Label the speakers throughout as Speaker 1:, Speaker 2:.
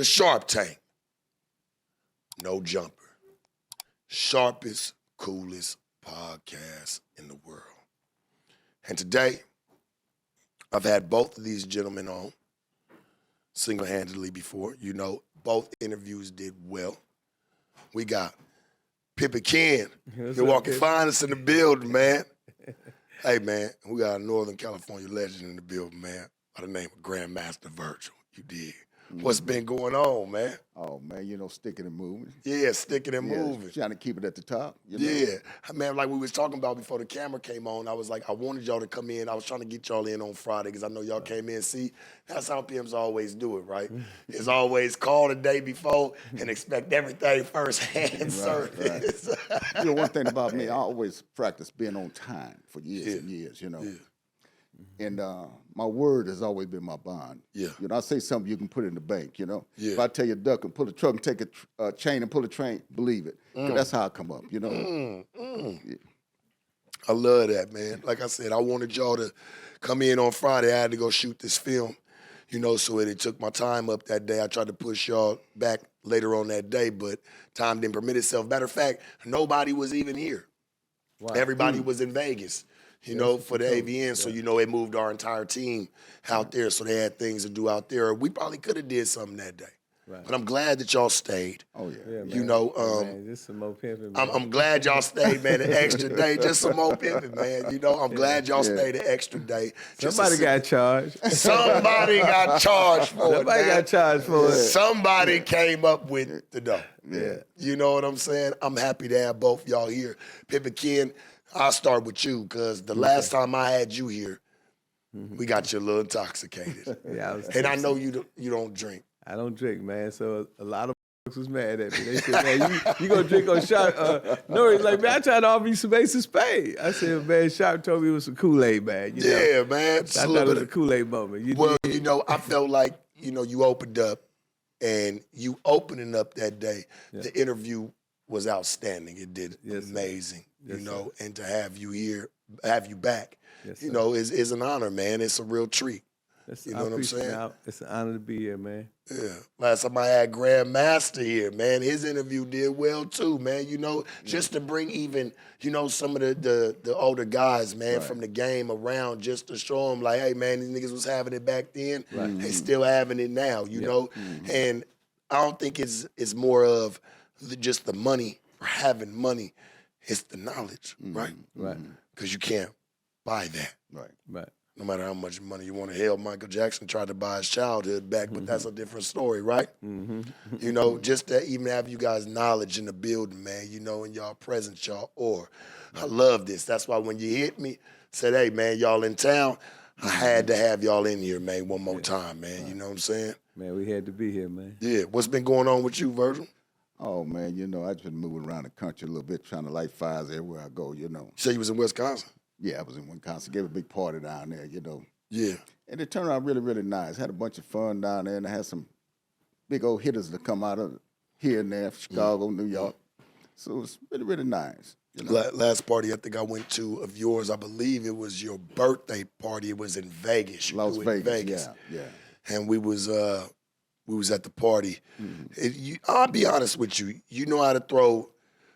Speaker 1: the Sharp Tank. No jumper. Sharpest, coolest podcast in the world. And today, I've had both of these gentlemen on single-handedly before. You know, both interviews did well. We got Pimpin, you're walking finest in the building, man. Hey, man, we got a Northern California legend in the building, man, by the name of Grandmaster Virgil. You did. What's been going on, man?
Speaker 2: Oh, man, you know, sticking and moving.
Speaker 1: Yeah, sticking and moving.
Speaker 2: Trying to keep it at the top. You know?
Speaker 1: Yeah. Man, like we was talking about before the camera came on, I was like, I wanted y'all to come in. I was trying to get y'all in on Friday because I know y'all came in. See, that's how PMs always do it, right? It's always call the day before and expect everything first-hand service.
Speaker 2: Right. You know, one thing about me, I always practice being on time for years and years, you know. Yeah. And my word has always been my bond.
Speaker 1: Yeah.
Speaker 2: You know, I say something, you can put it in the bank, you know.
Speaker 1: Yeah.
Speaker 2: If I tell you duck and pull a truck and take a chain and pull a train, believe it. 'Cause that's how I come up, you know. Yeah.
Speaker 1: I love that, man. Like I said, I wanted y'all to come in on Friday. I had to go shoot this film, you know, so it took my time up that day. I tried to push y'all back later on that day, but time didn't permit itself. Matter of fact, nobody was even here. Wow. Everybody was in Vegas. You know, for the AVN, so you know it moved our entire team out there, so they had things to do out there. We probably could have did something that day, but I'm glad that y'all stayed.
Speaker 2: Oh yeah,
Speaker 1: you know,
Speaker 3: man, just some more pimping.
Speaker 1: I'm glad y'all stayed, man, an extra day, just some more pimping, man. You know, I'm glad y'all stayed an extra day.
Speaker 3: Somebody got charged.
Speaker 1: Somebody got charged for it.
Speaker 3: Somebody got charged for it.
Speaker 1: Somebody came up with the dough.
Speaker 2: Yeah.
Speaker 1: You know what I'm saying? I'm happy to have both y'all here. Pimpin' Ken, I'll start with you because the last time I had you here, we got you a little intoxicated. And I know you don't drink.
Speaker 3: I don't drink, man. So a lot of folks was mad at me. They said, man, you gonna drink on shot? No, he's like, man, I tried to offer you some Ace of Spade. I said, man, Sharp told me it was some Kool-Aid, man. You know?
Speaker 1: Man.
Speaker 3: I thought it was a Kool-Aid moment.
Speaker 1: You know, I felt like, you know, you opened up and you opening up that day, the interview was outstanding. It did amazing. You know, and to have you here, have you back, you know, is an honor, man. It's a real treat. You know what I'm saying?
Speaker 3: It's an honor to be here, man.
Speaker 1: Yeah. Last time I had Grandmaster here, man, his interview did well too, man. You know, just to bring even, you know, some of the older guys, man, from the game around, just to show them like, hey, man, these niggas was having it back then. They still having it now, you know? And I don't think it's more of just the money or having money. It's the knowledge, right?
Speaker 3: Right.
Speaker 1: Because you can't buy that.
Speaker 3: Right.
Speaker 1: No matter how much money you want to. Hell, Michael Jackson tried to buy his childhood back, but that's a different story, right? You know, just to even have you guys' knowledge in the building, man, you know, and y'all presence, y'all or. I love this. That's why when you hit me, said, hey, man, y'all in town, I had to have y'all in here, man, one more time, man. You know what I'm saying?
Speaker 3: Man, we had to be here, man.
Speaker 1: Yeah. What's been going on with you, Virgil?
Speaker 2: Oh, man, you know, I've been moving around the country a little bit, trying to light fires everywhere I go, you know.
Speaker 1: You say you was in Wisconsin?
Speaker 2: Yeah, I was in Wisconsin. Gave a big party down there, you know.
Speaker 1: Yeah.
Speaker 2: And it turned out really, really nice. Had a bunch of fun down there, and I had some big old hitters to come out of here and there, Chicago, New York. So it was really, really nice. You know?
Speaker 1: Last party I think I went to of yours, I believe it was your birthday party. It was in Vegas.
Speaker 2: Las Vegas, yeah.
Speaker 1: And we was at the party. I'll be honest with you. You know how to throw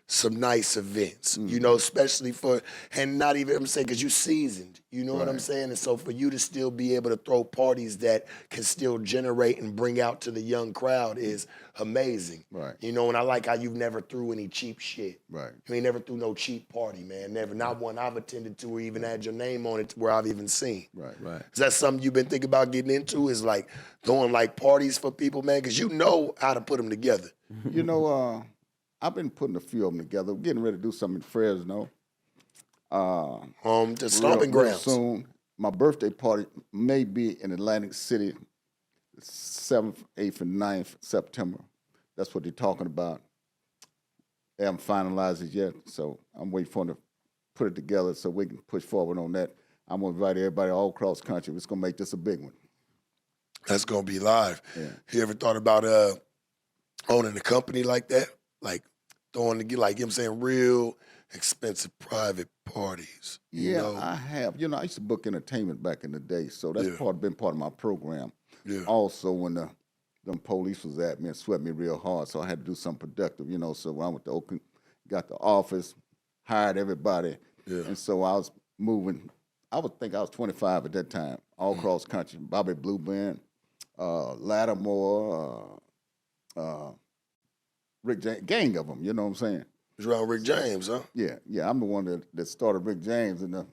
Speaker 1: some nice events, you know, especially for, and not even, I'm saying, because you seasoned, you know what I'm saying? And so for you to still be able to throw parties that can still generate and bring out to the young crowd is amazing.
Speaker 2: Right.
Speaker 1: You know, and I like how you've never threw any cheap shit.
Speaker 2: Right.
Speaker 1: You ain't never threw no cheap party, man. Never. Not one I've attended to or even had your name on it where I've even seen.
Speaker 2: Right.
Speaker 1: Is that something you've been thinking about getting into, is like throwing like parties for people, man? Because you know how to put them together.
Speaker 2: You know, I've been putting a few of them together. We're getting ready to do something in Fresno.
Speaker 1: The stomping grounds.
Speaker 2: Soon. My birthday party may be in Atlantic City, 7th, 8th, and 9th September. That's what they're talking about. They haven't finalized it yet, so I'm waiting for them to put it together so we can push forward on that. I'm going to invite everybody all across the country. It's going to make this a big one.
Speaker 1: That's going to be live.
Speaker 2: Yeah.
Speaker 1: You ever thought about owning a company like that? Like throwing, like, you know what I'm saying, real expensive private parties. You know?
Speaker 2: I have. You know, I used to book entertainment back in the day, so that's been part of my program.
Speaker 1: Yeah.
Speaker 2: Also, when the them police was at me and swept me real hard, so I had to do something productive, you know. So when I went to Oakland, got the office, hired everybody, and so I was moving. I would think I was 25 at that time, all across country. Bobby Blue Band, Lattimore, Rick James, gang of them, you know what I'm saying?
Speaker 1: It was around Rick James, huh?
Speaker 2: Yeah, I'm the one that started Rick James and them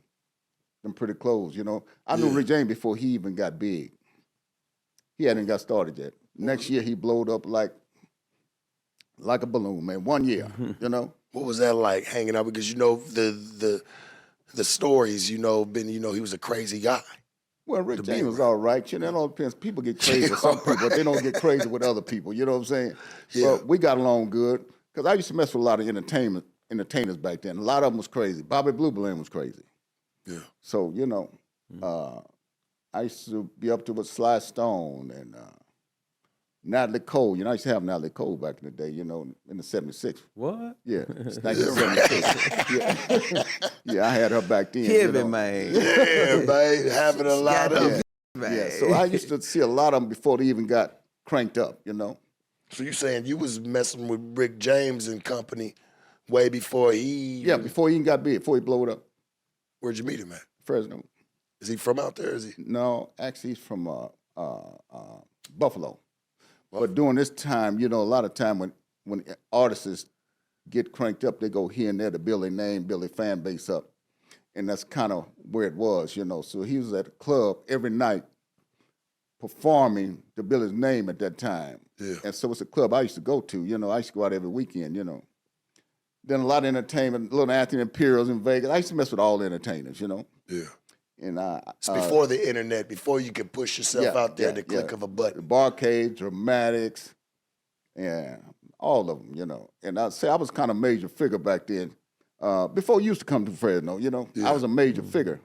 Speaker 2: pretty close, you know. I knew Rick James before he even got big. He hadn't got started yet. Next year, he blowed up like a balloon, man. 1 year, you know.
Speaker 1: What was that like hanging out? Because you know the stories, you know, he was a crazy guy.
Speaker 2: Well, Rick James was all right. You know, it all depends. People get crazy with some people, but they don't get crazy with other people. You know what I'm saying?
Speaker 1: Yeah.
Speaker 2: But we got along good because I used to mess with a lot of entertainers back then. A lot of them was crazy. Bobby Blue Band was crazy.
Speaker 1: Yeah.
Speaker 2: So, you know, I used to be up to with Sly Stone and Natalie Cole. You know, I used to have Natalie Cole back in the day, you know, in the 76.
Speaker 3: What?
Speaker 2: Yeah, it's 1976. Yeah, I had her back then.
Speaker 3: Kevin,
Speaker 2: you know.
Speaker 3: man.
Speaker 1: Yeah, man, having a lot of.
Speaker 2: Yeah, so I used to see a lot of them before they even got cranked up, you know.
Speaker 1: So you saying you was messing with Rick James and company way before he?
Speaker 2: Yeah, before he even got big, before he blew it up.
Speaker 1: Where'd you meet him at?
Speaker 2: Fresno.
Speaker 1: Is he from out there? Is he?
Speaker 2: No, actually he's from Buffalo. But during this time, you know, a lot of time when artists get cranked up, they go here and there to build their name, build their fan base up. And that's kind of where it was, you know. So he was at a club every night performing to build his name at that time.
Speaker 1: Yeah.
Speaker 2: And so it's a club I used to go to, you know. I used to go out every weekend, you know. Then a lot of entertainment, little Anthony Imperials in Vegas. I used to mess with all the entertainers, you know.
Speaker 1: Yeah.
Speaker 2: And
Speaker 1: it's before the internet, before you could push yourself out there at the click of a button.
Speaker 2: The Barcade, Dramatics, yeah, all of them, you know. And I'd say I was kind of a major figure back then. Before you used to come to Fresno, you know, I was a major figure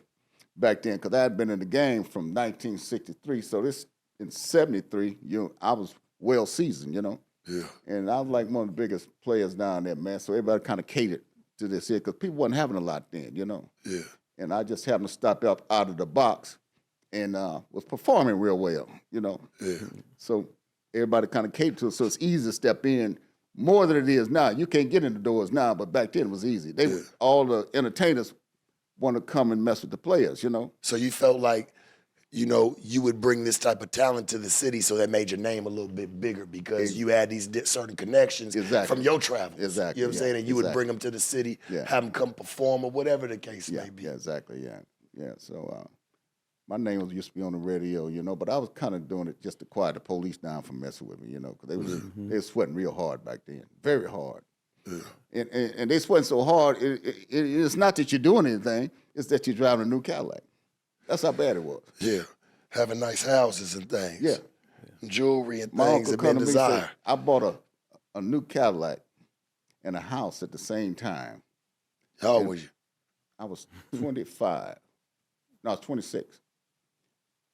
Speaker 2: back then because I had been in the game from 1963. So this in 73, I was well seasoned, you know.
Speaker 1: Yeah.
Speaker 2: And I was like one of the biggest players down there, man. So everybody kind of catered to this here because people wasn't having a lot then, you know.
Speaker 1: Yeah.
Speaker 2: And I just happened to stop up out of the box and was performing real well, you know.
Speaker 1: Yeah.
Speaker 2: So everybody kind of catered to it. So it's easy to step in more than it is now. You can't get in the doors now, but back then it was easy. All the entertainers want to come and mess with the players, you know.
Speaker 1: So you felt like, you know, you would bring this type of talent to the city, so that made your name a little bit bigger because you had these certain connections from your travels.
Speaker 2: Exactly.
Speaker 1: You know what I'm saying? And you would bring them to the city, have them come perform or whatever the case may be.
Speaker 2: Yeah, exactly, yeah. So my name used to be on the radio, you know, but I was kind of doing it just to quiet the police down from messing with me, you know, because they were sweating real hard back then, very hard. Yeah. And they sweating so hard, it's not that you're doing anything, it's that you're driving a new Cadillac. That's how bad it was.
Speaker 1: Yeah, having nice houses and things.
Speaker 2: Yeah.
Speaker 1: Jewelry and
Speaker 2: My
Speaker 1: things
Speaker 2: uncle
Speaker 1: that men
Speaker 2: come to me and
Speaker 1: desire.
Speaker 2: said, I bought a new Cadillac and a house at the same time.
Speaker 1: How old were you?
Speaker 2: I was 25. No, I was 26.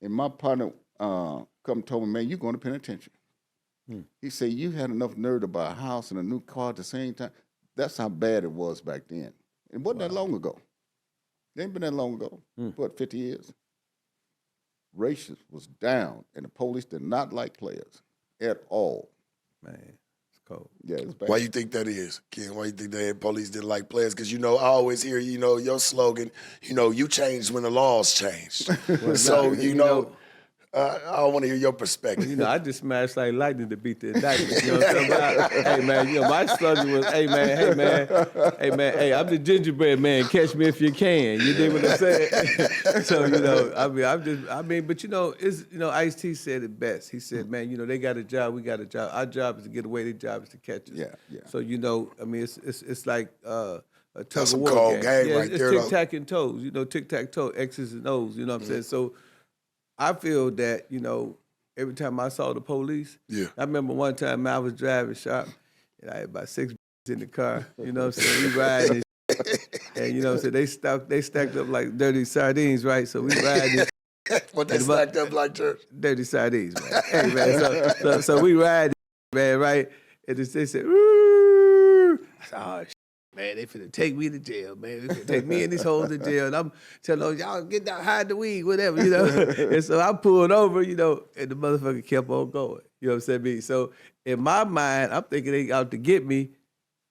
Speaker 2: And my partner come and told me, man, you're going to penitentiary. He said, you had enough nerve to buy a house and a new car at the same time. That's how bad it was back then. It wasn't that long ago. It ain't been that long ago. What, 50 years? Racism was down, and the police did not like players at all.
Speaker 3: Man, it's cold.
Speaker 2: Yeah, it's bad.
Speaker 1: Why you think that is, Ken? Why you think the police didn't like players? Because, you know, I always hear, you know, your slogan, you know, you changed when the laws changed. So, you know, I want to hear your perspective.
Speaker 3: You know, I just smashed like lightning to beat the indictment. You know what I'm talking about? Hey, man, you know, my slogan was, hey, man, I'm the gingerbread man. Catch me if you can. You dig what I'm saying? So, you know, but, you know, Ice-T said it best. He said, man, you know, they got a job, we got a job. Our job is to get away, their job is to catch us.
Speaker 2: Yeah.
Speaker 3: So, you know, I mean, it's like a tug
Speaker 1: That's
Speaker 3: of
Speaker 1: some
Speaker 3: war
Speaker 1: cold game
Speaker 3: yeah,
Speaker 1: right
Speaker 3: it's
Speaker 1: there,
Speaker 3: tic-tac and toes, you know, tic-tac-toe, X's and O's, you know what I'm saying? So I feel that, you know, every time I saw the police, I remember one time man, I was driving sharp, and I had about 6 in the car, you know what I'm saying? We riding and you know what I'm saying? They stacked up like dirty sardines, right? So we riding.
Speaker 1: What they stacked up like church?
Speaker 3: Dirty sardines, man. Hey, man, so we riding, man, right? And they said, ooh. I said, oh, man, they finna take me to jail, man. They finna take me and these hoes to jail. And I'm telling them, y'all get down, hide the weed, whatever, you know. And so I pulled over, you know, and the motherfucker kept on going. You know what I'm saying? Me. So in my mind, I'm thinking they out to get me,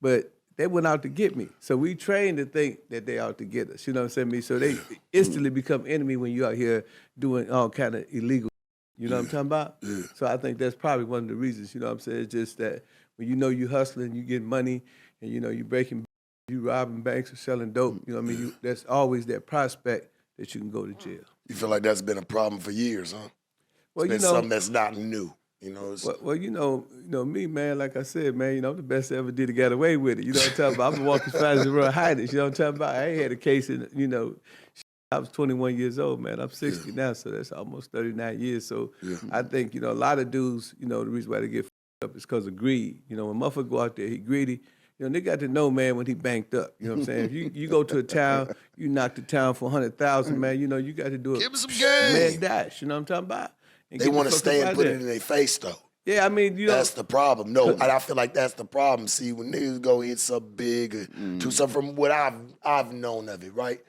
Speaker 3: but they went out to get me. So we trained to think that they out to get us. You know what I'm saying? Me. So they instantly become enemy when you out here doing all kind of illegal. You know what I'm talking about? Yeah. So I think that's probably one of the reasons. You know what I'm saying? It's just that when you know you hustling, you getting money, and you know you breaking, you robbing banks or selling dope. You know what I mean? That's always that prospect that you can go to jail.
Speaker 1: You feel like that's been a problem for years, huh?
Speaker 3: Well,
Speaker 1: It's been
Speaker 3: you know,
Speaker 1: something that's not new. You know,
Speaker 3: well, you know me, man. Like I said, man, you know, I'm the best I ever did to get away with it. You know what I'm talking about? I've been walking as fast as the world hiding. You know what I'm talking about? I ain't had a case in, you know, I was 21 years old, man. I'm 60 now, so that's almost 39 years. So I think, you know, a lot of dudes, you know, the reason why they get up is because of greed. You know, when motherfucker go out there, he greedy. You know, they got to know, man, when he banked up. You know what I'm saying? If you go to a town, you knock the town for 100,000, man, you know, you got to do it.
Speaker 1: Give him some game.
Speaker 3: Man dash, you know what I'm talking about? And
Speaker 1: they want to stay and put it in their face, though.
Speaker 3: Yeah, I mean, you know.
Speaker 1: That's the problem. No, and I feel like that's the problem. See, when niggas go hit something big or do something from what I've known of it, right?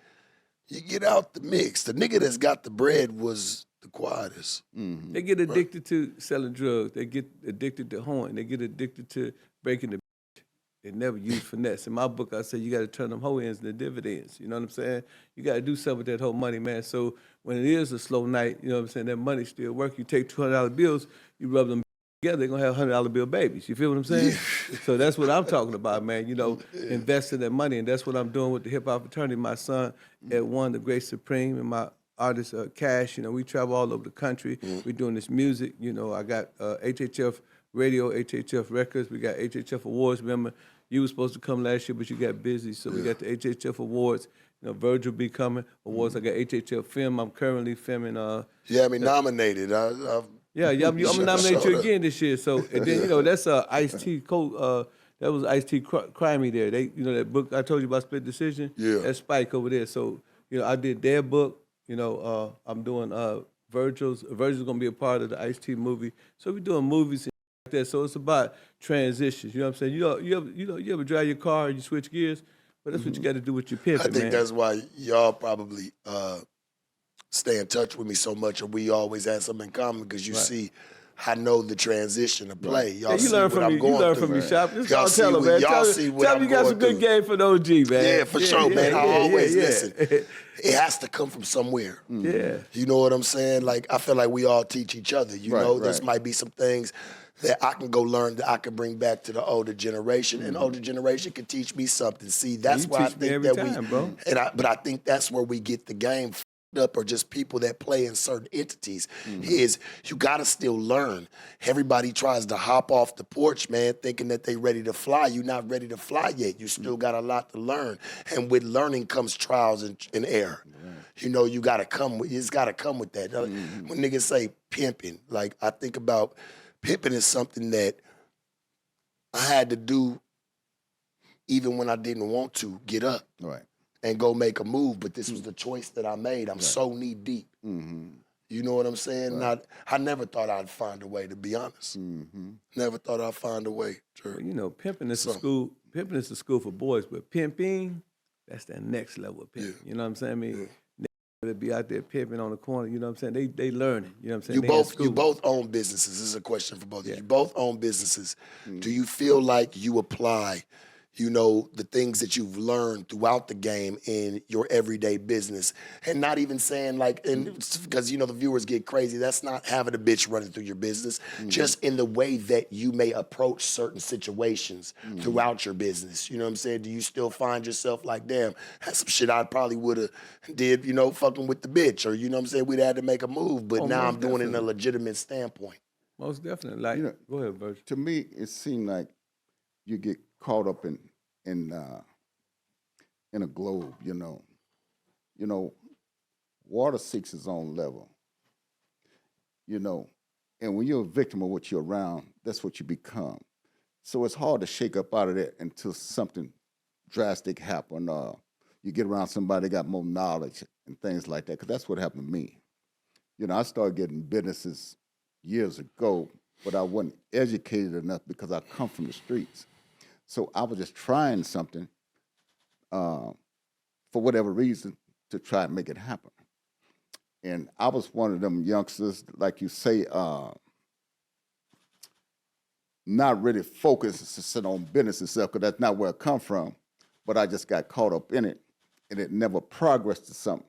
Speaker 1: You get out the mix. The nigga that's got the bread was the quietest.
Speaker 3: Mm-hmm. They get addicted to selling drugs. They get addicted to hoeing. They get addicted to breaking the. They never use finesse. In my book, I say you got to turn them hoe ends into dividends. You know what I'm saying? You got to do something with that whole money, man. So when it is a slow night, you know what I'm saying, that money still work. You take $200 bills, you rub them together, they're going to have $100 bill babies. You feel what I'm saying? Yeah. So that's what I'm talking about, man. You know, investing that money, and that's what I'm doing with the hip hop fraternity. My son at one, the Great Supreme, and my artist Cash. You know, we travel all over the country. We're doing this music. You know, I got HHF Radio, HHF Records. We got HHF Awards. Remember, you were supposed to come last year, but you got busy. So we got the HHF Awards. You know, Virgil be coming. Awards. I got HHF Film. I'm currently filming.
Speaker 1: Yeah, I mean, nominated. I'm
Speaker 3: gonna nominate you again this year. So and then you know that's Ice-T. That was Ice-T Crimey there. They, you know, that book I told you about, Split Decision. Yeah, that's Spike over there. So you know, I did their book. You know, I'm doing Virgil's. Virgil's gonna be a part of the Ice-T movie. So we're doing movies like that. So it's about transitions. You know what I'm saying? You ever drive your car and you switch gears? But that's what you got to do with your pimping,
Speaker 1: I think
Speaker 3: man.
Speaker 1: that's why y'all probably stay in touch with me so much, or we always have something in common, because you see, I know the transition of play. Y'all see what I'm going through.
Speaker 3: You learn from me, Shop.
Speaker 1: Y'all see what I'm going through.
Speaker 3: Tell me you got some good game for the OG, man.
Speaker 1: Yeah, for sure, man. I always listen. It has to come from somewhere.
Speaker 3: Yeah.
Speaker 1: You know what I'm saying? Like, I feel like we all teach each other. You know, this might be some things that I can go learn, that I can bring back to the older generation, and older generation can teach me something. See, that's why I think that but I think that's where we get the game up, or just people that play in certain entities, is you got to still learn. Everybody tries to hop off the porch, man, thinking that they ready to fly. You're not ready to fly yet. You still got a lot to learn. And with learning comes trials and error. You know, it's got to come with that. When niggas say pimping, like, I think about pimping is something that I had to do even when I didn't want to get up and go make a move. But this was the choice that I made. I'm so knee deep. You know what I'm saying? I never thought I'd find a way, to be honest. Never thought I'd find a way.
Speaker 3: Well, you know, pimping is a school. Pimping is a school for boys, but pimping, that's that next level of pimping. You know what I'm saying? I mean, they be out there pimping on the corner. You know what I'm saying? They learning. You know what I'm saying?
Speaker 1: You both own businesses. This is a question for both of you. You both own businesses. Do you feel like you apply, you know, the things that you've learned throughout the game in your everyday business? And not even saying like, because, you know, the viewers get crazy. That's not having a bitch running through your business. Just in the way that you may approach certain situations throughout your business. You know what I'm saying? Do you still find yourself like, damn, that's some shit I probably would have did, you know, fucking with the bitch, or, you know what I'm saying, we'd had to make a move, but now I'm doing it in a legitimate standpoint.
Speaker 3: Most definitely. Like, you know, go ahead, Virgil.
Speaker 2: To me, it seemed like you get caught up in a globe, you know. You know, water seeks its own level, you know. And when you're a victim of what you're around, that's what you become. So it's hard to shake up out of that until something drastic happen. You get around somebody that got more knowledge and things like that, because that's what happened to me. You know, I started getting businesses years ago, but I wasn't educated enough because I come from the streets. So I was just trying something, for whatever reason, to try and make it happen. And I was one of them youngsters, like you say, not really focused on business itself, because that's not where I come from. But I just got caught up in it, and it never progressed to something.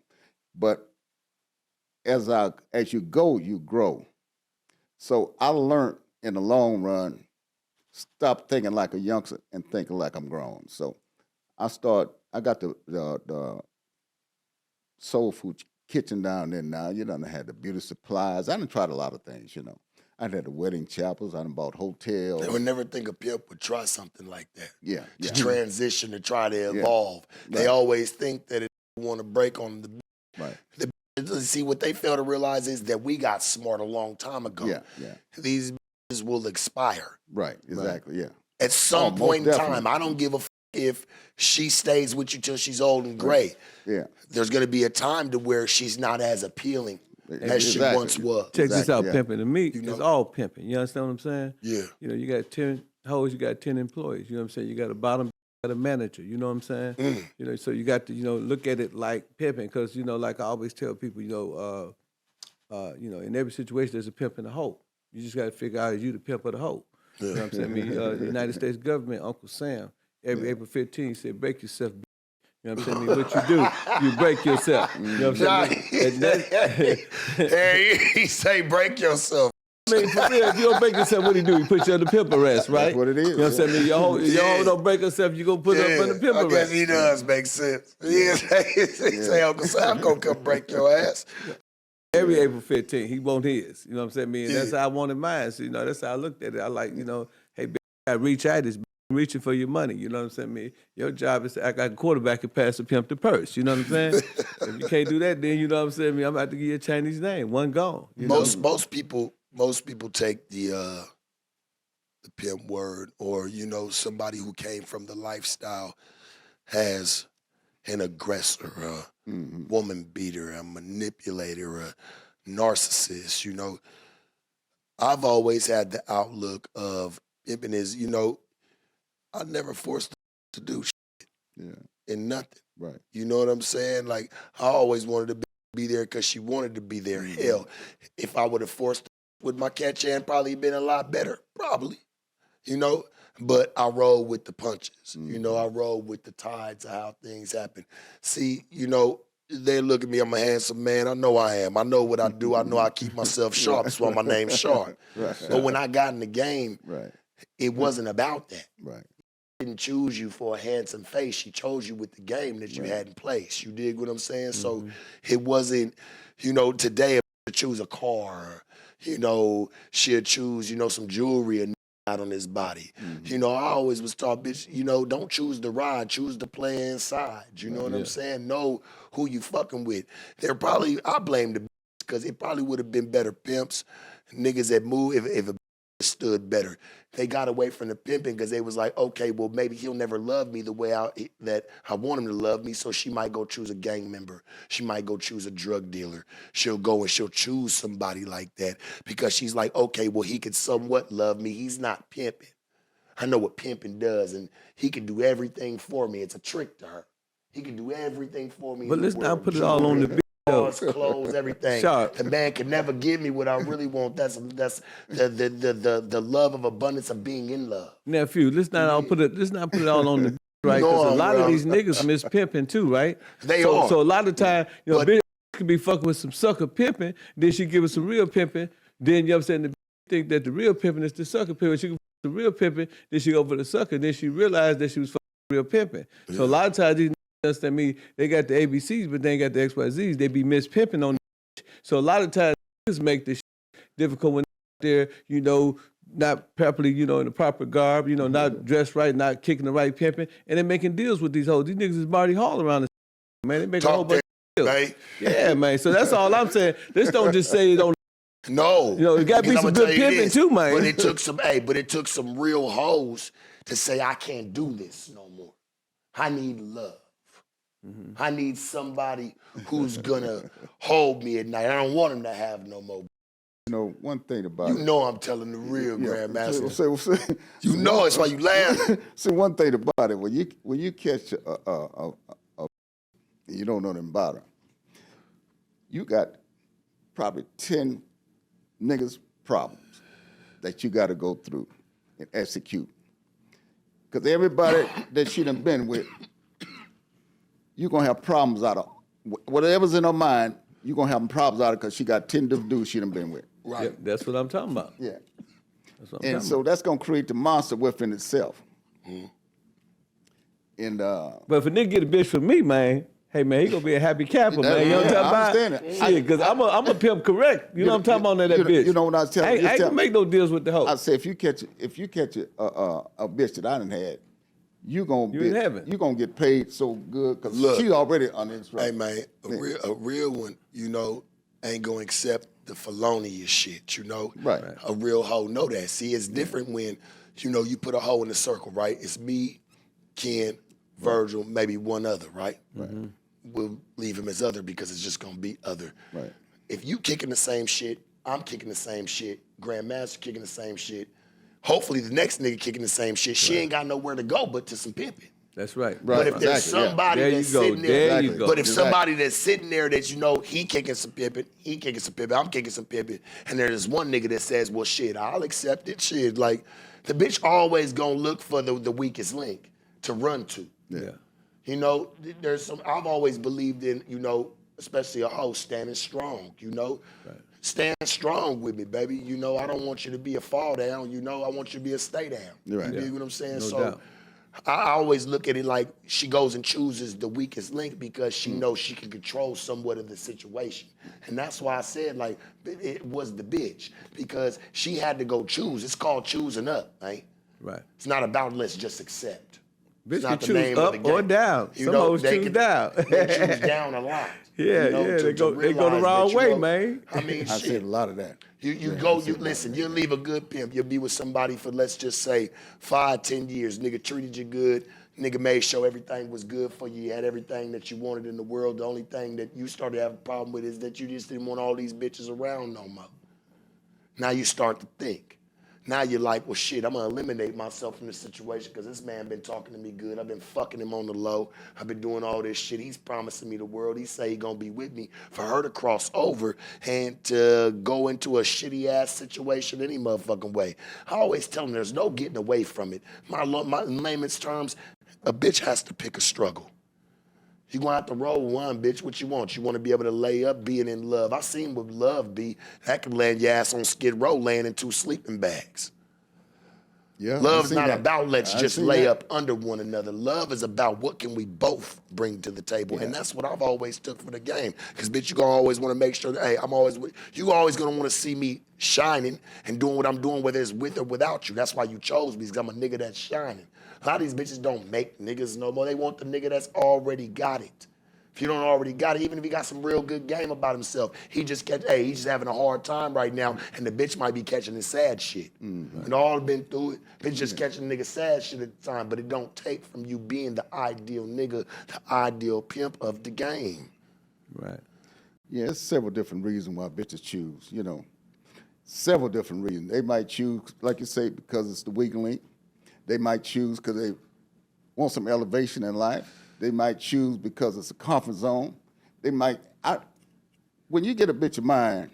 Speaker 2: But as you go, you grow. So I learned in the long run, stop thinking like a youngster and thinking like I'm grown. So I got the soul food kitchen down there now. You done had the beauty supplies. I done tried a lot of things, you know. I had the wedding chapels. I done bought hotels.
Speaker 1: They would never think a pimp would try something like that.
Speaker 2: Yeah.
Speaker 1: To transition, to try to evolve.
Speaker 2: Yeah.
Speaker 1: They always think that it want to break on the.
Speaker 2: Right.
Speaker 1: See, what they fail to realize is that we got smart a long time ago.
Speaker 2: Yeah.
Speaker 1: These will expire.
Speaker 2: Right, exactly, yeah.
Speaker 1: At some point in
Speaker 2: definitely.
Speaker 1: time, I don't give a if she stays with you till she's old and gray.
Speaker 2: Yeah.
Speaker 1: There's going to be a time to where she's not as appealing as she once was.
Speaker 3: Check this out,
Speaker 2: yeah.
Speaker 3: pimping. To me,
Speaker 1: You know?
Speaker 3: it's all pimping. You understand what I'm saying?
Speaker 1: Yeah.
Speaker 3: You know, you got 10 hoes, you got 10 employees. You know what I'm saying? You got a bottom, you got a manager. You know what I'm saying? You know, so you got to, you know, look at it like pimping, because, you know, like I always tell people, you know, in every situation there's a pimp and a hoe. You just got to figure out, is you the pimp or the hoe? You know what I'm saying? I mean, the United States government, Uncle Sam, every April 15th said, break yourself. You know what I'm saying? I mean, what you do, you break yourself. You know what I'm saying?
Speaker 1: Hey, he say break yourself.
Speaker 3: I mean, for real, if you don't break yourself, what do you do? He put you under pimp arrest, right?
Speaker 2: That's what it is.
Speaker 3: You know what I'm saying? I mean, your hoe don't break herself, you gonna put her up under pimp
Speaker 1: I guess
Speaker 3: arrest.
Speaker 1: he does make sense. He say, Uncle Sam, I'm going to come break your ass.
Speaker 3: Every April 15th, he want his. You know what I'm saying? I mean, that's how I wanted mine. So, you know, that's how I looked at it. I like, you know, hey, baby, I reach out, it's reaching for your money. You know what I'm saying? I mean, your job is to act like a quarterback and pass the pimp the purse. You know what I'm saying? If you can't do that, then you know what I'm saying? I mean, I'm about to give you a Chinese name, one gone. You know?
Speaker 1: Most people take the pimp word, or, you know, somebody who came from the lifestyle as an aggressor, a woman beater, a manipulator, a narcissist. You know, I've always had the outlook of pimping is, you know, I never forced her to do shit and nothing.
Speaker 2: Right.
Speaker 1: You know what I'm saying? Like, I always wanted to be there because she wanted to be there. Hell, if I would have forced her, would my catch hand probably been a lot better? Probably. You know? But I roll with the punches. You know, I roll with the tides of how things happen. See, you know, they look at me, I'm a handsome man. I know I am. I know what I do. I know I keep myself sharp. That's why my name's Sharp. But when I got in the game, it wasn't about that.
Speaker 2: Right.
Speaker 1: She didn't choose you for a handsome face. She chose you with the game that you had in place. You dig what I'm saying? So it wasn't, you know, today if I choose a car, you know, she'll choose, you know, some jewelry and out on his body. You know, I always was taught, bitch, you know, don't choose the ride, choose the play inside. You know what I'm saying? Know who you fucking with. I blame the bitch, because it probably would have been better pimps, niggas that move if a stood better. They got away from the pimping because they was like, okay, well, maybe he'll never love me the way that I want him to love me, so she might go choose a gang member. She might go choose a drug dealer. She'll go and she'll choose somebody like that because she's like, okay, well, he could somewhat love me. He's not pimping. I know what pimping does, and he can do everything for me. It's a trick to her. He can do everything for me.
Speaker 3: But let's not put it all on the bitch, though.
Speaker 1: Cars, clothes, everything.
Speaker 3: Sharp.
Speaker 1: The man can never give me what I really want. That's the love of abundance of being in love.
Speaker 3: Nephew, let's not put it all on the bitch, right?
Speaker 1: No,
Speaker 3: Because a lot
Speaker 1: bro.
Speaker 3: of these niggas miss pimping too, right?
Speaker 1: They
Speaker 3: so,
Speaker 1: are.
Speaker 3: So a lot of time, you know,
Speaker 1: But-
Speaker 3: bitch could be fucking with some sucker pimping, then she give us some real pimping, then you know what I'm saying, the bitch think that the real pimping is the sucker pimping. She can fuck the real pimping, then she go for the sucker, then she realized that she was fucking real pimping. So a lot of times these niggas, understand me, they got the ABCs, but they ain't got the XYZs. They be mispimping on the bitch. So a lot of times niggas make this shit difficult when they're, you know, not properly, you know, in the proper garb, you know, not dressed right, not kicking the right pimping, and they're making deals with these hoes. These niggas is Marty Hall around this man. They make a whole
Speaker 1: Talk
Speaker 3: bunch
Speaker 1: that,
Speaker 3: of deals.
Speaker 1: right?
Speaker 3: Yeah, man. So that's all I'm saying. Let's don't just say it don't.
Speaker 1: No.
Speaker 3: You know, it got to be
Speaker 1: Because
Speaker 3: some
Speaker 1: I'ma tell
Speaker 3: good
Speaker 1: you
Speaker 3: pimping
Speaker 1: this,
Speaker 3: too, man.
Speaker 1: but it took some real hoes to say, I can't do this no more. I need love. I need somebody who's gonna hold me at night. I don't want him to have no more.
Speaker 2: You know, one thing about
Speaker 1: You
Speaker 2: it.
Speaker 1: know I'm telling the real, Grandmaster.
Speaker 2: So,
Speaker 1: You know it's why you laugh.
Speaker 2: see, one thing about it, when you catch you don't know them about her, you got probably 10 niggas problems that you got to go through and execute. Because everybody that she done been with, you're going to have problems out of, whatever's in her mind, you're going to have problems out of because she got 10 different dudes she done been with.
Speaker 1: Right.
Speaker 3: Yep, that's what I'm talking about.
Speaker 2: Yeah.
Speaker 3: That's what I'm
Speaker 2: And
Speaker 3: talking
Speaker 2: so
Speaker 3: about.
Speaker 2: that's going to create the monster within itself. And
Speaker 3: But if a nigga get a bitch from me, man, hey man, he gonna be a happy capper, man. You know what I'm
Speaker 2: Yeah,
Speaker 3: talking
Speaker 2: I
Speaker 3: about?
Speaker 2: understand it.
Speaker 3: Shit, because I'm a pimp correct. You know what I'm talking about on that bitch.
Speaker 2: You know what I was telling
Speaker 3: I
Speaker 2: you?
Speaker 3: ain't gonna make no deals with the hoe.
Speaker 2: I say if you catch a bitch that I done had, you
Speaker 3: in heaven.
Speaker 2: gonna get paid so good because
Speaker 1: Look.
Speaker 2: she already on this right.
Speaker 1: Hey man, a real one, you know, ain't gonna accept the felonious shit, you know?
Speaker 2: Right.
Speaker 1: A real hoe know that. See, it's different when, you know, you put a hoe in the circle, right? It's me, Ken, Virgil, maybe one other, right?
Speaker 2: Right.
Speaker 1: We'll leave him as other because it's just gonna be other.
Speaker 2: Right.
Speaker 1: If you kicking the same shit, I'm kicking the same shit, Grandmaster kicking the same shit, hopefully the next nigga kicking the same shit, she ain't got nowhere to go but to some pimping.
Speaker 3: That's right.
Speaker 2: Right.
Speaker 1: But if there's
Speaker 2: Exactly, yeah.
Speaker 1: somebody
Speaker 3: There you
Speaker 1: that's
Speaker 3: go.
Speaker 1: sitting there,
Speaker 3: There you
Speaker 2: Exactly.
Speaker 3: go.
Speaker 1: but if
Speaker 2: Exactly.
Speaker 1: somebody that's sitting there that you know he kicking some pimping, he kicking some pimping, I'm kicking some pimping, and there's one nigga that says, well, shit, I'll accept it, shit. Like, the bitch always gonna look for the weakest link to run to.
Speaker 3: Yeah.
Speaker 1: You know, there's some, I've always believed in, you know, especially a host standing strong, you know?
Speaker 3: Right.
Speaker 1: Stand strong with me, baby. You know, I don't want you to be a fall down, you know, I want you to be a stay down.
Speaker 2: Right.
Speaker 1: You
Speaker 3: Yeah.
Speaker 1: dig what I'm saying?
Speaker 3: No
Speaker 1: So
Speaker 3: doubt.
Speaker 1: I always look at it like she goes and chooses the weakest link because she knows she can control somewhat of the situation. And that's why I said, like, it was the bitch because she had to go choose. It's called choosing up, right?
Speaker 3: Right.
Speaker 1: It's not about let's just accept.
Speaker 3: Bitch
Speaker 1: It's not
Speaker 3: can
Speaker 1: the
Speaker 3: choose
Speaker 1: name of
Speaker 3: up
Speaker 1: the game.
Speaker 3: or down.
Speaker 1: You
Speaker 3: Some
Speaker 1: know,
Speaker 3: hoes
Speaker 1: they
Speaker 3: choose
Speaker 1: can-
Speaker 3: down.
Speaker 1: They choose down a lot.
Speaker 3: Yeah,
Speaker 1: you know,
Speaker 3: yeah,
Speaker 1: to
Speaker 3: they go the
Speaker 1: realize
Speaker 3: wrong
Speaker 1: that, you
Speaker 3: way,
Speaker 1: know,
Speaker 3: man.
Speaker 1: I mean,
Speaker 2: I
Speaker 1: shit.
Speaker 2: said a lot of that.
Speaker 1: You
Speaker 2: Yeah,
Speaker 1: go,
Speaker 2: I see
Speaker 1: you
Speaker 2: a lot
Speaker 1: listen,
Speaker 2: of
Speaker 1: you leave a good pimp, you'll be with somebody for, let's just say, 5, 10 years. Nigga treated you good. Nigga made sure everything was good for you. You had everything that you wanted in the world. The only thing that you started having a problem with is that you just didn't want all these bitches around no more. Now you start to think. Now you're like, well, shit, I'm gonna eliminate myself from this situation because this man been talking to me good. I've been fucking him on the low. I've been doing all this shit. He's promising me the world. He say he gonna be with me. For her to cross over and to go into a shitty ass situation any motherfucking way. I always tell them there's no getting away from it. My in layman's terms, a bitch has to pick a struggle. You gonna have to roll one, bitch. What you want? You want to be able to lay up being in love. I seen what love be. That can land your ass on Skid Row laying in 2 sleeping bags.
Speaker 2: Yeah.
Speaker 1: Love's not about let's
Speaker 2: I
Speaker 1: just
Speaker 2: seen
Speaker 1: lay
Speaker 2: that.
Speaker 1: up under one another. Love is about what can we both bring to the table. And that's what I've always took for the game. Because, bitch, you gonna always want to make sure that, hey, you always gonna want to see me shining and doing what I'm doing, whether it's with or without you. That's why you chose me, because I'm a nigga that's shining. A lot of these bitches don't make niggas no more. They want the nigga that's already got it. If you don't already got it, even if he got some real good game about himself, he's just having a hard time right now, and the bitch might be catching his sad shit. And all been through it, bitch just catching nigga sad shit at the time, but it don't take from you being the ideal nigga, the ideal pimp of the game.
Speaker 3: Right.
Speaker 2: Yeah, there's several different reasons why bitches choose, you know. Several different reasons. They might choose, like you say, because it's the weak link. They might choose because they want some elevation in life. They might choose because it's a comfort zone. They might, when you get a bitch of mine,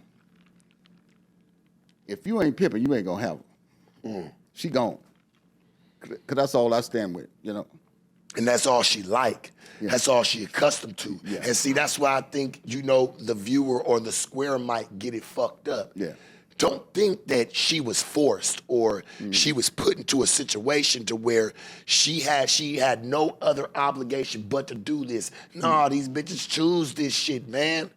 Speaker 2: if you ain't pimping, you ain't gonna have her. She gone. Cause that's all I stand with, you know.
Speaker 1: And that's all she like.
Speaker 2: Yeah.
Speaker 1: That's all she accustomed to.
Speaker 2: Yeah.
Speaker 1: And see, that's why I think, you know, the viewer or the square might get it fucked up.
Speaker 2: Yeah.
Speaker 1: Don't think that she was forced or she was put into a situation to where she had no other obligation but to do this. No, these bitches choose this shit, man.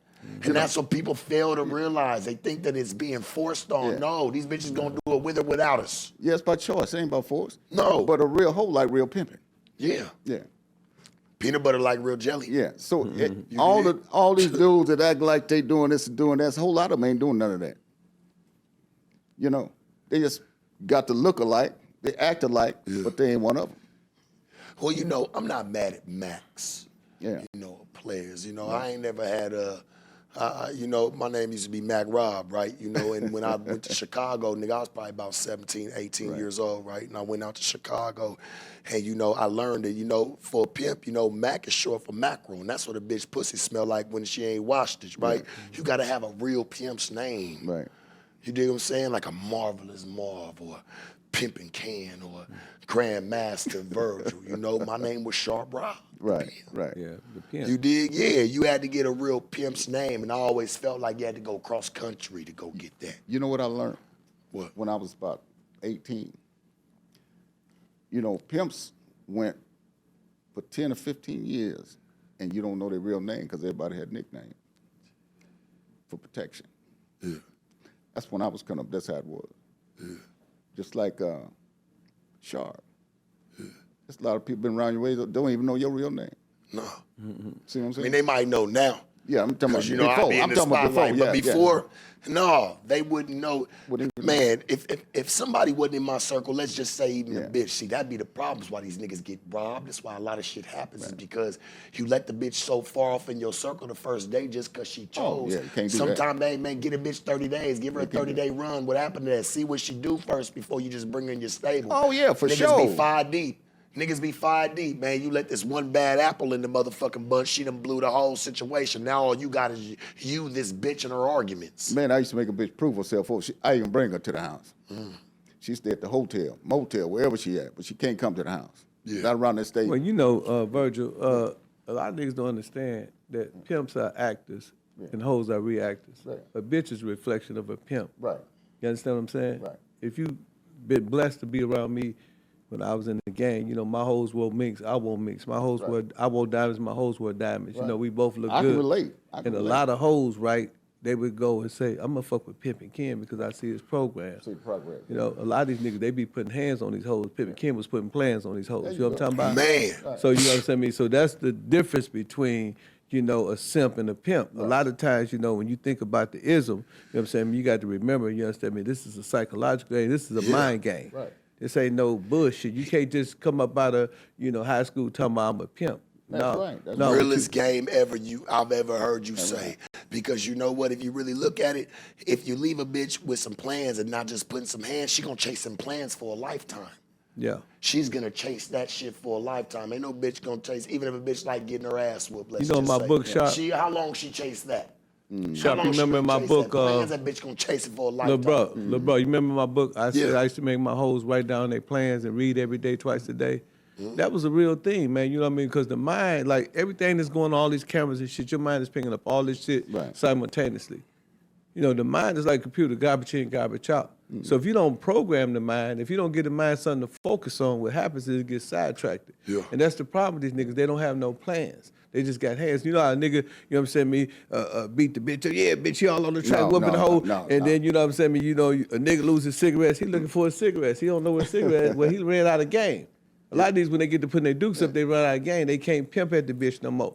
Speaker 1: And that's what people fail to realize. They think that it's being forced on.
Speaker 2: Yeah.
Speaker 1: No, these bitches gonna do it with or without us.
Speaker 2: Yeah, it's by choice. It ain't about force.
Speaker 1: No.
Speaker 2: But a real hoe like real pimping.
Speaker 1: Yeah.
Speaker 2: Yeah.
Speaker 1: Peanut butter like real jelly.
Speaker 2: Yeah. So
Speaker 1: You
Speaker 2: all
Speaker 1: dig?
Speaker 2: these dudes that act like they doing this and doing that, a whole lot of them ain't doing none of that. You know, they just got the look alike, they act alike, but they ain't one of them.
Speaker 1: Well, you know, I'm not mad at Max.
Speaker 2: Yeah.
Speaker 1: You know, players. You know, I ain't never had You know, my name used to be Mac Rob, right? You know, and when I went to Chicago, nigga, I was probably about 17, 18 years old, right? And I went out to Chicago, and, you know, I learned that, you know, for a pimp, you know, Mac is short for mackerel, and that's what a bitch pussy smell like when she ain't washed it, right? You got to have a real pimp's name.
Speaker 2: Right.
Speaker 1: You dig what I'm saying? Like a Marvelous Marv or Pimpin Can or Grandmaster Virgil. You know, my name was Sharp Rob.
Speaker 2: Right. Right.
Speaker 3: Yeah, the pimp.
Speaker 1: You dig? Yeah, you had to get a real pimp's name, and I always felt like you had to go cross country to go get that.
Speaker 2: You know what I learned?
Speaker 1: What?
Speaker 2: When I was about 18. You know, pimps went for 10 or 15 years, and you don't know their real name because everybody had nicknames for protection.
Speaker 1: Yeah.
Speaker 2: That's when I was coming up. That's how it was.
Speaker 1: Yeah.
Speaker 2: Just like Sharp. Yeah. There's a lot of people been around your way that don't even know your real name.
Speaker 1: No.
Speaker 2: See what I'm
Speaker 1: I
Speaker 2: saying?
Speaker 1: mean, they might know now.
Speaker 2: Yeah, I'm talking about
Speaker 1: Because, you know,
Speaker 2: before.
Speaker 1: I be in
Speaker 2: I'm
Speaker 1: the
Speaker 2: talking about
Speaker 1: spotlight.
Speaker 2: before.
Speaker 1: But before, no, they wouldn't know.
Speaker 2: Wouldn't even
Speaker 1: Man, if somebody wasn't in my circle, let's just say even a
Speaker 2: Yeah.
Speaker 1: bitch. See, that'd be the problems why these niggas get robbed. That's why a lot of shit happens is because you let the bitch so far off in your circle the first day just because she chose.
Speaker 2: yeah, you can't do that.
Speaker 1: Sometimes they may get a bitch 30 days. Give her a 30-day run. What happened to that? See what she do first before you just bring her in your stable.
Speaker 2: Oh, yeah, for
Speaker 1: Niggas
Speaker 2: sure.
Speaker 1: be 5 deep. Niggas be 5 deep, man. You let this one bad apple in the motherfucking bunch, she done blew the whole situation. Now all you got is you, this bitch, and her arguments.
Speaker 2: Man, I used to make a bitch prove herself. I even bring her to the house. She stay at the hotel, motel, wherever she at, but she can't come to the house.
Speaker 1: Yeah.
Speaker 2: Not around that state.
Speaker 3: Well, you know, Virgil, a lot of niggas don't understand that pimps are actors and hoes are reactors.
Speaker 2: Right.
Speaker 3: A bitch is a reflection of a pimp.
Speaker 2: Right.
Speaker 3: You understand what I'm saying?
Speaker 2: Right.
Speaker 3: If you been blessed to be around me when I was in the gang, you know, my hoes wore minks, I wore minks. My hoes I wore diamonds, my hoes wore diamonds. You know, we both look
Speaker 2: I
Speaker 3: good.
Speaker 2: can relate.
Speaker 3: And a lot of hoes, right, they would go and say, I'm gonna fuck with Pimpin Ken because I see his program.
Speaker 2: See the progress.
Speaker 3: You know, a lot of these niggas, they be putting hands on these hoes. Pimpin Ken was putting plans on these hoes. You know what I'm talking about?
Speaker 1: Man.
Speaker 3: So you understand me? So that's the difference between, you know, a simp and a pimp. A lot of times, you know, when you think about the ism, you know what I'm saying, you got to remember, you understand me, this is a psychological game, this is a mind game.
Speaker 2: Right.
Speaker 3: This ain't no bullshit. You can't just come up out of, you know, high school talking about I'm a pimp.
Speaker 2: That's
Speaker 3: no,
Speaker 2: right. That's
Speaker 3: no.
Speaker 1: Realest game I've ever heard you say. Because you know what, if you really look at it, if you leave a bitch with some plans and not just putting some hands, she gonna chase some plans for a lifetime.
Speaker 3: Yeah.
Speaker 1: She's gonna chase that shit for a lifetime. Ain't no bitch gonna chase, even if a bitch like getting her ass whooped. Let's
Speaker 3: You know
Speaker 1: just
Speaker 3: my
Speaker 1: say.
Speaker 3: book, Sharp?
Speaker 1: How long she chased that?
Speaker 3: Sharp, you remember in my book,
Speaker 1: that bitch gonna chase it for a lifetime.
Speaker 3: Lil' bro, you remember my book? I said
Speaker 1: Yeah.
Speaker 3: I used to make my hoes write down their plans and read every day, twice a day. That was a real thing, man. You know what I mean? Because the mind, like everything that's going on, all these cameras and shit, your mind is picking up all this shit simultaneously. You know, the mind is like a computer, garbage in, garbage out. So if you don't program the mind, if you don't get the mind something to focus on, what happens is it gets sidetracked.
Speaker 1: Yeah.
Speaker 3: And that's the problem with these niggas. They don't have no plans. They just got hands. You know how a nigga, you know what I'm saying, me beat the bitch. Yeah, bitch, you all on the track, whooping the hoe. And then, you know what I'm saying, me, you know, a nigga loses cigarettes. He looking for his cigarettes. He don't know where cigarettes is. Well, he ran out of game. A lot of these, when they get to putting their dukes up, they run out of game. They can't pimp at the bitch no more.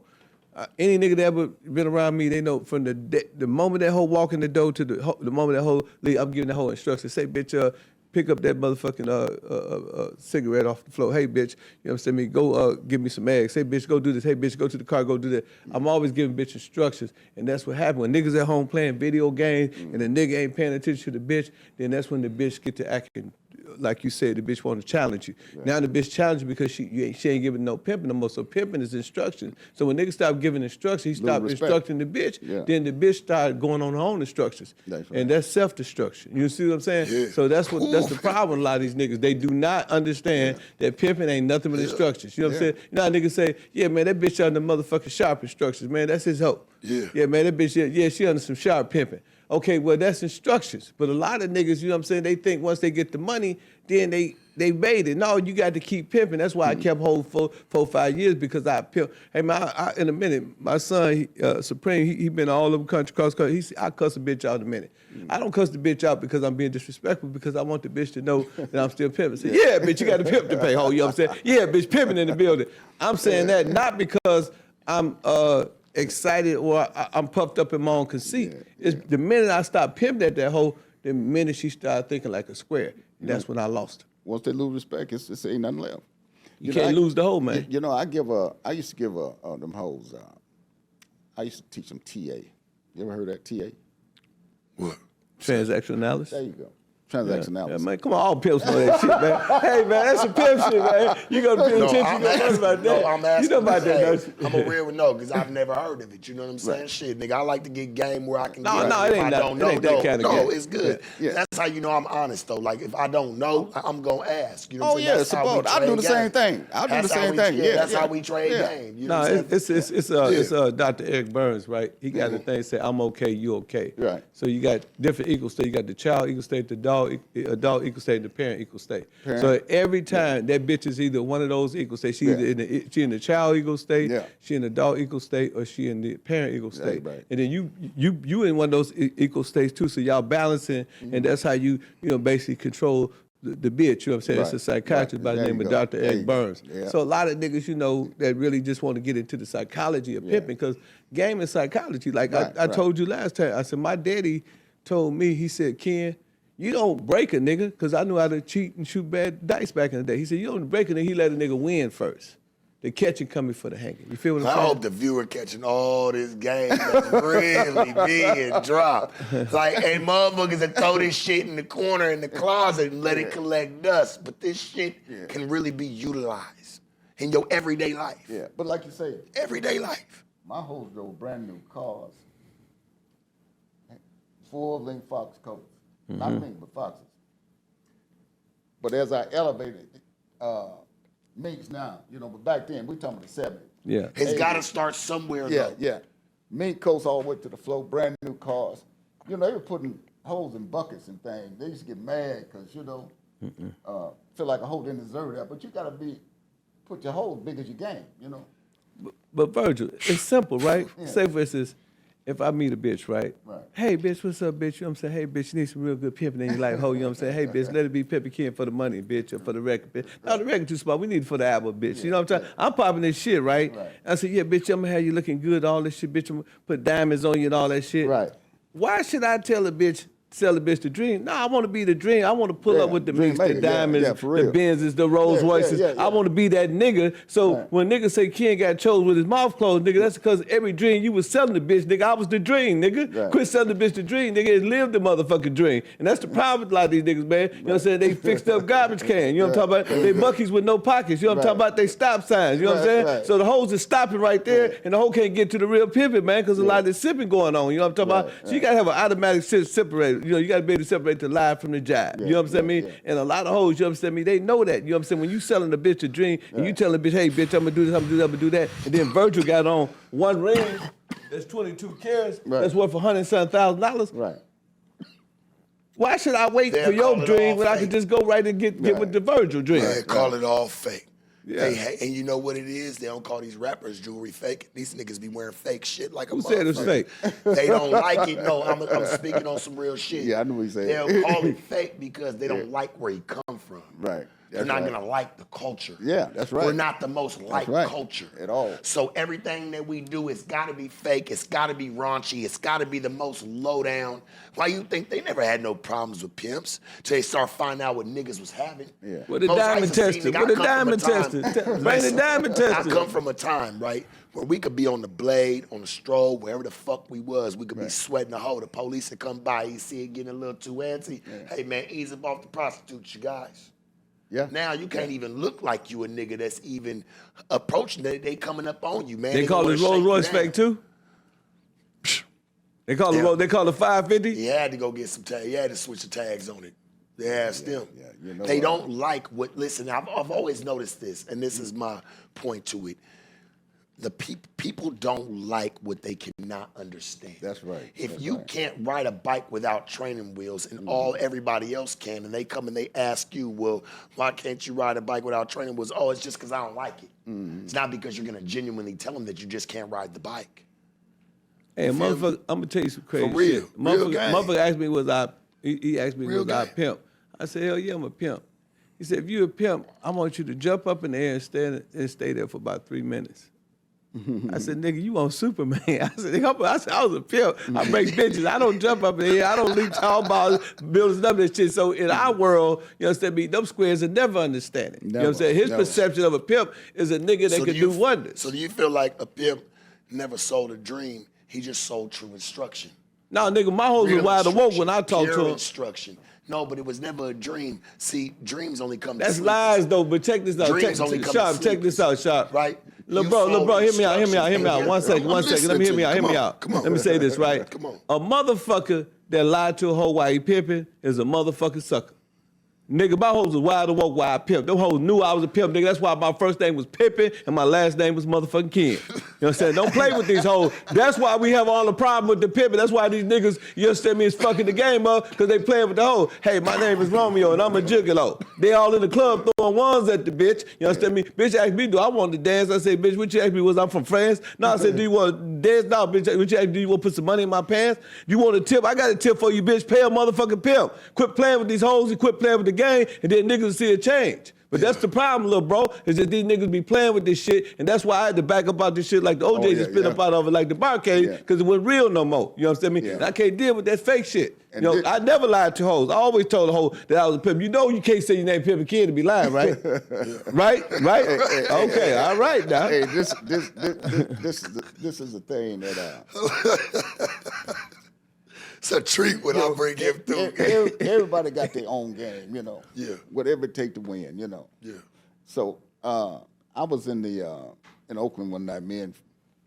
Speaker 3: Any nigga that ever been around me, they know from the moment that hoe walk in the door to the moment that hoe leave, I'm giving the hoe instructions. Say, bitch, pick up that motherfucking cigarette off the floor. Hey, bitch, you know what I'm saying? Me, go give me some eggs. Hey, bitch, go do this. Hey, bitch, go to the car, go do that. I'm always giving bitch instructions, and that's what happens. When niggas at home playing video games and the nigga ain't paying attention to the bitch, then that's when the bitch get to acting. Like you said, the bitch want to challenge you. Right. Now the bitch challenge you because she ain't giving no pimping no more. So pimping is instruction. So when niggas stop giving instructions, he stop instructing the bitch. Yeah. Then the bitch started going on her own instructions. That's right. And that's self-destruction. You see what I'm saying?
Speaker 1: Yeah.
Speaker 3: So that's the problem with a lot of these niggas. They do not understand that pimping ain't nothing but instructions. You know what I'm saying? You know how niggas say, yeah, man, that bitch under motherfucking sharp instructions. Man, that's his hope.
Speaker 1: Yeah.
Speaker 3: Yeah, man, that bitch, she under some sharp pimping. Okay, well, that's instructions. But a lot of niggas, you know what I'm saying, they think once they get the money, then they made it. No, you got to keep pimping. That's why I kept holding for 5 years, because I pimp. Hey, man, in a minute, my son, Supreme, he been all over the country, cross country. I cuss a bitch out in a minute. I don't cuss the bitch out because I'm being disrespectful, because I want the bitch to know that I'm still pimping. Say, yeah, bitch, you got a pimp to pay, ho, you know what I'm saying? Yeah, bitch, pimping in the building. I'm saying that not because I'm excited or I'm puffed up in my own conceit. It's the minute I stop pimping at that hoe, the minute she started thinking like a square, that's when I lost her.
Speaker 2: Once they lose respect, it's ain't nothing left.
Speaker 3: You can't lose the hoe, man.
Speaker 2: You know, I used to give them hoes. I used to teach them TA. You ever heard that, TA?
Speaker 1: What?
Speaker 3: Transactional analysis.
Speaker 2: There you go. Transaction
Speaker 3: Yeah,
Speaker 2: analysis.
Speaker 3: man, come on, all pimps know that shit, man. Hey, man, that's some pimp shit, man. You gonna pay attention, you gonna learn about that.
Speaker 1: No, I'm asking.
Speaker 3: You know about that, don't you?
Speaker 1: I'm a real no, because I've never heard of it. You know what I'm saying? Shit, nigga, I like to get game where I can get
Speaker 3: No,
Speaker 1: it.
Speaker 3: it
Speaker 1: If
Speaker 3: ain't
Speaker 1: I
Speaker 3: that-
Speaker 1: don't
Speaker 3: it
Speaker 1: know,
Speaker 3: ain't that kind of
Speaker 1: no,
Speaker 3: game.
Speaker 1: it's good.
Speaker 2: Yeah.
Speaker 1: That's how you know I'm honest, though. Like, if I don't know, I'm going to ask. You know what
Speaker 2: Oh,
Speaker 1: I'm saying?
Speaker 2: yeah,
Speaker 1: That's how we
Speaker 2: support. I do
Speaker 1: trade
Speaker 2: the same
Speaker 1: game.
Speaker 2: thing. I do the
Speaker 1: That's how
Speaker 2: same
Speaker 1: we-
Speaker 2: thing. Yeah,
Speaker 1: that's
Speaker 2: yeah.
Speaker 1: how we trade
Speaker 2: Yeah.
Speaker 1: game. You know
Speaker 3: No,
Speaker 1: what I'm saying?
Speaker 3: it's Dr. Eric Burns, right? He got the thing say, I'm okay, you okay.
Speaker 2: Right.
Speaker 3: So you got different equal state. You got the child equal state, the adult equal state, and the parent equal state.
Speaker 2: Parent.
Speaker 3: So every time that bitch is either one of those equal states, she either she in the child equal state,
Speaker 2: Yeah.
Speaker 3: she in the adult equal state, or she in the parent equal state.
Speaker 2: right.
Speaker 3: And then you in one of those equal states too. So y'all balancing, and that's how you basically control the bitch. You know what I'm saying? It's a
Speaker 2: Right.
Speaker 3: psychiatrist
Speaker 2: Right.
Speaker 3: by the
Speaker 2: There
Speaker 3: name
Speaker 2: you
Speaker 3: of
Speaker 2: go.
Speaker 3: Dr.
Speaker 2: There you
Speaker 3: Eric
Speaker 2: go.
Speaker 3: Burns.
Speaker 2: Yeah.
Speaker 3: So a lot of niggas, that really just want to get into the psychology of pimping, because game is psychology. Like
Speaker 2: Right,
Speaker 3: I
Speaker 2: right.
Speaker 3: told you last time, I said, my daddy told me, he said, Ken, you don't break a nigga, because I knew how to cheat and shoot bad dice back in the day. He said, you don't break a nigga, he let a nigga win first. The catching coming for the hanging. You feel what I'm
Speaker 1: I
Speaker 3: saying?
Speaker 1: hope the viewer catching all this game that's really being dropped. Like, and motherfuckers that throw this shit in the corner in the closet and let it collect dust. But this shit can really be utilized in your everyday life.
Speaker 2: Yeah, but like you say,
Speaker 1: Everyday life.
Speaker 2: my hoes drove brand new cars, full-length Fox coats. Not mink, but Foxes. But as I elevated minks now, but back then, we talking about the 70s.
Speaker 3: Yeah.
Speaker 1: It's got to start somewhere,
Speaker 2: Yeah,
Speaker 1: though.
Speaker 2: yeah. Mink coats all the way to the floor, brand new cars. They were putting holes in buckets and things. They used to get mad because, feel like a hole didn't deserve that. But you got to put your hole as big as your game,
Speaker 3: But Virgil, it's simple, right?
Speaker 2: Yeah.
Speaker 3: Say for instance, if I meet a bitch, right?
Speaker 2: Right.
Speaker 3: Hey, bitch, what's up, bitch? You know what I'm saying? Hey, bitch, you need some real good pimping in your life. Ho, you know what I'm saying? Hey, bitch, let it be Pimpin Ken for the money, bitch, or for the record, bitch. No, the record too small. We need it for the album, bitch. You know what I'm saying? I'm popping this shit, right? I said, yeah, bitch, I'm gonna have you looking good, all this shit, bitch. I'm gonna put diamonds on you and all that shit.
Speaker 2: Right.
Speaker 3: Why should I tell a bitch, sell a bitch the dream? No, I want to be the dream. I want to pull
Speaker 2: Yeah,
Speaker 3: up with the
Speaker 2: dream
Speaker 3: minks, the
Speaker 2: maker. Yeah,
Speaker 3: diamonds,
Speaker 2: yeah, for
Speaker 3: the
Speaker 2: real.
Speaker 3: Benzes, the Rolls
Speaker 2: Yeah, yeah,
Speaker 3: Royces.
Speaker 2: yeah, yeah.
Speaker 3: I want to be that nigga. So when niggas say Ken got chose with his mouth closed, nigga, that's because every dream you was selling the bitch, nigga, I was the dream, nigga.
Speaker 2: Right.
Speaker 3: Quit selling the bitch the dream, nigga, and live the motherfucking dream. And that's the problem with a lot of these niggas, man. You know what I'm saying? They fixed up garbage can. You know what I'm talking about? They buckies with no pockets. You know what I'm talking about? They stop signs. You know what I'm saying?
Speaker 2: Right.
Speaker 3: So the hoes is stopping right there, and the hoe can't get to the real pimping, man, because a lot of this sipping going on. You know what I'm talking about? So you got to have an automatic separator. You got to be able to separate the lie from the jive. You know what I'm saying? Me? And a lot of hoes, you know what I'm saying? Me? They know that. You know what I'm saying? When you selling a bitch a dream, and you telling a bitch, hey, bitch, I'm going to do this, I'm going to do that, I'm going to do that. And then Virgil got on one ring that's 22 carats, that's worth $100,000.
Speaker 2: Right.
Speaker 3: Why should I wait
Speaker 1: They'll
Speaker 3: for your
Speaker 1: call it
Speaker 3: dream
Speaker 1: all
Speaker 3: when I
Speaker 1: fake.
Speaker 3: can just go right and get with the Virgil dream?
Speaker 1: They call it all fake.
Speaker 3: Yeah.
Speaker 1: And you know what it is? They don't call these rappers jewelry fake. These niggas be wearing fake shit like a
Speaker 3: Who said it's
Speaker 1: motherfucker.
Speaker 3: fake?
Speaker 1: They don't like it. No, I'm speaking on some real shit.
Speaker 2: Yeah, I know what you're saying.
Speaker 1: They'll call it fake because they don't like where he come from.
Speaker 2: Right.
Speaker 1: They're
Speaker 2: That's
Speaker 1: not
Speaker 2: right.
Speaker 1: gonna like the culture.
Speaker 2: Yeah, that's right.
Speaker 1: We're not the most liked
Speaker 2: right.
Speaker 1: culture
Speaker 2: At all.
Speaker 1: So everything that we do, it's gotta be fake. It's gotta be raunchy. It's gotta be the most low down. Why you think they never had no problems with pimps till they start finding out what niggas was having?
Speaker 2: Yeah.
Speaker 3: With the
Speaker 1: Most
Speaker 3: diamond
Speaker 1: licensing,
Speaker 3: tester.
Speaker 1: nigga,
Speaker 3: With the
Speaker 1: I come
Speaker 3: diamond
Speaker 1: from a
Speaker 3: tester.
Speaker 1: time-
Speaker 3: Bring the
Speaker 1: Listen,
Speaker 3: diamond tester.
Speaker 1: I come from a time, right, where we could be on the blade, on the stroll, wherever the fuck we was. We could be sweating the hoe. The police would come by. You see it getting a little too antsy. Hey, man, ease up off the prostitutes, you guys.
Speaker 2: Yeah.
Speaker 1: Now you can't even look like you a nigga that's even approaching. They coming up on you, man.
Speaker 3: They call
Speaker 1: gonna
Speaker 3: it
Speaker 1: shake
Speaker 3: Rolls
Speaker 1: you
Speaker 3: Royce
Speaker 1: down.
Speaker 3: fake too? They call it They call it 550?
Speaker 1: He had to go get some tags. He had to switch the tags on it. They asked them.
Speaker 2: yeah, you know
Speaker 1: they
Speaker 2: what?
Speaker 1: don't like what. Listen, I've always noticed this, and this is my point to it. The people don't like what they cannot understand.
Speaker 2: That's right.
Speaker 1: If
Speaker 2: That's
Speaker 1: you
Speaker 2: right.
Speaker 1: can't ride a bike without training wheels, and all everybody else can, and they come and they ask you, well, why can't you ride a bike without training wheels? Oh, it's just because I don't like it. It's not because you're gonna genuinely tell them that you just can't ride the bike.
Speaker 3: Hey, motherfucker, I'm gonna tell you some crazy
Speaker 1: For real.
Speaker 3: shit.
Speaker 1: Real
Speaker 3: Motherfucker,
Speaker 1: game.
Speaker 3: motherfucker asked me he asked me
Speaker 1: Real
Speaker 3: was I a
Speaker 1: game.
Speaker 3: pimp. I said, hell yeah, I'm a pimp. He said, if you a pimp, I want you to jump up in the air and stay there for about 3 minutes. I said, nigga, you on Superman. I said, I was a pimp. I break bitches. I don't jump up in the air. I don't leap tall balls, buildings, none of this shit. So in our world, you understand me, them squares will never understand it. You know what I'm saying? His
Speaker 2: Never.
Speaker 3: perception of a pimp is a nigga that
Speaker 1: So
Speaker 3: can
Speaker 1: do you
Speaker 3: do wonders.
Speaker 1: So do you feel like a pimp never sold a dream He just sold true instruction.
Speaker 3: No, nigga, my hoes was
Speaker 1: Real
Speaker 3: wide awoke when I
Speaker 1: instruction,
Speaker 3: talked to
Speaker 1: pure
Speaker 3: him.
Speaker 1: instruction. No, but it was never a dream. See, dreams only come to
Speaker 3: That's
Speaker 1: sleep.
Speaker 3: lies though, but check this out.
Speaker 1: Dreams only come to
Speaker 3: Sharp, check
Speaker 1: sleep.
Speaker 3: this out, Sharp.
Speaker 1: Right?
Speaker 3: Lil'
Speaker 1: You
Speaker 3: bro,
Speaker 1: follow
Speaker 3: hear me out.
Speaker 1: instructions.
Speaker 3: One second. Let me
Speaker 1: listening
Speaker 3: hear
Speaker 1: to
Speaker 3: me
Speaker 1: you.
Speaker 3: out. Hear
Speaker 1: Come
Speaker 3: me
Speaker 1: on,
Speaker 3: out.
Speaker 1: come on.
Speaker 3: Let me say this, right?
Speaker 1: Come on.
Speaker 3: A motherfucker that lied to a hoe while he pimping is a motherfucking sucker. Nigga, my hoes was wide awoke while I pimped. Them hoes knew I was a pimp, nigga. That's why my first name was Pimpin and my last name was motherfucking Ken. You know what I'm saying? Don't play with these hoes. That's why we have all the problem with the pimping. That's why these niggas, you understand me, is fucking the game up, because they playing with the hoe. Hey, my name is Romeo and I'm a gigolo. They all in the club throwing ones at the bitch. You understand me? Bitch asked me, do I want to dance? I said, bitch, what you asked me was I'm from France? No, I said, do you want to dance? No, bitch, what you asked me, do you want to put some money in my pants? You want a tip? I got a tip for you, bitch. Pay a motherfucking pimp. Quit playing with these hoes and quit playing with the game, and then niggas will see a change. But that's the problem, little bro, is that these niggas be playing with this shit, and that's why I had to back up out this shit like the OJ just spit up out of it like the barcade, because it wasn't real no more. You understand me? And I can't deal with that fake shit.
Speaker 2: And
Speaker 3: you know, I never lied to hoes. I always told a hoe that I was a pimp. You know you can't say your name Pimpin' Kid to be lying, right? Right? Okay, all right now.
Speaker 2: Hey, this is the thing that
Speaker 1: It's a treat when I bring him through.
Speaker 2: everybody got their own game, you know.
Speaker 1: Yeah.
Speaker 2: Whatever it take to win, you know.
Speaker 1: Yeah.
Speaker 2: So I was in Oakland one night. Me and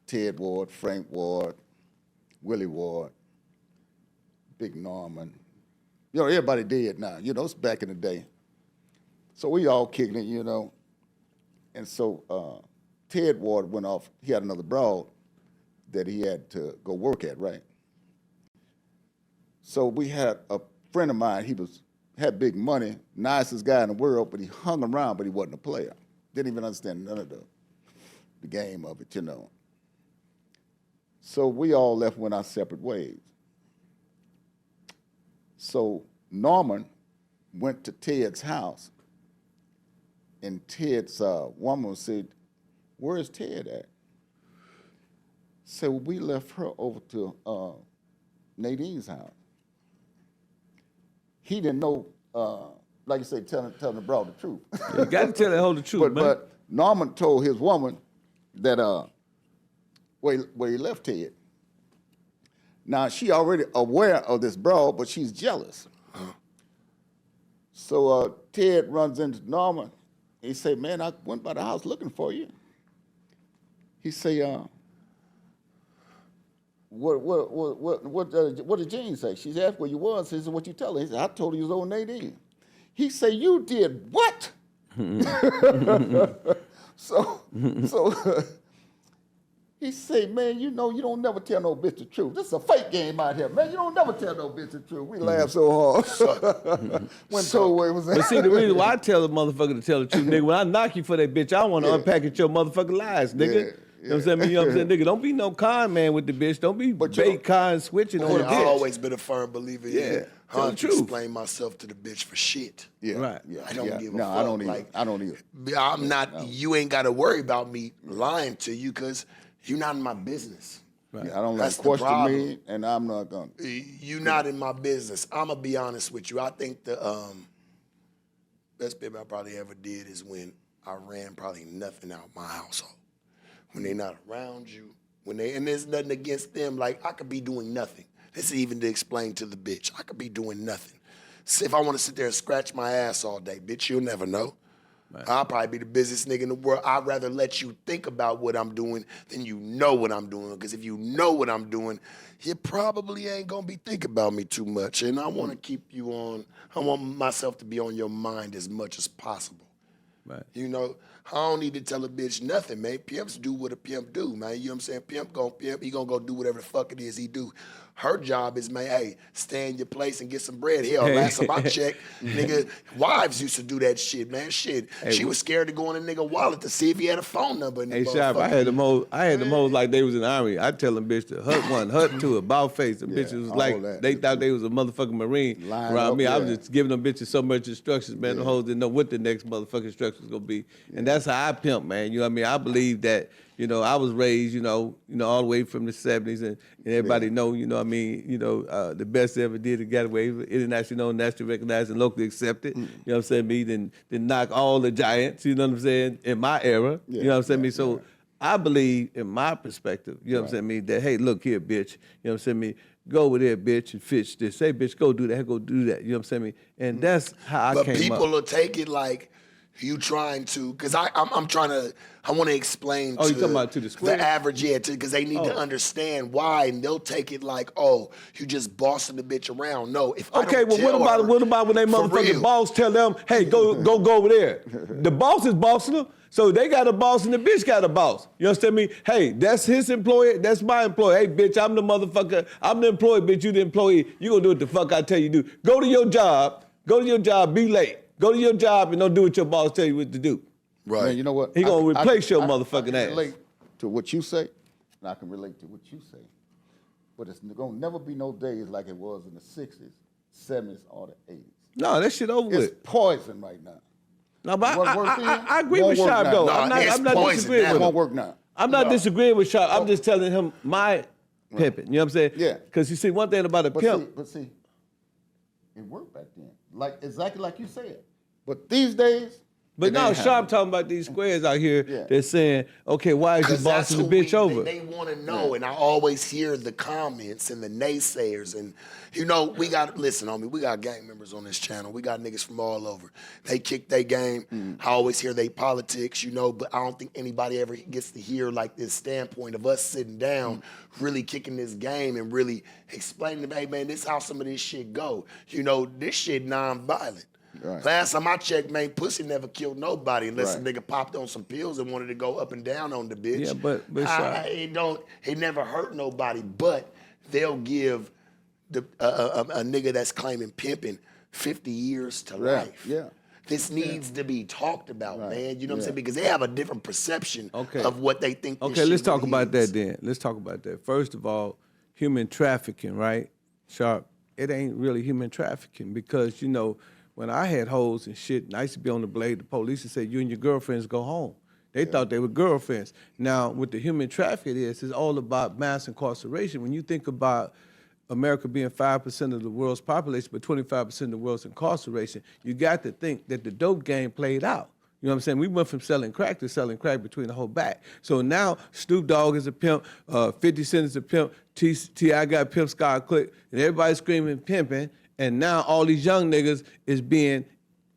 Speaker 2: Ted Ward, Frank Ward, Willie Ward, Big Norman. You know, everybody dead now. You know, it's back in the day. So we all kicking it, you know. And so Ted Ward went off. He had another broad that he had to go work at, right? So we had a friend of mine. He had big money, nicest guy in the world, but he hung around, but he wasn't a player. Didn't even understand none of the game of it, you know. So we all went our separate ways. So Norman went to Ted's house, and Ted's woman said, "Where's Ted at?" So we left her over to Nadine's house. He didn't know, like you say, telling the broad the truth.
Speaker 3: You got to tell that hoe the truth, man.
Speaker 2: But Norman told his woman that where he left Ted. Now, she already aware of this broad, but she's jealous. So Ted runs into Norman. He say, "Man, I went by the house looking for you." He say, What did Jean say? She asked where you was. He said, "What you tell her?" He said, "I told her you was on Nadine." He say, "You did what?" So he say, "Man, you know you don't never tell no bitch the truth. This is a fake game out here, man. You don't never tell no bitch the truth." We laughed so hard. When told where it was at.
Speaker 3: But see, the reason why I tell a motherfucker to tell the truth, nigga, when I knock you for that bitch, I want to unpackage your motherfucking lies, nigga. You know what I'm saying? You know what I'm saying? Nigga, don't be no con man with the bitch. Don't be bait con switching on the bitch.
Speaker 1: I've always been a firm believer in
Speaker 3: tell
Speaker 1: how
Speaker 3: the
Speaker 1: to
Speaker 3: truth.
Speaker 1: explain myself to the bitch for shit.
Speaker 2: Yeah,
Speaker 3: Right.
Speaker 2: Yeah,
Speaker 1: I don't give a
Speaker 2: no,
Speaker 1: fuck.
Speaker 2: I don't either.
Speaker 1: Like,
Speaker 2: I don't either.
Speaker 1: I'm not, you ain't got to worry about me lying to you because you're not in my business.
Speaker 3: Right.
Speaker 2: Yeah, I don't
Speaker 1: That's
Speaker 2: like
Speaker 1: the
Speaker 2: question
Speaker 1: problem.
Speaker 2: me, and I'm not gonna.
Speaker 1: You're not in my business. I'm going to be honest with you. I think the best bit I probably ever did is when I ran probably nothing out my household. When they not around you, and there's nothing against them, like I could be doing nothing. This is even to explain to the bitch. I could be doing nothing. So if I want to sit there and scratch my ass all day, bitch, you'll never know. Right. I'll probably be the busiest nigga in the world. I'd rather let you think about what I'm doing than you know what I'm doing. Because if you know what I'm doing, you probably ain't going to be thinking about me too much. And I want to keep you on, I want myself to be on your mind as much as possible.
Speaker 3: Right.
Speaker 1: You know, I don't need to tell a bitch nothing, man. Pimps do what a pimp do, man. You know what I'm saying? Pimp, he gonna go do whatever the fuck it is he do. Her job is, man, hey, stay in your place and get some bread. Hell, last time I checked, nigga, wives used to do that shit, man. Shit.
Speaker 3: Hey,
Speaker 1: she was scared to go in a nigga wallet to see if he had a phone number in the
Speaker 3: Hey, Shop, I had them hoes like they was in the army. I tell them bitch to hut one, hut two, about face. The bitches was like, they thought they was a motherfucking Marine around me. I was just giving them bitches so much instructions, man. The hoes didn't know what the next motherfucking instructions was gonna be. And that's how I pimp, man. You know what I mean? I believe that, you know, I was raised, you know, all the way from the 70s, and everybody know, you know what I mean, the best ever did it got away, internationally known, nationally recognized, and locally accepted. You know what I'm saying? Me, then knock all the giants, you know what I'm saying, in my era. You know what I'm saying? So I believe, in my perspective, you know what I'm saying, me, that, hey, look here, bitch, you know what I'm saying, me, go over there, bitch, and fix this. Say, bitch, go do that, go do that, you know what I'm saying, me. And that's how I
Speaker 1: But
Speaker 3: came
Speaker 1: people
Speaker 3: up.
Speaker 1: will take it like you trying to, because I'm trying to, I want to explain
Speaker 3: Oh,
Speaker 1: to
Speaker 3: you talking about to the square?
Speaker 1: average, because they need to understand why, and they'll take it like, oh, you just bossing the bitch around. No, if I
Speaker 3: Okay,
Speaker 1: don't
Speaker 3: well,
Speaker 1: tell
Speaker 3: what
Speaker 1: her,
Speaker 3: about when they
Speaker 1: for
Speaker 3: motherfucking
Speaker 1: real,
Speaker 3: boss tell them, hey, go over there? The boss is bossing them, so they got a boss and the bitch got a boss. You understand me? Hey, that's his employee, that's my employee. Hey, bitch, I'm the motherfucker, I'm the employee, bitch, you the employee. You gonna do what the fuck I tell you to do. Go to your job, be late. Go to your job and don't do what your boss tell you what to do.
Speaker 1: right?
Speaker 2: Man, you know what?
Speaker 3: He gonna replace your
Speaker 2: I
Speaker 3: motherfucking
Speaker 2: can
Speaker 3: ass.
Speaker 2: relate to what you say, and I can relate to what you say. But it's gonna never be no days like it was in the 60s, 70s, or the 80s.
Speaker 3: No, that shit over
Speaker 2: It's
Speaker 3: with.
Speaker 2: poison right now.
Speaker 3: No, but
Speaker 2: Won't work then,
Speaker 3: I agree
Speaker 2: won't
Speaker 3: with
Speaker 2: work
Speaker 3: Sharp
Speaker 2: now.
Speaker 3: though.
Speaker 1: No,
Speaker 3: I'm
Speaker 1: it's
Speaker 3: not
Speaker 1: poison
Speaker 3: disagreeing
Speaker 1: now.
Speaker 3: with
Speaker 2: It won't
Speaker 3: him.
Speaker 2: work now.
Speaker 3: I'm not disagreeing with Sharp. I'm just telling him my pimping. You know what I'm saying?
Speaker 2: Yeah.
Speaker 3: Because you see, one thing about a pimp.
Speaker 2: But see, it worked back then, like exactly like you said. But these days,
Speaker 3: But
Speaker 2: it
Speaker 3: now
Speaker 2: ain't
Speaker 3: Sharp
Speaker 2: happening.
Speaker 3: talking about these squares out here.
Speaker 2: Yeah.
Speaker 3: They're saying, okay, why is you
Speaker 1: Because that's
Speaker 3: bossing
Speaker 1: who
Speaker 3: the bitch over?
Speaker 1: they want to know, and I always hear the comments and the naysayers, and we got listen on me. We got gang members on this channel. We got niggas from all over. They kick their game. I always hear they politics, but I don't think anybody ever gets to hear like this standpoint of us sitting down, really kicking this game and really explaining to hey man, this how some of this shit go. This shit non-violent.
Speaker 2: Right.
Speaker 1: Last time I checked, man, pussy never killed nobody unless
Speaker 2: Right.
Speaker 1: a nigga popped on some pills and wanted to go up and down on the bitch.
Speaker 3: Yeah, but Sharp.
Speaker 1: It never hurt nobody, but they'll give a nigga that's claiming pimping 50 years to life.
Speaker 2: Yeah.
Speaker 1: This needs to be talked about,
Speaker 2: Right.
Speaker 1: man. You know what I'm
Speaker 2: Yeah.
Speaker 1: saying? Because they have a different perception
Speaker 3: Okay.
Speaker 1: of what they think this
Speaker 3: Okay,
Speaker 1: shit
Speaker 3: let's talk
Speaker 1: really
Speaker 3: about
Speaker 1: is.
Speaker 3: that then. Let's talk about that. First of all, human trafficking, right? Sharp, it ain't really human trafficking because, when I had hoes and shit, and I used to be on the blade, the police would say, you and your girlfriends go home. They thought they were girlfriends. Now, with the human trafficking it's all about mass incarceration. When you think about America being 5% of the world's population, but 25% of the world's incarceration, you got to think that the dope game played out. You know what I'm saying? We went from selling crack to selling crack between the whole back. So now Snoop Dogg is a pimp, 50 Cent is a pimp, T.I. got Pimp Scott Click, and everybody's screaming pimping, and now all these young niggas is being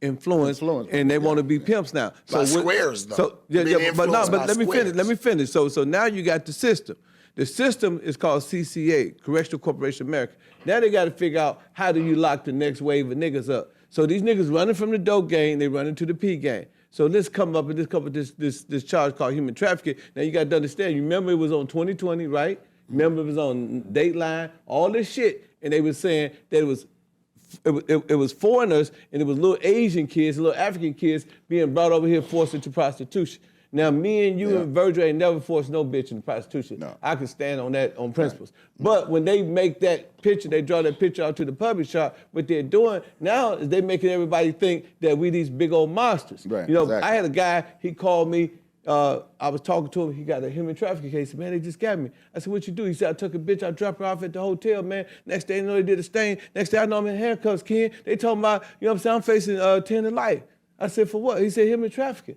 Speaker 3: influenced and they want to be pimps now.
Speaker 1: By squares, though.
Speaker 3: So
Speaker 1: Being influenced by
Speaker 3: let me finish.
Speaker 1: squares.
Speaker 3: Let me finish. So now you got the system. The system is called CCA, Correctional Corporation America. Now they got to figure out how do you lock the next wave of niggas up. So these niggas running from the dope game, they running to the P game. So let's come up with this charge called human trafficking. Now you got to understand. You remember it was on 2020, right? Remember it was on Dateline, all this shit, and they were saying that it was foreigners and it was little Asian kids, little African kids being brought over here forced into prostitution. Now, me and you and Virgil ain't never forced no bitch into prostitution.
Speaker 2: No.
Speaker 3: I can stand on that on principles. But when they make that picture, they draw that picture out to the public shop, what they're doing now is they making everybody think that we these big old monsters.
Speaker 2: Right,
Speaker 3: Exactly.
Speaker 2: exactly.
Speaker 3: I had a guy, he called me, I was talking to him, he got a human trafficking case. Man, they just got me. I said, what you do? He said, I took a bitch, I dropped her off at the hotel, man. Next day, I know they did a stain. Next day, I know I'm in handcuffs, Ken. They told me, I'm saying, I'm facing 10 to life. I said, for what? He said, human trafficking.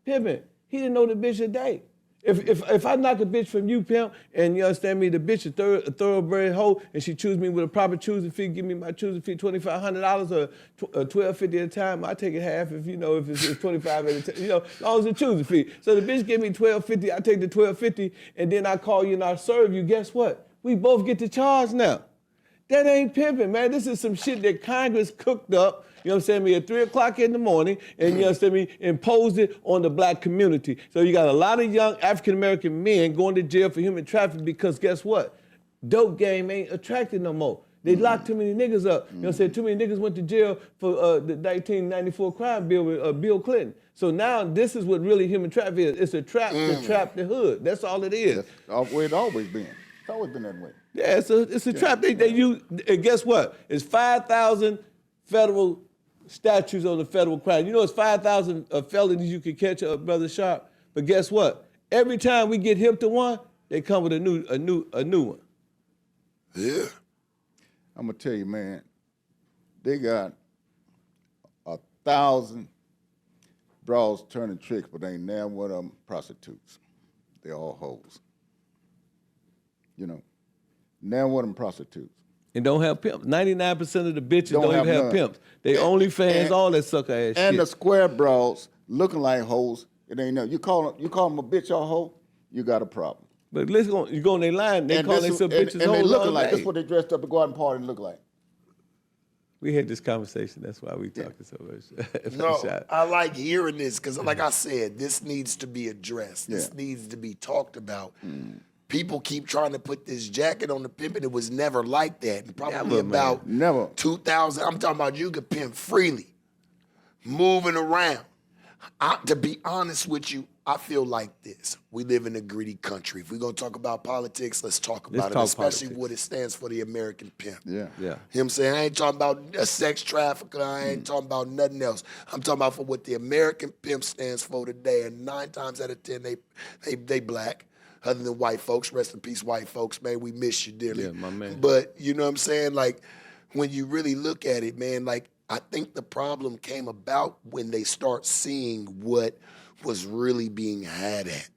Speaker 3: Pimpin'. He didn't know the bitch a day. If I knock a bitch from you, pimp, and you understand me, the bitch a thoroughbred hoe, and she choose me with a proper choosing fee, give me my choosing fee, $2,500 or $1,250 at a time, I take it half if it's 25 at a time, as long as it's a choosing fee. So the bitch give me $1,250, I take the $1,250, and then I call you and I serve you. Guess what? We both get the charge now. That ain't pimping, man. This is some shit that Congress cooked up, at 3 o'clock in the morning, and imposed it on the black community. So you got a lot of young African-American men going to jail for human trafficking because guess what? Dope game ain't attractive no more. They locked too many niggas up. Too many niggas went to jail for the 1994 crime bill with Bill Clinton. So now this is what really human trafficking is. It's a trap to trap the hood. That's all it is.
Speaker 2: That's the way it's always been. It's always been that way.
Speaker 3: Yeah, it's a trap. They use, and guess what? It's 5,000 federal statutes on the federal crime. It's 5,000 felonies you can catch, Brother Sharp. But guess what? Every time we get hip to one, they come with a new one.
Speaker 1: Yeah.
Speaker 2: I'm gonna tell you, man, they got 1,000 bras turning tricks, but ain't now one of them prostitutes. They're all hoes. You know. Now what them prostitutes?
Speaker 3: And don't have pimps. 99% of the bitches don't even have
Speaker 2: none.
Speaker 3: pimps. They only fans, all that sucker ass shit.
Speaker 2: And the square broads looking like hoes. It ain't no. You call them a bitch or a hoe, you got a problem.
Speaker 3: But let's go. You go on their line. They
Speaker 2: And
Speaker 3: call
Speaker 2: this-
Speaker 3: themselves
Speaker 2: and-
Speaker 3: bitches.
Speaker 2: And they
Speaker 3: hoes
Speaker 2: looking
Speaker 3: all
Speaker 2: like
Speaker 3: day.
Speaker 2: this. What they dressed up to go out and party and look like.
Speaker 3: We had this conversation. That's why we talking so much.
Speaker 1: No, I like hearing this because, like I said, this needs to be addressed. This
Speaker 2: Yeah.
Speaker 1: needs to be talked about. People keep trying to put this jacket on the pimping. It was never like that. And probably
Speaker 3: Never, man.
Speaker 1: about
Speaker 2: Never.
Speaker 1: 2000. I'm talking about you could pimp freely, moving around. To be honest with you, I feel like this. We live in a greedy country. If we're going to talk about politics, let's talk about it,
Speaker 3: talk
Speaker 1: especially
Speaker 3: politics.
Speaker 1: what it stands for, the American pimp.
Speaker 2: Yeah.
Speaker 3: Yeah.
Speaker 1: You know what I'm saying? I ain't talking about a sex trafficker. I ain't talking about nothing else. I'm talking about for what the American pimp stands for today. And 9 times out of 10, they black. Other than white folks. Rest in peace, white folks. Man, we miss you dearly.
Speaker 3: Yeah, my man.
Speaker 1: But you know what I'm saying? Like, when you really look at it, man, like, I think the problem came about when they start seeing what was really being had at.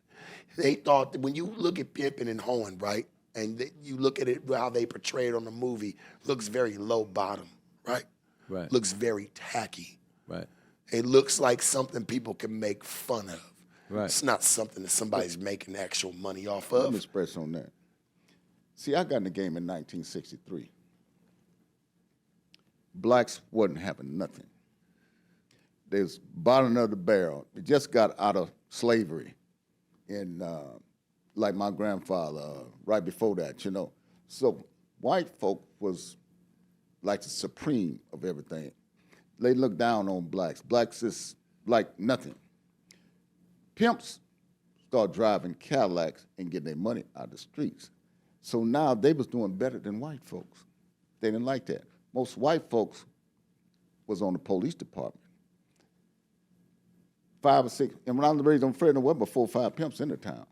Speaker 1: They thought that when you look at pimping and hoeing, right, and you look at it how they portray it on the movie, looks very low bottom, right?
Speaker 3: Right.
Speaker 1: Looks very tacky.
Speaker 3: Right.
Speaker 1: It looks like something people can make fun of.
Speaker 3: Right.
Speaker 1: It's not something that somebody's making actual money off
Speaker 2: Let me
Speaker 1: of.
Speaker 2: express on that. See, I got in the game in 1963. Blacks wasn't having nothing. They was bottom of the barrel. They just got out of slavery, and like my grandfather, right before that, you know. So white folk was like the supreme of everything. They looked down on blacks. Blacks is like nothing. Pimps start driving Cadillacs and getting their money out of the streets. So now they was doing better than white folks. They didn't like that. Most white folks was on the police department. 5 or 6, and when I was raised on Fred, there were but 4 or 5 pimps in the town.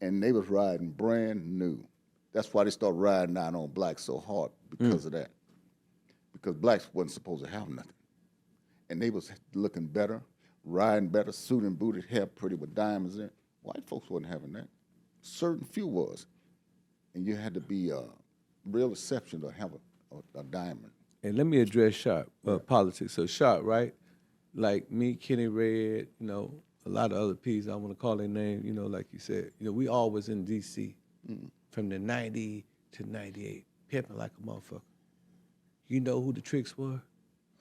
Speaker 2: And they was riding brand new. That's why they started riding out on blacks so hard, because of that. Because blacks wasn't supposed to have nothing. And they was looking better, riding better, suit and booted, hair pretty with diamonds in it. White folks wasn't having that. Certain few was. And you had to be a real exception to have a diamond.
Speaker 3: And let me address Sharp, politics. So Sharp, right? Like me, Kenny Red, you know, a lot of other P's, I want to call their name, you know, like you said. You know, we all was in D.C. From the 90 to 98, pimping like a motherfucker. You know who the tricks were?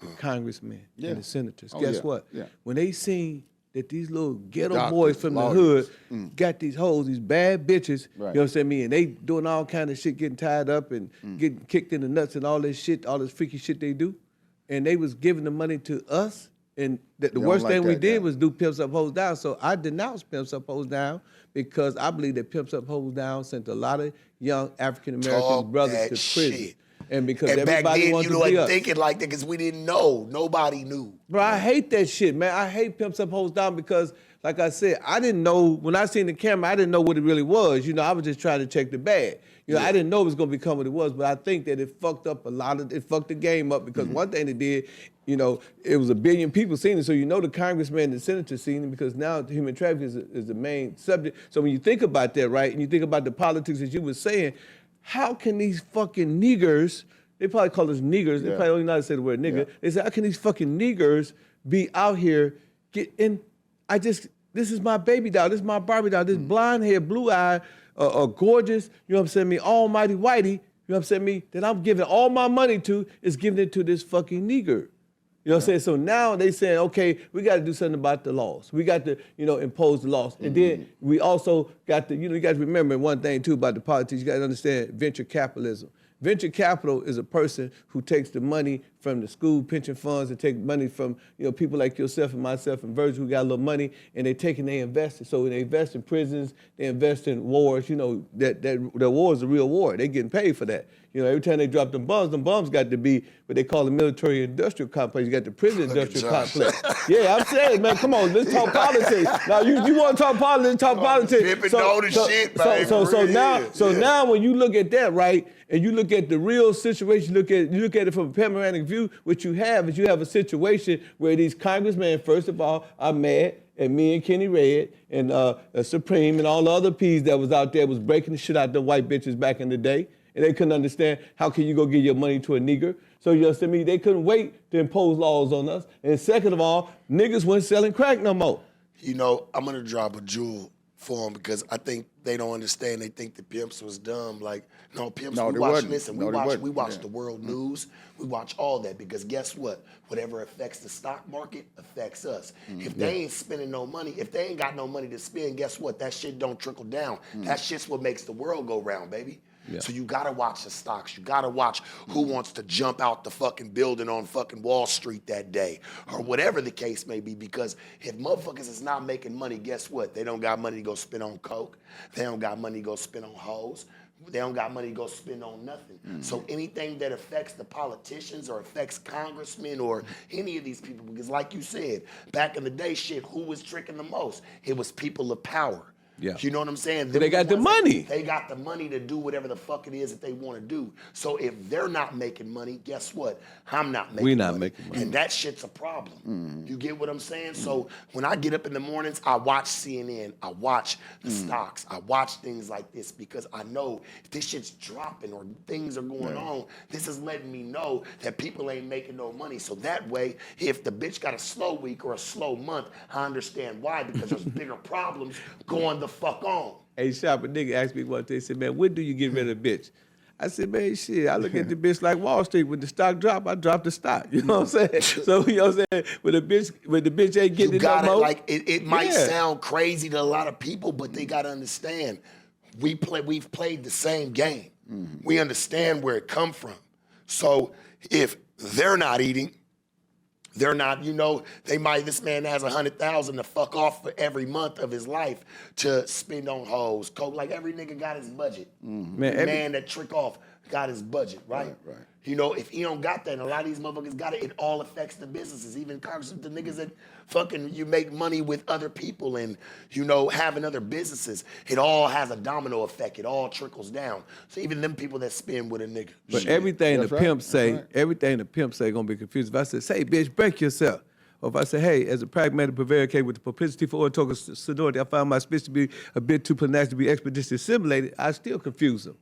Speaker 3: The congressmen and the senators.
Speaker 2: Oh,
Speaker 3: Guess
Speaker 2: yeah.
Speaker 3: what?
Speaker 2: Yeah.
Speaker 3: When they seen that these little ghetto
Speaker 2: Doctors,
Speaker 3: boys from
Speaker 2: lawyers.
Speaker 3: the hood got these hoes, these bad bitches,
Speaker 2: Right.
Speaker 3: you know what I'm saying, and they doing all kind of shit, getting tied up and getting kicked in the nuts and all this shit, all this freaky shit they do, and they was giving the money to us, and the
Speaker 2: don't
Speaker 3: worst
Speaker 2: like
Speaker 3: thing we
Speaker 2: that,
Speaker 3: did
Speaker 2: yeah.
Speaker 3: was do Pimps Up, Hoes Down. So I denounced Pimps Up, Hoes Down because I believe that Pimps Up, Hoes Down sent a lot of young African American
Speaker 1: Talk
Speaker 3: brothers
Speaker 1: that
Speaker 3: to prison.
Speaker 1: shit.
Speaker 3: And because
Speaker 1: And back
Speaker 3: everybody
Speaker 1: then,
Speaker 3: wanted
Speaker 1: you
Speaker 3: to be
Speaker 1: wasn't
Speaker 3: us.
Speaker 1: thinking like that because we didn't know. Nobody knew.
Speaker 3: Bro, I hate that shit, man. I hate Pimps Up, Hoes Down because, like I said, I didn't know, when I seen the camera, I didn't know what it really was. You know, I was just trying to check the bag. You know, I didn't know it was going to become what it was, but I think that it fucked up it fucked the game up because one thing it did, you know, it was 1 billion people seeing it, so you know the congressman and the senator seen it because now human trafficking is the main subject. So when you think about that, right, and you think about the politics that you were saying, how can these fucking niggers, they probably call us niggers, they probably don't even know how to say the word nigger, they say, how can these fucking niggers be out here this is my baby doll, this is my Barbie doll, this blonde hair, blue eye, gorgeous, you know what I'm saying, me, almighty whitey, you know what I'm saying, me, that I'm giving all my money to is giving it to this fucking nigger. You know what I'm saying? So now they saying, okay, we got to do something about the laws. We got to, you know, impose the laws. And then we also got to, you know, you got to remember one thing too about the politics. You got to understand venture capitalism. Venture capital is a person who takes the money from the school pension funds and take money from, you know, people like yourself and myself and Virgil who got a little money and they take and they invest it. So they invest in prisons, they invest in wars. You know, the war is a real war. They getting paid for that. You know, every time they drop them bombs got to be what they call the military industrial complex. You got the prison industrial complex. Yeah, I'm saying, man, come on, let's talk politics. Now you want to talk politics, talk politics.
Speaker 1: Pimpin' know the shit, man.
Speaker 3: So now when you look at that, right, and you look at the real situation, you look at it from a panoramic view, what you have is you have a situation where these congressmen, first of all, are mad and me and Kenny Red and Supreme and all the other P's that was out there was breaking the shit out the white bitches back in the day. And they couldn't understand how can you go give your money to a nigger. So you understand me? They couldn't wait to impose laws on us. And second of all, niggas weren't selling crack no more.
Speaker 1: You know, I'm gonna drop a jewel for them because I think they don't understand. They think the pimps was dumb. Like, no, pimps, we watch, listen, we watch the world news. We watch all that because guess what? Whatever affects the stock market affects us. If they ain't spending no money, if they ain't got no money to spend, guess what? That shit don't trickle down. That shit's what makes the world go round, baby. Yeah. So you gotta watch the stocks. You gotta watch who wants to jump out the fucking building on fucking Wall Street that day or whatever the case may be, because if motherfuckers is not making money, guess what? They don't got money to go spend on coke. They don't got money to go spend on hoes. They don't got money to go spend on nothing. So anything that affects the politicians or affects congressmen or any of these people, because like you said, back in the day, shit, who was tricking the most? It was people of power.
Speaker 3: Yeah.
Speaker 1: You know what I'm saying?
Speaker 3: They got the money.
Speaker 1: They got the money to do whatever the fuck it is that they want to do. So if they're not making money, guess what? I'm not making money.
Speaker 3: We're not making money.
Speaker 1: And that shit's a problem. You get what I'm saying? So when I get up in the mornings, I watch CNN. I watch the stocks. I watch things like this because I know if this shit's dropping or things are going on, this is letting me know that people ain't making no money. So that way, if the bitch got a slow week or a slow month, I understand why, because there's bigger problems going the fuck on.
Speaker 3: Hey, Shop, a nigga asked me one day, he said, man, when do you get rid of a bitch? I said, man, shit, I look at the bitch like Wall Street. When the stock drop, I drop the stock. You know what I'm saying? So, you know what I'm saying? When the bitch ain't getting it no more.
Speaker 1: Like, it might sound crazy to a lot of people, but they got to understand, we've played the same game. We understand where it come from. So if they're not eating, they're not, you know, this man has 100,000 to fuck off for every month of his life to spend on hoes, coke. Like every nigga got his budget. Man that trick off got his budget, right? Right. You know, if he don't got that, and a lot of these motherfuckers got it, it all affects the businesses. Even Congress, the niggas that fucking, you make money with other people and, you know, having other businesses, it all has a domino effect. It all trickles down. So even them people that spend with a nigga.
Speaker 3: But everything the pimp say, everything the pimp say gonna be confused. If I say, bitch, break yourself. Or if I say, hey, as a pragmatic prevaricator with the propensity for total sonority, I find my speech to be a bit too pronounced to be expeditiously assimilated, I still confuse them.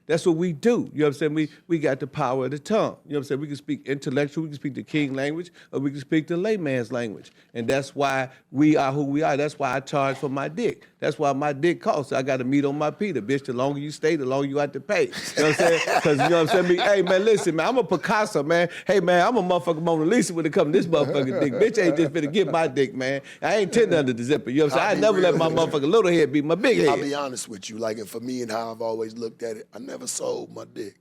Speaker 3: That's what we do. You know what I'm saying? We got the power of the tongue. You know what I'm saying? We can speak intellectual, we can speak the king language, or we can speak the layman's language. And that's why we are who we are. That's why I charge for my dick. That's why my dick costs. I got to meet on my Peter. Bitch, the longer you stay, the longer you have to pay. You know what I'm saying? Because, you know what I'm saying? Hey, man, listen, man, I'm a Picasso, man. Hey, man, I'm a motherfucking Mona Lisa when it comes to this motherfucking dick. Bitch ain't just finna get my dick, man. I ain't tender under the zipper. You know what I'm saying? I never let my motherfucking little head beat my big head.
Speaker 1: I'll be honest with you. Like, for me and how I've always looked at it, I never sold my dick.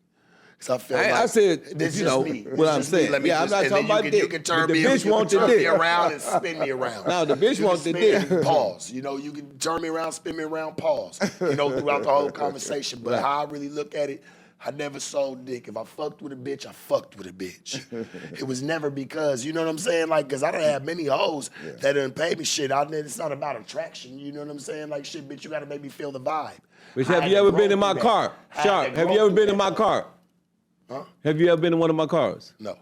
Speaker 1: Cause I felt
Speaker 3: I said,
Speaker 1: this
Speaker 3: you know, what I'm saying. Yeah, I'm not talking about dick.
Speaker 1: You can turn me around and spin me around.
Speaker 3: No, the bitch wants the dick.
Speaker 1: Pause. You know, you can turn me around, spin me around, pause. You know, throughout the whole conversation. But how I really look at it, I never sold dick. If I fucked with a bitch, I fucked with a bitch. It was never because, you know what I'm saying? Like, because I done had many hoes that done pay me shit. It's not about attraction, you know what I'm saying? Like, shit, bitch, you got to make me feel the vibe.
Speaker 3: Bitch, have you ever been in my car? Sharp, have you ever been in my car?
Speaker 1: Huh?
Speaker 3: Have you ever been in one of my cars?
Speaker 1: No.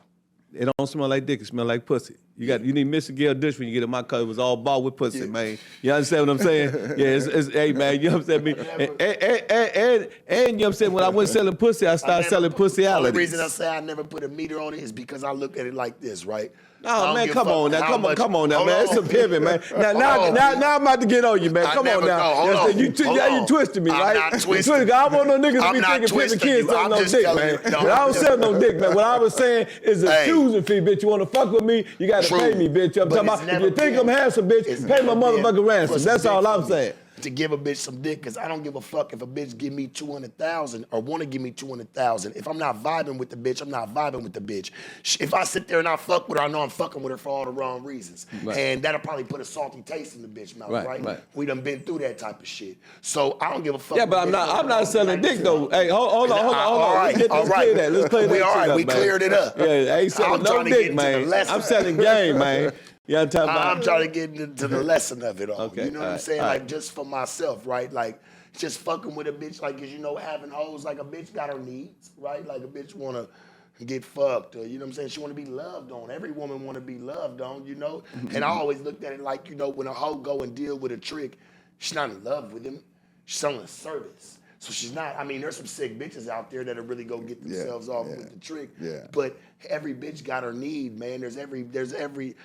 Speaker 3: It don't smell like dick, it smell like pussy. You need Mr. Gail Dish when you get in my car. It was all bought with pussy, man. You understand what I'm saying? Yeah, it's hey, man, you know what I'm saying? And you know what I'm saying? When I went selling pussy, I started selling pussyality.
Speaker 1: The only reason I say I never put a meter on it is because I look at it like this, right?
Speaker 3: Oh, man, come on now, come on now, man. It's a pivot, man. Now I'm about to get on you, man. Come on now. You twisted me, right?
Speaker 1: I'm not twisting.
Speaker 3: I don't want no niggas to be thinking pimping kids selling no dick, man. I don't sell no dick, man. What I was saying is a choosing fee, bitch. You want to fuck with me, you got to pay me, bitch. I'm talking about, if you think I'm handsome, bitch, pay my motherfucking ransom. That's all I'm saying.
Speaker 1: To give a bitch some dick, because I don't give a fuck if a bitch give me 200,000 or want to give me 200,000. If I'm not vibing with the bitch, I'm not vibing with the bitch. If I sit there and I fuck with her, I know I'm fucking with her for all the wrong reasons. Right. And that'll probably put a salty taste in the bitch mouth, right? We done been through that type of shit. So I don't give a fuck.
Speaker 3: Yeah, but I'm not selling dick though. Hey, hold on.
Speaker 1: All right.
Speaker 3: Let's clear that. Let's clear that.
Speaker 1: All right, we cleared it up.
Speaker 3: Yeah, I ain't selling no dick, man. I'm selling game, man. I'm
Speaker 1: trying to get into the lesson of it all.
Speaker 3: Okay.
Speaker 1: You know what I'm saying? Like, just for myself, right? Like, just fucking with a bitch, like, 'cause you know, having hoes, like, a bitch got her needs, right? Like, a bitch wanna, get fucked, or you know what I'm saying? She want to be loved on. Every woman want to be loved on, you know? And I always looked at it like, you know, when a hoe go and deal with a trick, she's not in love with him. She's selling a service. So she's not, I mean, there's some sick bitches out there that'll really go get themselves off with the trick.
Speaker 2: Yeah.
Speaker 1: But every bitch got her need, man.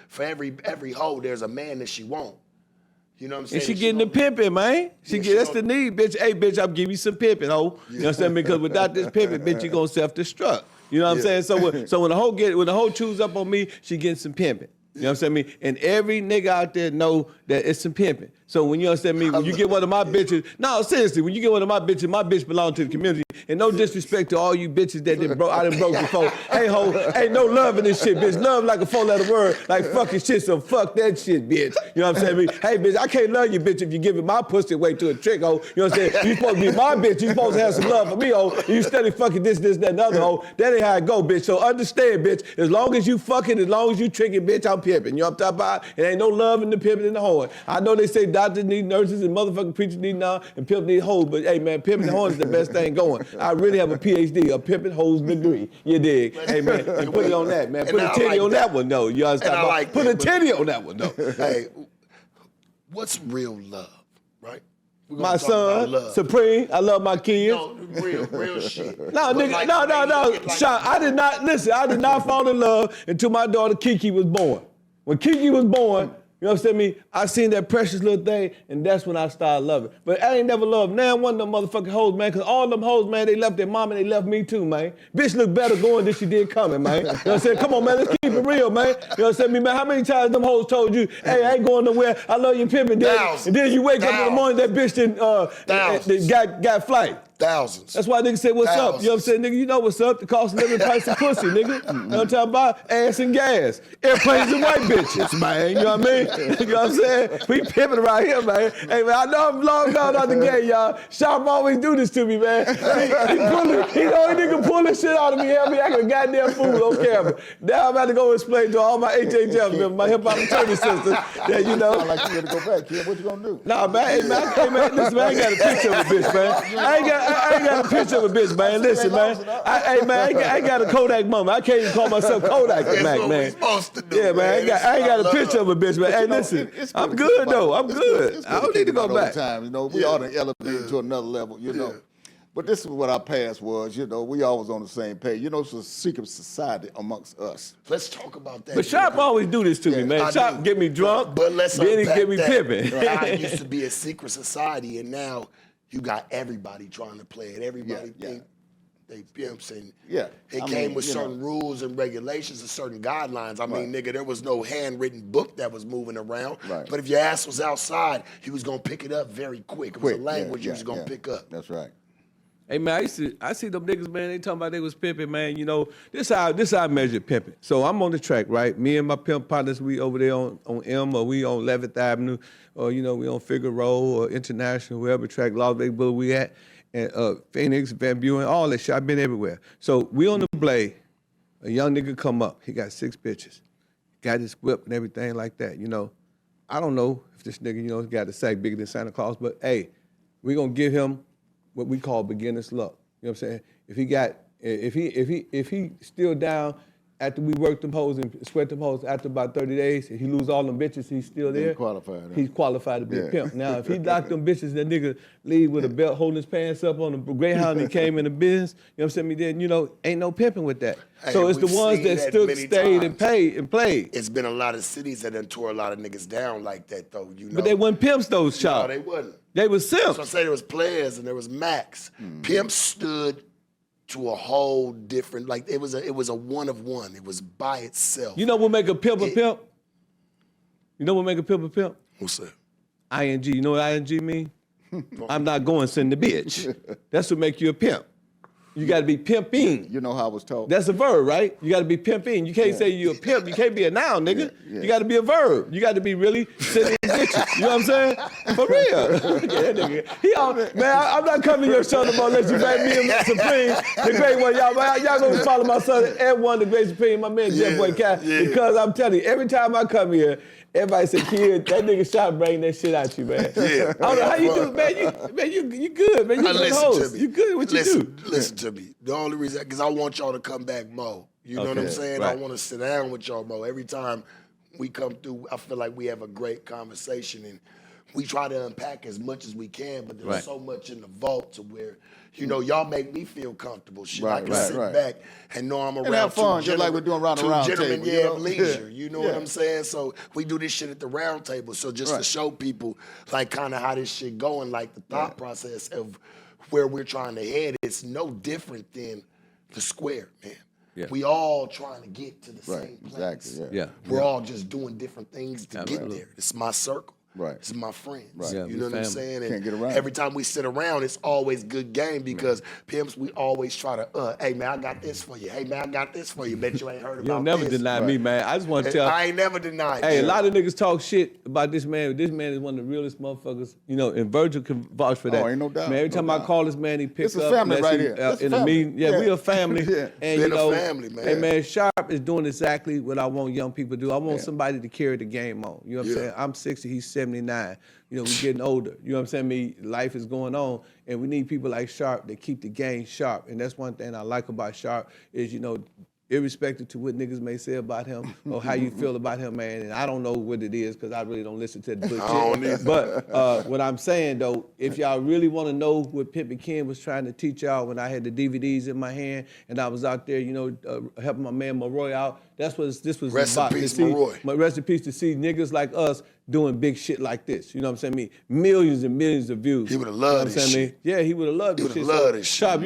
Speaker 1: For every hoe, there's a man that she want. You know what I'm saying?
Speaker 3: And she getting the pimping, man. That's the need, bitch. Hey, bitch, I'm giving you some pimping, ho. You know what I'm saying? Because without this pimping, bitch, you gonna self-destruct. You know what I'm saying? So when the hoe chews up on me, she getting some pimping. You know what I'm saying? And every nigga out there know that it's some pimping. So when you understand me, when you get one of my bitches, no, seriously, when you get one of my bitch belong to the community. And no disrespect to all you bitches that I done broke before. Hey, ho, ain't no love in this shit, bitch. Love like a 4-letter word, like fucking shit, so fuck that shit, bitch. You know what I'm saying? Hey, bitch, I can't love you, bitch, if you giving my pussy away to a trick, ho. You know what I'm saying? You supposed to be my bitch. You supposed to have some love for me, ho. You steady fucking this, that, and the other, ho. That ain't how it go, bitch. So understand, bitch, as long as you fucking, as long as you tricking, bitch, I'm pimping. You know what I'm talking about? It ain't no love in the pimping and the hoeing. I know they say doctors need nurses and motherfucking preachers need now and pimp need hoes, but hey, man, pimping and hoeing is the best thing going. I really have a PhD, a pimping hoes degree. You dig? Hey, man, and put it on that, man. Put a titty on that one, though. You understand? Put a titty on that one, though.
Speaker 1: Hey, what's real love, right?
Speaker 3: My son, Supreme, I love my kids.
Speaker 1: No, real shit.
Speaker 3: No, nigga, no. Sean, I did not fall in love until my daughter Kiki was born. When Kiki was born, you know what I'm saying? I seen that precious little thing, and that's when I started loving. But I ain't never loved now one of them motherfucking hoes, man, because all them hoes, man, they left their mom and they left me too, man. Bitch look better going than she did coming, man. You know what I'm saying? Come on, man, let's keep it real, man. You know what I'm saying? Man, how many times them hoes told you, hey, I ain't going nowhere, I love you pimping, daddy. And then you wake up in the morning, that bitch got flight.
Speaker 1: Thousands.
Speaker 3: That's why niggas say, what's up? You know what I'm saying, nigga? You know what's up. The cost of living price of pussy, nigga. You know what I'm talking about? Ass and gas. Airplanes and white bitches, man. You know what I mean? You know what I'm saying? We pimping around here, man. Hey, man, I know I'm long gone out the game, y'all. Sharp always do this to me, man. He the only nigga pull this shit out of me, have me acting a goddamn fool on camera. Now I'm about to go explain to all my HHF members, my hip-hop attorney sisters, that, you know.
Speaker 2: Sound like you gotta go back, kid. What you gonna do?
Speaker 3: Nah, man, hey, man, listen, man, I ain't got a picture of a bitch, man. I ain't got a picture of a bitch, man. Listen, man. Hey, man, I ain't got a Kodak moment. I can't even call myself Kodak, man. Yeah, man. I ain't got a picture of a bitch, man. Hey, listen, I'm good, though. I'm good. I don't need to go back.
Speaker 2: You know, we ought to elevate to another level, you know. But this is what our past was, you know. We always on the same page. You know, it's a secret society amongst us.
Speaker 1: Let's talk about that.
Speaker 3: But Sharp always do this to me, man. Sharp get me drunk,
Speaker 1: but let's
Speaker 3: then he get me pimping.
Speaker 1: How it used to be a secret society, and now you got everybody trying to play it. Everybody think they pimps, and it came with certain rules and regulations and certain guidelines. I mean, nigga, there was no handwritten book that was moving around.
Speaker 2: Right.
Speaker 1: But if your ass was outside, he was gonna pick it up very quick. It was a language he was gonna pick up.
Speaker 2: That's right.
Speaker 3: Hey, man, I see them niggas, man, they talking about they was pimping, man. You know, this how I measure pimping. So I'm on the track, right? Me and my pimp partners, we over there on M, or we on 11th Avenue, or, you know, we on Figueroa or International, wherever track, Las Vegas Boulevard we at, and Phoenix, Van Buren, all that shit. I've been everywhere. So we on the blade. A young nigga come up. He got 6 bitches. Got his whip and everything like that, you know. I don't know if this nigga, you know, got a sack bigger than Santa Claus, but, hey, we gonna give him what we call beginner's luck. You know what I'm saying? If he still down after we work them hoes and sweat them hoes after about 30 days, and he lose all them bitches, he's still there. He's qualified to be a pimp. Now, if he lock them bitches, that nigga leave with a belt holding his pants up on the Greyhound and came in the business, you know what I'm saying? Then, you know, ain't no pimping with that.
Speaker 1: Hey,
Speaker 3: so it's the ones that stayed and paid and played.
Speaker 1: It's been a lot of cities that done tore a lot of niggas down like that, though, you know.
Speaker 3: But they wasn't pimps, those shots.
Speaker 1: No, they wasn't.
Speaker 3: They was simps.
Speaker 1: So I say there was players and there was Max. Pimp stood to a whole different, like it was a one of one. It was by itself.
Speaker 3: You know what make a pimp a pimp? You know what make a pimp a pimp?
Speaker 1: What's that?
Speaker 3: ING. You know what ING mean? I'm not going send the bitch. That's what make you a pimp. You got to be pimping.
Speaker 2: You know how I was told.
Speaker 3: That's a verb, right? You got to be pimping. You can't say you're a pimp. You can't be a noun, nigga. You got to be a verb. You got to be really sending bitches. You know what I'm saying? For real. Man, I'm not coming to your show tomorrow unless you make me and Supreme, the great one. Y'all gonna follow my son, Ed1, the great Supreme, my man, Jeff Boy Cat. Because I'm telling you, every time I come here, everybody say, kid, that nigga shot bring that shit out you, man. I don't know how you do, man. You good, man. You good host. You good what you do.
Speaker 1: Listen to to me. The only reason, because I want y'all to come back more. You know what I'm
Speaker 3: Okay,
Speaker 1: saying?
Speaker 3: right.
Speaker 1: I want to sit down with y'all more. Every time we come through, I feel like we have a great conversation, and we try to unpack as much as we can, but there's
Speaker 3: Right.
Speaker 1: so much in the vault to where, you know, y'all make me feel comfortable. Shit, I
Speaker 2: Right,
Speaker 1: can
Speaker 2: right,
Speaker 1: sit
Speaker 2: right.
Speaker 1: back and know I'm around
Speaker 2: have fun,
Speaker 1: two
Speaker 2: just like we're doing around the
Speaker 1: two
Speaker 2: round
Speaker 1: gentlemen,
Speaker 2: table, you
Speaker 1: yeah,
Speaker 2: know?
Speaker 1: of leisure. You know what
Speaker 2: Yeah.
Speaker 1: I'm saying? So we do this shit at the round table. So just to
Speaker 2: Right.
Speaker 1: show people, like, kind of how this shit going, like the thought process of where we're trying to head, it's no different than the square, man.
Speaker 3: Yeah.
Speaker 1: We all trying to get to the
Speaker 2: Right,
Speaker 1: same place.
Speaker 2: exactly, yeah.
Speaker 3: Yeah.
Speaker 1: We're all just doing different things to get
Speaker 3: Absolutely.
Speaker 1: there. It's my circle.
Speaker 2: Right.
Speaker 1: This is my friends.
Speaker 2: Right.
Speaker 3: Yeah,
Speaker 1: You
Speaker 3: we
Speaker 1: know what I'm
Speaker 3: family.
Speaker 1: saying? And
Speaker 2: Can't get around
Speaker 1: every
Speaker 2: it.
Speaker 1: time we sit around, it's always good game because pimps, we always try to, hey man, I got this for you. Hey man, I got this for you. Bet you ain't heard
Speaker 3: You'll
Speaker 1: about
Speaker 3: never
Speaker 1: this.
Speaker 3: deny me, man. I just want to tell.
Speaker 1: I ain't never denied.
Speaker 3: Hey,
Speaker 1: you.
Speaker 3: a lot of niggas talk shit about this man. This man is one of the realest motherfuckers, you know, and Virgil can vouch for that.
Speaker 2: Oh, ain't no doubt,
Speaker 3: Man, every
Speaker 2: no
Speaker 3: time I
Speaker 2: doubt.
Speaker 3: call this man, he picks
Speaker 2: It's a
Speaker 3: up.
Speaker 2: family
Speaker 3: lets
Speaker 2: right
Speaker 3: you,
Speaker 2: here. It's a
Speaker 3: in a
Speaker 2: family.
Speaker 3: meeting. Yeah,
Speaker 2: Yeah.
Speaker 3: we a family.
Speaker 2: Yeah.
Speaker 3: And,
Speaker 1: Been
Speaker 3: you
Speaker 1: a
Speaker 3: know,
Speaker 1: family, man.
Speaker 3: Hey, man, Sharp is doing exactly what I want young people to do. I want
Speaker 2: Yeah.
Speaker 3: somebody to carry the game on. You know what I'm
Speaker 1: Yeah.
Speaker 3: saying? I'm 60, he's 79. You know, we're getting older. You know what I'm saying? Life is going on, and we need people like Sharp that keep the game sharp. And that's one thing I like about Sharp is, you know, irrespective to what niggas may say about him or how you feel about him, man. And I don't know what it is because I really don't listen to the bullshit.
Speaker 1: I don't either.
Speaker 3: But what I'm saying, though, if y'all really want to know what Pimpin was trying to teach y'all when I had the DVDs in my hand and I was out there, you know, helping my man Maroy out, that's what this was
Speaker 1: Rest in
Speaker 3: about.
Speaker 1: peace,
Speaker 3: to see,
Speaker 1: Maroy.
Speaker 3: Rest in peace to see niggas like us doing big shit like this. You know what I'm saying? Millions and millions of views.
Speaker 1: He would've
Speaker 3: You know
Speaker 1: loved
Speaker 3: what
Speaker 1: this
Speaker 3: I'm saying?
Speaker 1: shit.
Speaker 3: Yeah, he would have loved this
Speaker 1: He
Speaker 3: shit.
Speaker 1: would've loved this shit.
Speaker 3: Sharp,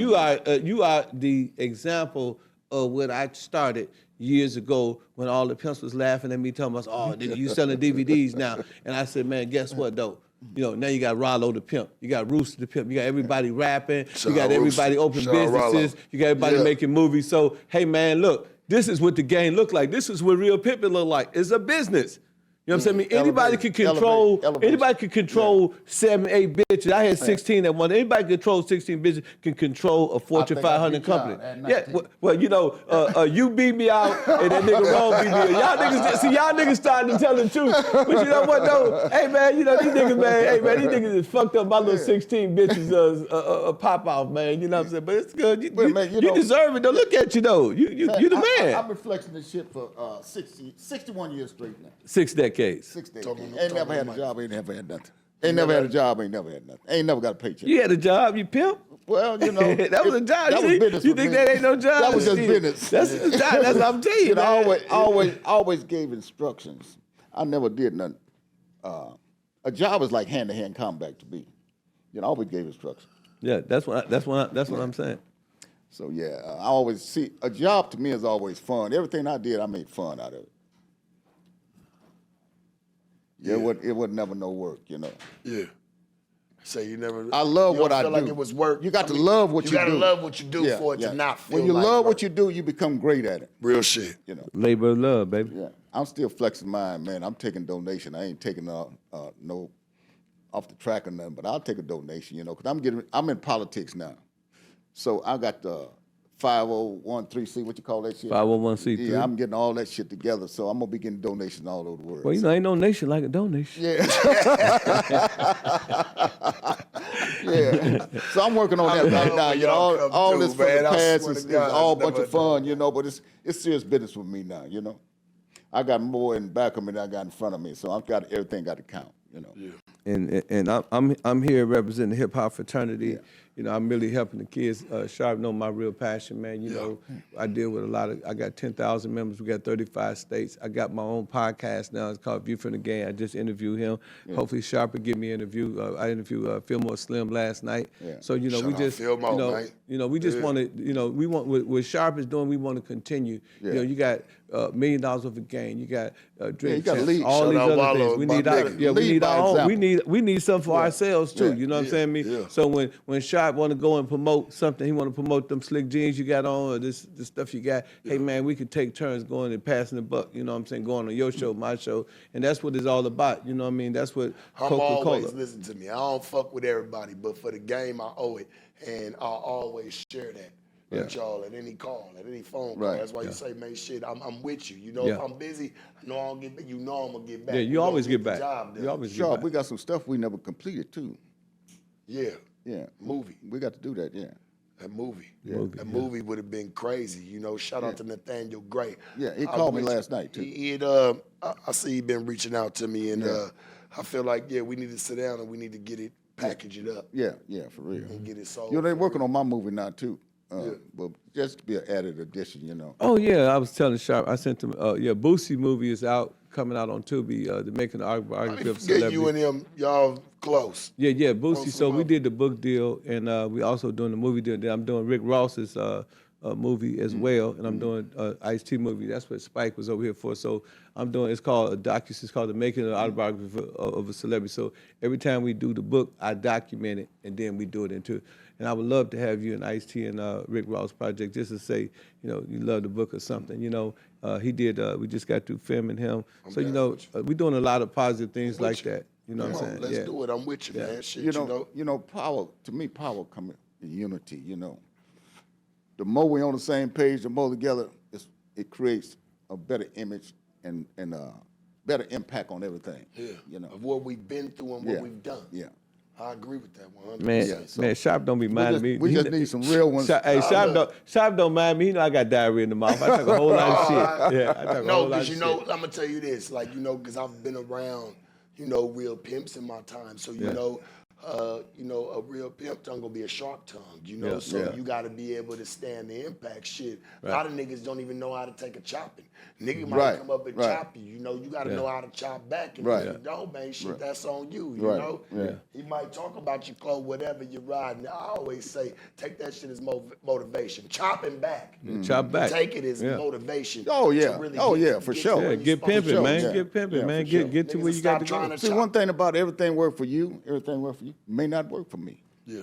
Speaker 3: you are the example of what I started years ago when all the pimps was laughing at me, talking about, oh, nigga, you selling DVDs now. And I said, man, guess what, though? You know, now you got Rollo the pimp, you got Rooster the pimp, you got everybody rapping,
Speaker 1: Shout
Speaker 3: you got
Speaker 1: out
Speaker 3: everybody
Speaker 1: Rooster.
Speaker 3: open
Speaker 1: Shout out Rollo.
Speaker 3: businesses, you got everybody
Speaker 1: Yeah.
Speaker 3: making movies. So, hey, man, look, this is what the game look like. This is what real pimping look like. It's a business. You know what I'm saying? I mean, anybody
Speaker 2: Elevate,
Speaker 3: can control.
Speaker 2: elevate.
Speaker 3: Anybody can control 7, 8 bitches. I had 16 at one. Anybody can control 16 bitches. Can control a Fortune
Speaker 2: think I
Speaker 3: 500
Speaker 2: beat y'all
Speaker 3: company.
Speaker 2: at
Speaker 3: Yeah.
Speaker 2: 19.
Speaker 3: Well, you know, you beat me out, and that nigga Ron beat me out. Y'all niggas starting to tell the truth. But you know what though? Hey man, you know these niggas, man. Hey man, these niggas is fucked up. My little 16 bitches pop off, man. You know what I'm saying? But it's good. You,
Speaker 2: But,
Speaker 3: you,
Speaker 2: man, you
Speaker 3: you
Speaker 2: know-
Speaker 3: deserve it though. Look at you though. You the man.
Speaker 2: I've been flexing this shit for 61 years straight now.
Speaker 3: 6 decades.
Speaker 2: 6 days.
Speaker 1: Talking-
Speaker 2: Ain't never
Speaker 1: talking
Speaker 2: had a
Speaker 1: about-
Speaker 2: job, ain't never had nothing. Ain't never had a job, ain't never had nothing. Ain't never got a paycheck.
Speaker 3: You had a job, you pimp.
Speaker 2: Well, you know.
Speaker 3: That was a job.
Speaker 2: That
Speaker 3: you
Speaker 2: was
Speaker 3: think,
Speaker 2: business
Speaker 3: you
Speaker 2: for
Speaker 3: think
Speaker 2: me.
Speaker 3: that ain't no job?
Speaker 2: That was just
Speaker 3: Shit.
Speaker 2: business.
Speaker 3: That's the job. That's what I'm telling you,
Speaker 2: You know,
Speaker 3: man.
Speaker 2: always gave instructions. I never did nothing. A job is like hand-to-hand combat to me. You know, I always gave instructions.
Speaker 3: Yeah, that's what I'm saying.
Speaker 2: So yeah, I always see a job to me is always fun. Everything I did, I made fun out of it. Yeah, it was never no work, you know.
Speaker 1: Yeah. Say you never.
Speaker 2: I love
Speaker 1: you
Speaker 2: what
Speaker 1: don't
Speaker 2: I
Speaker 1: feel
Speaker 2: do.
Speaker 1: like it was work.
Speaker 2: You got to love what you do.
Speaker 1: You got to love what you do
Speaker 2: Yeah,
Speaker 1: for it
Speaker 2: yeah.
Speaker 1: to not feel
Speaker 2: When you
Speaker 1: like
Speaker 2: love
Speaker 1: work.
Speaker 2: what you do, you become great at it.
Speaker 1: Real shit.
Speaker 2: You know.
Speaker 3: Labor of love, baby.
Speaker 2: Yeah, I'm still flexing mine, man. I'm taking donation. I ain't taking no off the track or nothing, but I'll take a donation, you know, because I'm in politics now. So I got the 501c, what you call that shit?
Speaker 3: 501c3.
Speaker 2: Yeah, I'm getting all that shit together, so I'm gonna be getting donations all over the world.
Speaker 3: Well, you know, ain't no nation like a donation.
Speaker 2: Yeah. Yeah. So I'm working on that right
Speaker 1: love
Speaker 2: now.
Speaker 1: when
Speaker 2: You know,
Speaker 1: y'all come
Speaker 2: all
Speaker 1: through,
Speaker 2: this for the
Speaker 1: man. I
Speaker 2: past
Speaker 1: swear
Speaker 2: is
Speaker 1: to God,
Speaker 2: all a
Speaker 1: it's
Speaker 2: bunch
Speaker 1: never
Speaker 2: of fun, you know, but it's serious business with me now, you know. I got more in back of me than I got in front of me, so I've got everything got to count, you know.
Speaker 1: Yeah.
Speaker 3: And I'm here representing the hip hop fraternity. You know, I'm really helping the kids. Sharp know my real passion, man. You know, I deal with I got 10,000 members. We got 35 states. I got my own podcast now. It's called View from the Game. I just interviewed him. Hopefully Sharp will give me an interview. I interviewed Fillmore Slim last night.
Speaker 2: Yeah.
Speaker 3: So, you know,
Speaker 1: Shout
Speaker 3: we
Speaker 1: out
Speaker 3: just,
Speaker 1: Fillmore, man.
Speaker 3: we just want to, you know, we want, what Sharp is doing, we want to continue.
Speaker 2: Yeah.
Speaker 3: You know, you got $1 million worth of game. You got Drink
Speaker 2: you gotta
Speaker 3: Champs,
Speaker 2: lead.
Speaker 3: all
Speaker 1: Shout
Speaker 3: these
Speaker 1: out
Speaker 3: other
Speaker 1: Wallow,
Speaker 3: things. We
Speaker 1: my
Speaker 3: need our,
Speaker 1: nigga.
Speaker 3: we
Speaker 2: Lead
Speaker 3: need
Speaker 2: by
Speaker 3: our own.
Speaker 2: example.
Speaker 3: We need something for ourselves too.
Speaker 2: Yeah.
Speaker 3: You know what I'm saying?
Speaker 1: Yeah.
Speaker 3: So when Sharp want to go and promote something, he want to promote them slick jeans you got on or this stuff you got. Hey man, we could take turns going and passing the buck. You know what I'm saying? Going on your show, my show, and that's what it's all about. You know what I mean? That's what
Speaker 1: I'm
Speaker 3: Coca-Cola.
Speaker 1: always listen to me. I don't fuck with everybody, but for the game, I owe it, and I'll always share that with y'all at any call, at any phone call.
Speaker 2: Right.
Speaker 1: That's why you say, man, shit, I'm with you. You know,
Speaker 3: Yeah.
Speaker 1: if I'm busy, I know I'll get back. You know I'm gonna get back.
Speaker 3: Yeah,
Speaker 1: We
Speaker 3: you
Speaker 1: gonna
Speaker 3: always get
Speaker 1: the
Speaker 3: back.
Speaker 1: job done.
Speaker 3: You always get
Speaker 2: Sharp,
Speaker 3: back.
Speaker 2: we got some stuff we never completed too.
Speaker 1: Yeah,
Speaker 2: Yeah.
Speaker 1: movie.
Speaker 2: We got to do that, yeah.
Speaker 1: That movie.
Speaker 3: Movie,
Speaker 1: That
Speaker 3: yeah.
Speaker 1: movie would have been crazy. You know, shout out to Nathaniel Gray.
Speaker 2: Yeah, he called me last night, too.
Speaker 1: I see he been reaching out to me, and I feel like, we need to sit down and we need to get it, package it up.
Speaker 2: Yeah, for real.
Speaker 1: And get it sold.
Speaker 2: You know, they're working on my movie now, too. But just to be an added addition, you know.
Speaker 3: Oh yeah, I was telling Sharp. I sent him. Boosie movie is out, coming out on Tubi. The making the autobiography of celebrity.
Speaker 1: You and him, y'all close.
Speaker 3: Yeah, Boosie.
Speaker 1: Close
Speaker 3: So we
Speaker 1: enough.
Speaker 3: did the book deal, and we also doing the movie deal. Then I'm doing Rick Ross's movie as well, and I'm doing Ice-T movie. That's what Spike was over here for. So I'm doing. It's called a docu. It's called the making of the autobiography of a celebrity. So every time we do the book, I document it, and then we do it into. And I would love to have you and Ice-T and Rick Ross project just to say, you love the book or something. He did. We just got through filming him. So we're doing a lot of positive things like that. You know what I'm saying?
Speaker 1: Let's do it. I'm with you, man. Shit,
Speaker 2: power, to me, power comes in unity, The more we're on the same page, the more together, it creates a better image and better impact on everything.
Speaker 1: Of what we've been through and what we've done.
Speaker 2: Yeah.
Speaker 1: I agree with that 100%.
Speaker 3: Man, Sharp don't be minding me.
Speaker 2: We just need some real ones.
Speaker 3: Sharp don't mind me. I got diarrhea in the mouth. I talk a whole lot of shit. Yeah, I talk a whole lot of shit.
Speaker 1: I'm gonna tell you this, because I've been around, real pimps in my time. So a real pimp tongue gonna be a shark tongue. So you got to be able to stand the impact. Shit, a lot of niggas don't even know how to take a chopping. Nigga might come up and chop you. You got to know how to chop back. And if you don't, man, shit, that's on you. You know.
Speaker 2: Yeah.
Speaker 1: He might talk about your clothes, whatever you're riding. I always say, take that shit as motivation. Chopping back.
Speaker 3: Chop back.
Speaker 1: Take it as motivation.
Speaker 2: Oh yeah.
Speaker 1: To really
Speaker 2: For sure.
Speaker 3: Yeah, get pimping, man.
Speaker 2: Yeah.
Speaker 3: Get pimping,
Speaker 2: Yeah,
Speaker 3: man.
Speaker 2: for sure.
Speaker 3: Get to
Speaker 1: Niggas
Speaker 3: where you got to
Speaker 1: stop
Speaker 3: go.
Speaker 1: trying to
Speaker 2: See, one thing about everything work for you, may not work for me.
Speaker 1: Yeah.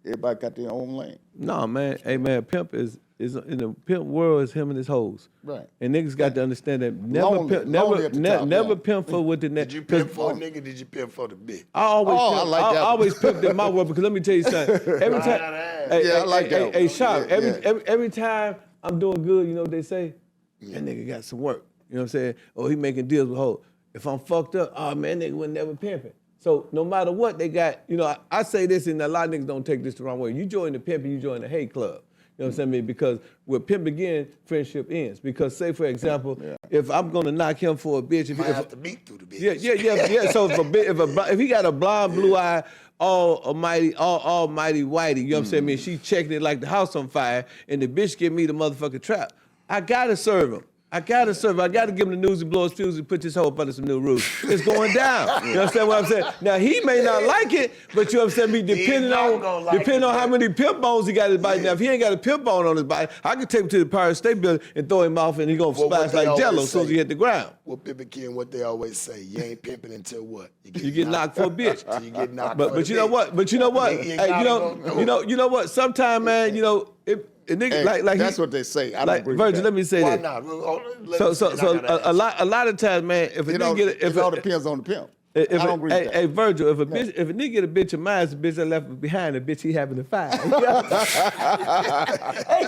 Speaker 2: Everybody got their own lane.
Speaker 3: No, man. Hey, man, pimp is in the pimp world is him and his hoes.
Speaker 2: Right.
Speaker 3: And niggas got to understand that
Speaker 2: Lonely at the top,
Speaker 3: never pimp for with the net.
Speaker 1: Did you pimp for a nigga? Did you pimp for the bitch?
Speaker 3: I always
Speaker 2: I
Speaker 3: pimp,
Speaker 2: like that one.
Speaker 3: always pimped in my world because let me tell you something. Every time,
Speaker 2: I like that one.
Speaker 3: Hey, Shop.
Speaker 2: Yeah.
Speaker 3: Every time I'm doing good, you know what they say? That nigga got some work. You know what I'm saying? Oh, he making deals with hoes. If I'm fucked up, oh man, nigga would never pimping. So no matter what they got, I say this and a lot of niggas don't take this the wrong way. You join the pimp and you join the hate club. You know what I'm saying? Because where pimp begins, friendship ends. Because say for example, if I'm gonna knock him for a bitch,
Speaker 1: You might have to beat through the bitch.
Speaker 3: yeah. So if he got a blonde, blue eye, almighty whitey, you know what I'm saying? She checking it like the house on fire, and the bitch give me the motherfucking trap. I gotta serve him. I gotta give him the news and blow his fuse and put this hoe up under some new roof. It's going down. You understand what I'm saying? Now he may not like it, but you know what I'm saying? Depending on how many pimp bones he got in his body. Now if he ain't got a pimp bone on his body, I can take him to the Empire State Building and throw him off and he gonna splash like Jello as soon as he hit the ground.
Speaker 1: Well, Pimpin' Ken, what they always say, you ain't pimping until what?
Speaker 3: You get knocked for a bitch.
Speaker 1: You get knocked
Speaker 3: But you know what? Hey, you know what? Sometimes, man, a nigga, like
Speaker 2: that's what they say. I don't agree with
Speaker 3: Virgil,
Speaker 2: that.
Speaker 3: let me say
Speaker 1: Why
Speaker 3: this.
Speaker 1: not?
Speaker 3: So a lot of times, man, if a nigga get
Speaker 2: it all depends on the pimp. I don't agree with that.
Speaker 3: Hey, Virgil, if a nigga get a bitch of mine, it's a bitch that left behind, a bitch he having to find. Hey, cause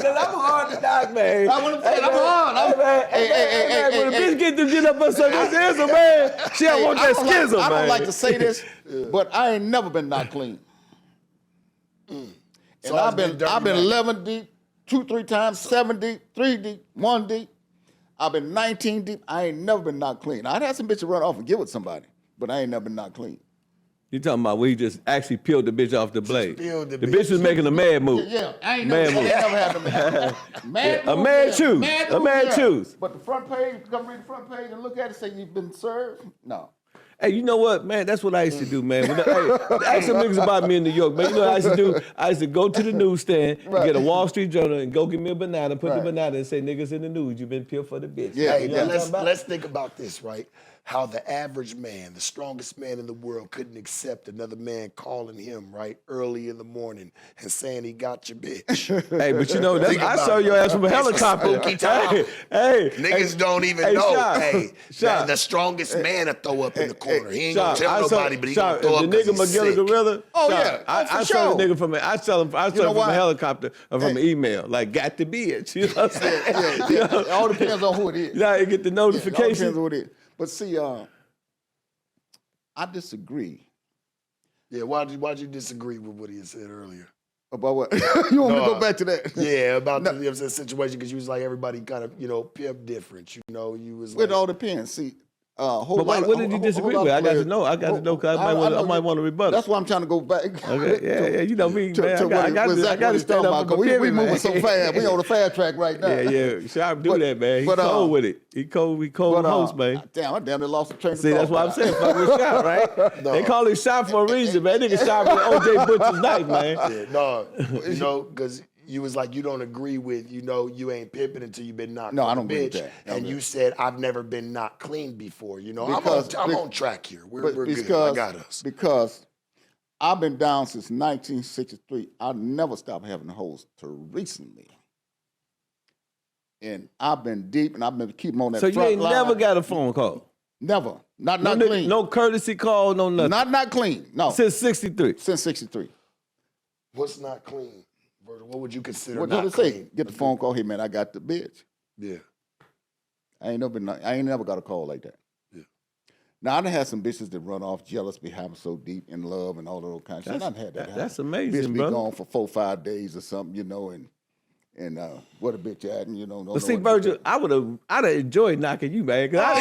Speaker 3: I'm hard to knock, man.
Speaker 2: I want to say I'm hard.
Speaker 3: When a bitch get up on some schism, man, she don't want that schism, man.
Speaker 2: I don't like to say this, but I ain't never been knocked clean. And
Speaker 1: So
Speaker 2: I've been
Speaker 1: dirty, man.
Speaker 2: 11 deep, 2-3 times, 7 deep, 3 deep, 1 deep. I've been 19 deep. I ain't never been knocked clean. I'd had some bitches run off and get with somebody, but I ain't never been knocked clean.
Speaker 3: You talking about where he just actually peeled the bitch off the blade?
Speaker 1: peeled the
Speaker 3: The
Speaker 1: bitch.
Speaker 3: bitch was making a mad move.
Speaker 2: Yeah, I ain't
Speaker 3: Mad
Speaker 2: never
Speaker 3: move.
Speaker 2: had them.
Speaker 3: mad choose. A mad choose.
Speaker 2: But the front page, come read the front page and look at it, say you've been served? No.
Speaker 3: Hey, you know what, man? That's what I used to do, man. Ask some niggas about me in New York, man. You know what I used to do? I used to go to the newsstand, get a Wall Street Journal, and go get me a banana, put the banana, and say, niggas in the news, you been peeled for the bitch.
Speaker 2: Yeah,
Speaker 1: Hey,
Speaker 3: You know
Speaker 1: now
Speaker 3: what I'm talking
Speaker 1: let's think about this, right? How the average man, the strongest man in the world, couldn't accept another man calling him, right, early in the morning and saying he got your bitch.
Speaker 3: Hey, but you know,
Speaker 1: Think
Speaker 3: I
Speaker 1: about
Speaker 3: saw
Speaker 1: it.
Speaker 3: your ass from a
Speaker 1: It's a
Speaker 3: helicopter.
Speaker 1: spooky time.
Speaker 3: Hey,
Speaker 1: Niggas don't even know.
Speaker 3: Shop,
Speaker 1: Hey,
Speaker 3: Shop.
Speaker 1: the strongest man to throw up in the corner. He ain't
Speaker 3: Shop,
Speaker 1: gonna
Speaker 3: I
Speaker 1: tell
Speaker 3: saw-
Speaker 1: nobody, but he
Speaker 3: Shop,
Speaker 1: gonna throw
Speaker 3: the
Speaker 1: up 'cause
Speaker 3: nigga
Speaker 1: he's
Speaker 3: McGill
Speaker 1: sick.
Speaker 3: Gorilla.
Speaker 2: Oh,
Speaker 3: Shop,
Speaker 2: yeah.
Speaker 3: I
Speaker 2: for
Speaker 3: saw the
Speaker 2: sure.
Speaker 3: nigga from I saw him
Speaker 2: know
Speaker 3: from a
Speaker 2: what?
Speaker 3: helicopter or from an email. Like, got the bitch. You know what I'm saying?
Speaker 2: Yeah,
Speaker 3: You know?
Speaker 2: it all depends on who it is.
Speaker 3: You know how you get the
Speaker 2: It all
Speaker 3: notification?
Speaker 2: depends on who it is. But see, I disagree.
Speaker 1: Yeah, why'd you disagree with what he had said earlier?
Speaker 2: About what? You want me to go back to that?
Speaker 1: Yeah, about the, you know what I'm saying, situation, because you was like, everybody kind of, you know, pimp different. You know, you was like.
Speaker 2: It all depends. See,
Speaker 3: but what did you disagree with? I got to know. I got to know because I might want to rebuttal.
Speaker 2: That's why I'm trying to go back.
Speaker 3: Okay, yeah, you know me, man. I got to stand up for
Speaker 2: we moving so fast. We on the fast track right now.
Speaker 3: Yeah. Sharp do that, man. He cold with it. He cold host, man.
Speaker 2: I damn near lost the train of thought.
Speaker 3: See, that's what I'm saying. Fuck with Sharp, right? No. They call him Sharp for a reason, man. Nigga Sharp with O.J. Butcher's knife, man.
Speaker 1: Yeah, no, you know, because you was like, you don't agree with, you know, you ain't pimping until you've been knocked.
Speaker 2: No, I don't
Speaker 1: agree
Speaker 2: with that.
Speaker 1: And you said, I've never been knocked clean before. You know, I'm on track here. We're good. I got us.
Speaker 2: Because I've been down since 1963. I never stopped having hoes till recently. And I've been deep, and I've been keeping on that front line.
Speaker 3: So you ain't never got a phone call?
Speaker 2: Never. Not clean.
Speaker 3: No courtesy call, no nothing?
Speaker 2: Not clean, no.
Speaker 3: Since 63?
Speaker 2: Since 63.
Speaker 1: What's not clean? What would you consider
Speaker 2: what
Speaker 1: not
Speaker 2: did it
Speaker 1: clean?
Speaker 2: Say? Get the phone call. Hey, man, I got the bitch.
Speaker 1: Yeah.
Speaker 2: I ain't never got a call like that.
Speaker 1: Yeah.
Speaker 2: Now, I done had some bitches that run off jealous, be having so deep in love and all of those kinds of shit. I done had that.
Speaker 3: That's amazing,
Speaker 2: bitch
Speaker 3: bro.
Speaker 2: Be gone for 4 or 5 days or something, you know, and what a bitch at, and you know.
Speaker 3: But see, Virgil, I'd have enjoyed knocking you, man. Cause I'd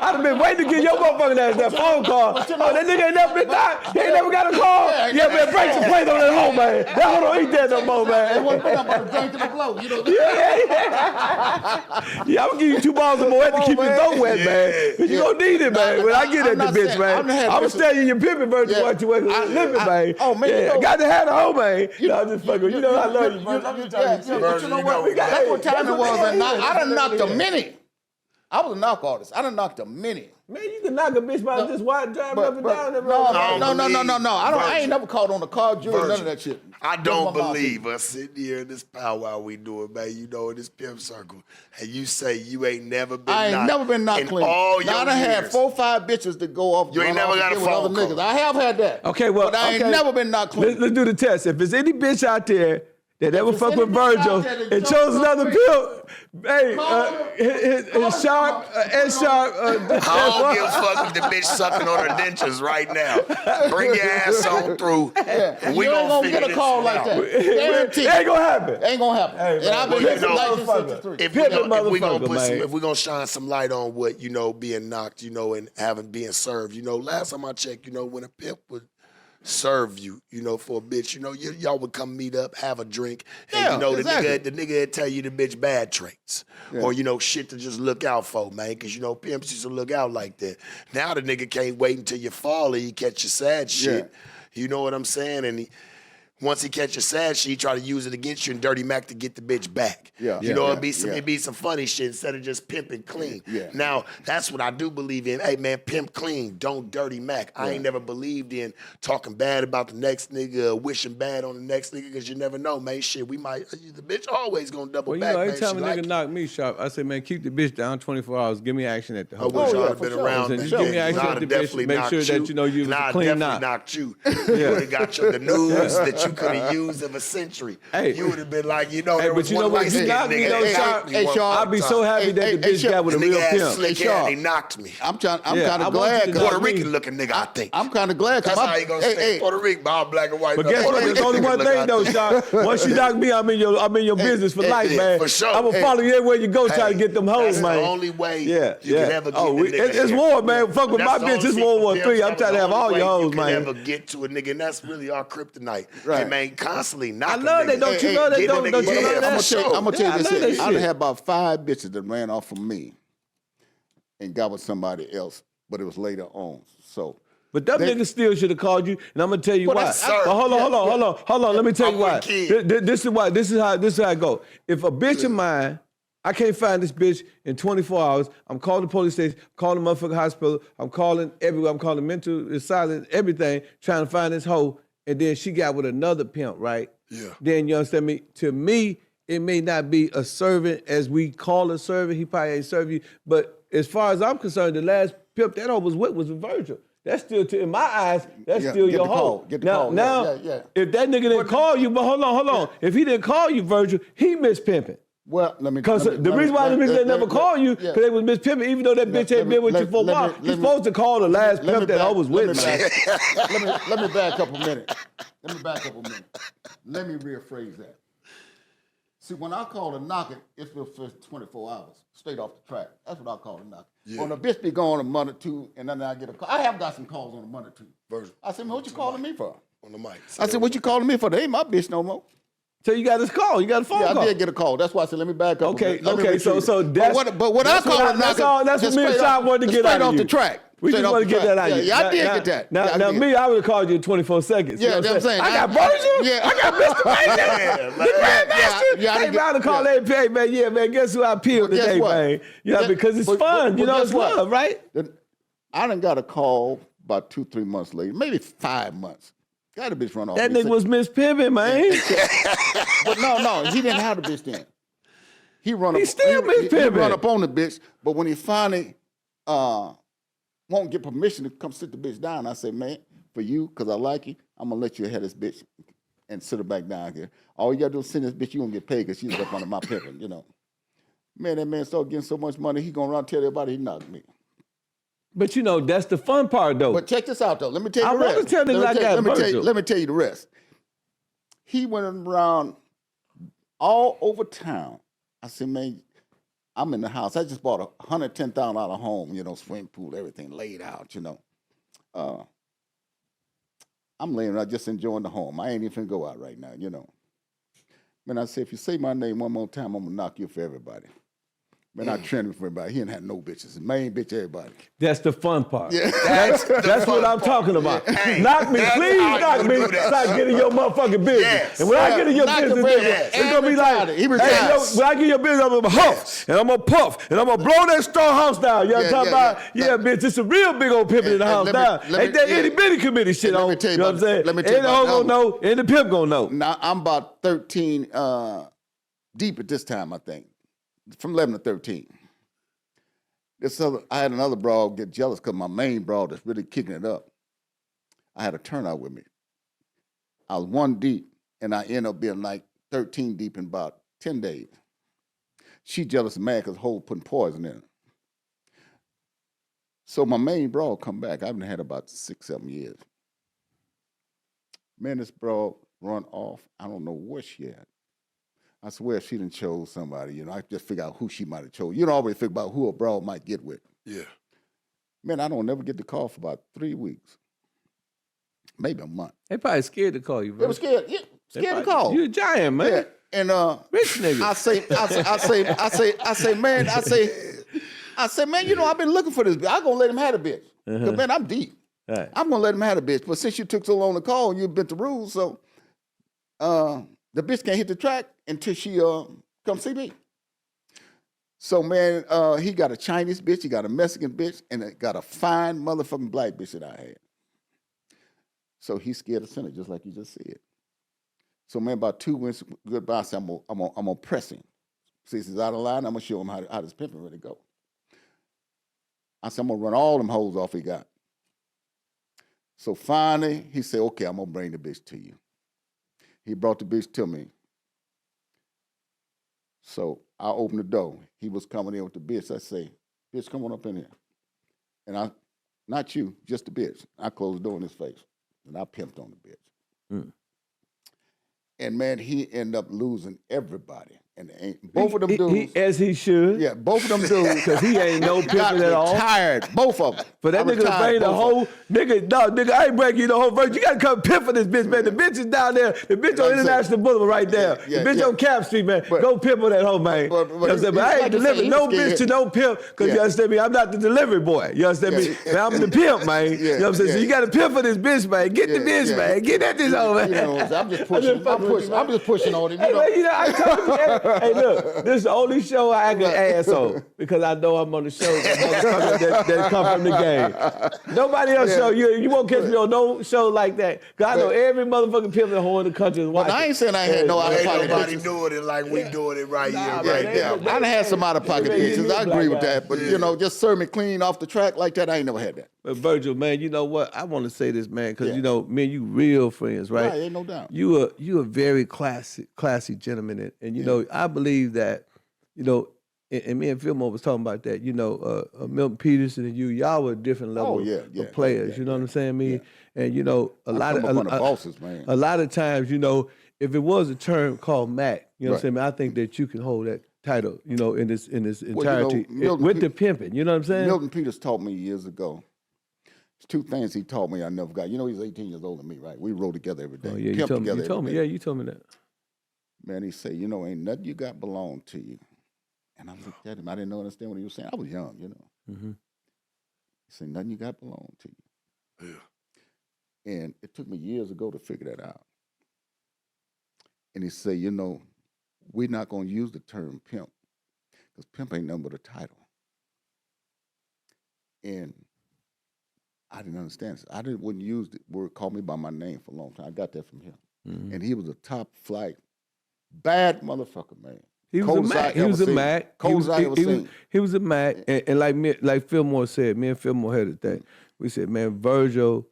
Speaker 3: have been waiting to get your motherfucking ass that phone call. That nigga ain't never been knocked. He ain't never got a call. Yeah, man, break some plate on that hoe, man. That hoe don't eat that no more, man.
Speaker 2: And one thing I'm about to drink to the blow, you know.
Speaker 3: Yeah, I'm gonna give you 2 balls of Moet to keep your throat wet, man. Cause you gonna need it, man. When I get at the bitch, man, I'm gonna stay in your pimping Virgil while you living, man.
Speaker 2: Oh, man.
Speaker 3: I got to have the hoe, man. I'm just fucking. You know I love you.
Speaker 2: But you know what? That's what time it was. I done knocked a minute. I was a knock artist. I done knocked a minute.
Speaker 3: Man, you can knock a bitch by just driving up and down the road.
Speaker 2: No. I ain't never called on the car, Jury, none of that shit.
Speaker 1: I don't believe us sitting here in this powwow we doing, man. You know, in this pimp circle, and you say you ain't never been knocked. I ain't never been knocked clean. All your
Speaker 2: I done had 4 or 5 bitches that go off.
Speaker 1: You ain't never got a phone call.
Speaker 2: Niggas. I have had that.
Speaker 3: Okay, well,
Speaker 2: but I ain't never been knocked clean.
Speaker 3: Let's do the test. If there's any bitch out there that ever fuck with Virgil and chose another pimp, hey, his sharp, S-sharp.
Speaker 1: I don't give a fuck if the bitch sucking on her dentures right now. Bring your ass on through. And we gonna
Speaker 2: get a call like that. Guaranteed.
Speaker 3: It ain't gonna happen.
Speaker 2: Ain't gonna happen.
Speaker 3: Hey,
Speaker 2: and I've been here since 1963.
Speaker 1: If we gonna shine some light on what, you know, being knocked, you know, and being served, you know, last time I checked, you know, when a pimp would serve you, you know, for a bitch, you know, y'all would come meet up, have a drink, and you know, exactly. the nigga would tell you the bitch bad traits, or you know, shit to just look out for, man, because you know, pimps used to look out like that. Now the nigga can't wait until you fall and he catch your sad shit. You know what I'm saying? And once he catch your sad shit, he try to use it against you in Dirty Mac to get the bitch back. You know, it'd be some funny shit instead of just pimping clean. Now, that's what I do believe in. Hey, man, pimp clean, don't Dirty Mac. I ain't never believed in talking bad about the next nigga or wishing bad on the next nigga because you never know, man. Shit, the bitch always gonna double back, man.
Speaker 3: Every time a nigga knock me sharp, I say, man, keep the bitch down 24 hours. Give me action at the hoe.
Speaker 1: I wish I'd have been around.
Speaker 3: Give me action at the bitch. Make sure that you know you was a clean knock.
Speaker 1: Knocked you. You would have got the news that you could have used of a century. You would have been like, you know, there was one light skinned nigga.
Speaker 3: I'd be so happy that the bitch got with a real pimp.
Speaker 1: Slick hair and he knocked me.
Speaker 2: I'm kind of glad.
Speaker 1: Puerto Rican looking nigga, I think.
Speaker 2: I'm kind of glad.
Speaker 1: That's how you gonna say Puerto Rican, all black and white.
Speaker 3: But guess what? There's only one thing though, Sean. Once you knock me, I'm in your business for life, man.
Speaker 1: For sure.
Speaker 3: I'm gonna follow you everywhere you go, try to get them hoes, man.
Speaker 1: That's the only way you can ever get
Speaker 3: it's war, man. Fuck with my bitch. It's World War III. I'm trying to have all your hoes, man.
Speaker 1: You can never get to a nigga, and that's really our kryptonite. Hey, man, constantly knocking.
Speaker 3: I love that. Don't you know that? Don't you know that?
Speaker 2: I'm gonna tell you this. I done had about 5 bitches that ran off from me and got with somebody else, but it was later on. So,
Speaker 3: but them niggas still should have called you, and I'm gonna tell you why. But hold on. Let me tell you why. This is why. This is how it go. If a bitch of mine, I can't find this bitch in 24 hours. I'm calling the police station, calling the motherfucking hospital. I'm calling everywhere. I'm calling mental asylum, everything, trying to find this hoe. And then she got with another pimp, right?
Speaker 1: Yeah.
Speaker 3: Then you understand me? To me, it may not be a servant as we call a servant. He probably ain't serve you. But as far as I'm concerned, the last pimp that hoe was with Virgil. That's still, in my eyes, that's still your hoe.
Speaker 2: Get the call.
Speaker 3: Now, if that nigga didn't call you, but hold on. If he didn't call you, Virgil, he missed pimping.
Speaker 2: Well, let me.
Speaker 3: Because the reason why the bitch they never called you, because they was Miss Pimpin, even though that bitch ain't been with you for a while. You're supposed to call the last pimp that I was with, man.
Speaker 2: Let me back up a minute. Let me rephrase that. See, when I call a knocking, it's for 24 hours, straight off the track. That's what I call a knocking. Yeah. When a bitch be gone a month or two, and then I get a call. I have got some calls on a month or two.
Speaker 1: Virgil,
Speaker 2: I said, man, what you calling me for?
Speaker 1: On the mic.
Speaker 2: I said, what you calling me for? They ain't my bitch no more.
Speaker 3: So you got this call. You got a phone call.
Speaker 2: Yeah, I did get a call. That's why I said, let me back up.
Speaker 3: Okay. So that's
Speaker 2: but what I call a knocking.
Speaker 3: That's what me and Sean wanted to get out of you.
Speaker 2: Straight off the track.
Speaker 3: We just want to get that out of you.
Speaker 2: Yeah, I did get that.
Speaker 3: Now, me, I would have called you in 24 seconds.
Speaker 2: Yeah, that's what I'm saying.
Speaker 3: I got Virgil. Yeah. I got Mr. Mason. The Grandmaster.
Speaker 2: Yeah,
Speaker 3: hey, man, I would call APA, man. Yeah, man, guess who I peeled today, man? You know, because it's fun. You know, it's love, right?
Speaker 2: I done got a call about 2-3 months later, maybe 5 months. Got a bitch run off.
Speaker 3: That nigga was Miss Pimpin, man.
Speaker 2: But no, he didn't have the bitch then.
Speaker 3: He's still Miss Pimpin.
Speaker 2: He run up on the bitch, but when he finally won't get permission to come sit the bitch down, I say, man, for you, because I like you, I'm going to let you ahead of this bitch and sit her back down here. All you got to do is send this bitch, you going to get paid because she's up under my pimping, you know. Man, that man started getting so much money, he going to run and tell everybody he knocked me.
Speaker 3: But, you know, that's the fun part, though.
Speaker 2: But check this out, though. Let me tell you the rest.
Speaker 3: I want to tell niggas I got Virgil.
Speaker 2: Let me tell you the rest. He went around all over town. I said, man, I'm in the house. I just bought a $110,000 home, you know, swimming pool, everything laid out, you know. I'm laying around just enjoying the home. I ain't even finna go out right now, you know. Man, I said, if you say my name one more time, I'm gonna knock you for everybody. Man, I trended for everybody. He didn't have no bitches. His main bitch, everybody.
Speaker 3: That's the fun part.
Speaker 2: Yeah.
Speaker 3: That's what I'm talking about. Hey, knock me, please knock me. Start getting your motherfucking business. Yes. And when I get in your business, it's going to be like, hey, when I get your business, I'm going to huff, and I'm going to puff, and I'm going to blow that strong house down. You know what I'm talking about? Yeah, bitch, it's a real big old pimp in the house down. Ain't that itty bitty committee shit on? You know what I'm saying? Ain't the hoe going to know, and the pimp going to know.
Speaker 2: Now, I'm about 13 deep at this time, I think. From 11 to 13. I had another broad get jealous because my main broad that's really kicking it up. I had a turnout with me. I was 1 deep, and I ended up being like 13 deep in about 10 days. She jealous and mad because Hov putting poison in it. So my main broad come back. I've been had about 6-7 years. Man, this broad run off. I don't know what she had. I swear she done chose somebody, you know. I just figure out who she might have chose. You don't always think about who a broad might get with.
Speaker 1: Yeah.
Speaker 2: Man, I don't never get the call for about 3 weeks. Maybe a month.
Speaker 3: They probably scared to call you, bro.
Speaker 2: They were scared. Yeah, scared to call.
Speaker 3: You a giant, man.
Speaker 2: Yeah. And
Speaker 3: rich nigga.
Speaker 2: I say, man, you know, I've been looking for this bitch. I'm gonna let him have a bitch. Because man, I'm deep.
Speaker 3: Right.
Speaker 2: I'm gonna let him have a bitch. But since you took so long to call and you bent the rules, so the bitch can't hit the track until she come see me. So, man, he got a Chinese bitch, he got a Mexican bitch, and got a fine motherfucking black bitch that I had. So he's scared to send it, just like you just said. So, man, about 2 weeks goodbye, I said, I'm gonna press him. See, he's out of line, I'm gonna show him how this pimping really go. I said, I'm gonna run all them hoes off he got. So finally, he said, okay, I'm gonna bring the bitch to you. He brought the bitch to me. So I opened the door. He was coming in with the bitch. I say, bitch, come on up in here. And not you, just the bitch. I closed the door in his face. And I pimped on the bitch. Mm. And man, he ended up losing everybody. And both of them dudes.
Speaker 3: As he should.
Speaker 2: Yeah, both of them dudes.
Speaker 3: Because he ain't no pimping at all.
Speaker 2: Tired, both of them.
Speaker 3: For that nigga to bring the whole, nigga, I ain't breaking you the whole verse. You got to come pimp for this bitch, man. The bitch is down there. The bitch on International Boulevard right there. The bitch on Cap Street, man. Go pimp for that hoe, man. You know what I'm saying? But I ain't delivering no bitch to no pimp because you understand me? I'm not the delivery boy. You understand me? Man, I'm the pimp, man. You know what I'm saying? So you got to pimp for this bitch, man. Get the bitch, man. Get that bitch over, man.
Speaker 2: You know, I'm just pushing. I'm just pushing on him.
Speaker 3: Hey, man, you know, I told you, hey, look. This is the only show I can ass on because I know I'm on the show that come from the game. Nobody else show you won't catch me on no show like that. Cause I know every motherfucking pimp in the whole of the country is watching.
Speaker 2: I ain't saying I had no out of pocket
Speaker 1: nobody doing it like we doing it right here, right now.
Speaker 2: I done had some out of pocket bitches. I agree with that, but you know, just serve me clean off the track like that. I ain't never had that.
Speaker 3: But Virgil, man, you know what? I want to say this, man, because you know, me and you real friends, right?
Speaker 2: Right, ain't no doubt.
Speaker 3: You a very classy gentleman, and you know, I believe that you know, and me and Fillmore was talking about that. You know, Milton Peterson and y'all were different level of players. You know what I'm saying? Me and you know a lot of
Speaker 2: the bosses, man.
Speaker 3: A lot of times, you know, if it was a term called Mac, you know what I'm saying? Man, I think that you can hold that title, you know, in this entirety with the pimping. You know what I'm saying?
Speaker 2: Milton Peters taught me years ago. There's two things he taught me I never got. You know, he's 18 years older than me, right? We rode together every day.
Speaker 3: Oh, yeah, you told me. Yeah, you told me that.
Speaker 2: Man, he said, you know, ain't nothing you got belong to you. And I looked at him. I didn't understand what he was saying. I was young, you know.
Speaker 3: Mm-hmm.
Speaker 2: He said, nothing you got belong to you.
Speaker 1: Yeah.
Speaker 2: And it took me years ago to figure that out. And he said, you know, we're not going to use the term pimp because pimp ain't nothing but a title. And I didn't understand this. Wouldn't use the word call me by my name for a long time. I got that from him.
Speaker 3: Mm-hmm.
Speaker 2: And he was a top flight, bad motherfucker, man.
Speaker 3: He was a Mac. He was a Mac. He was a Mac. And like Fillmore said, me and Fillmore had a thing. We said, man, Virgil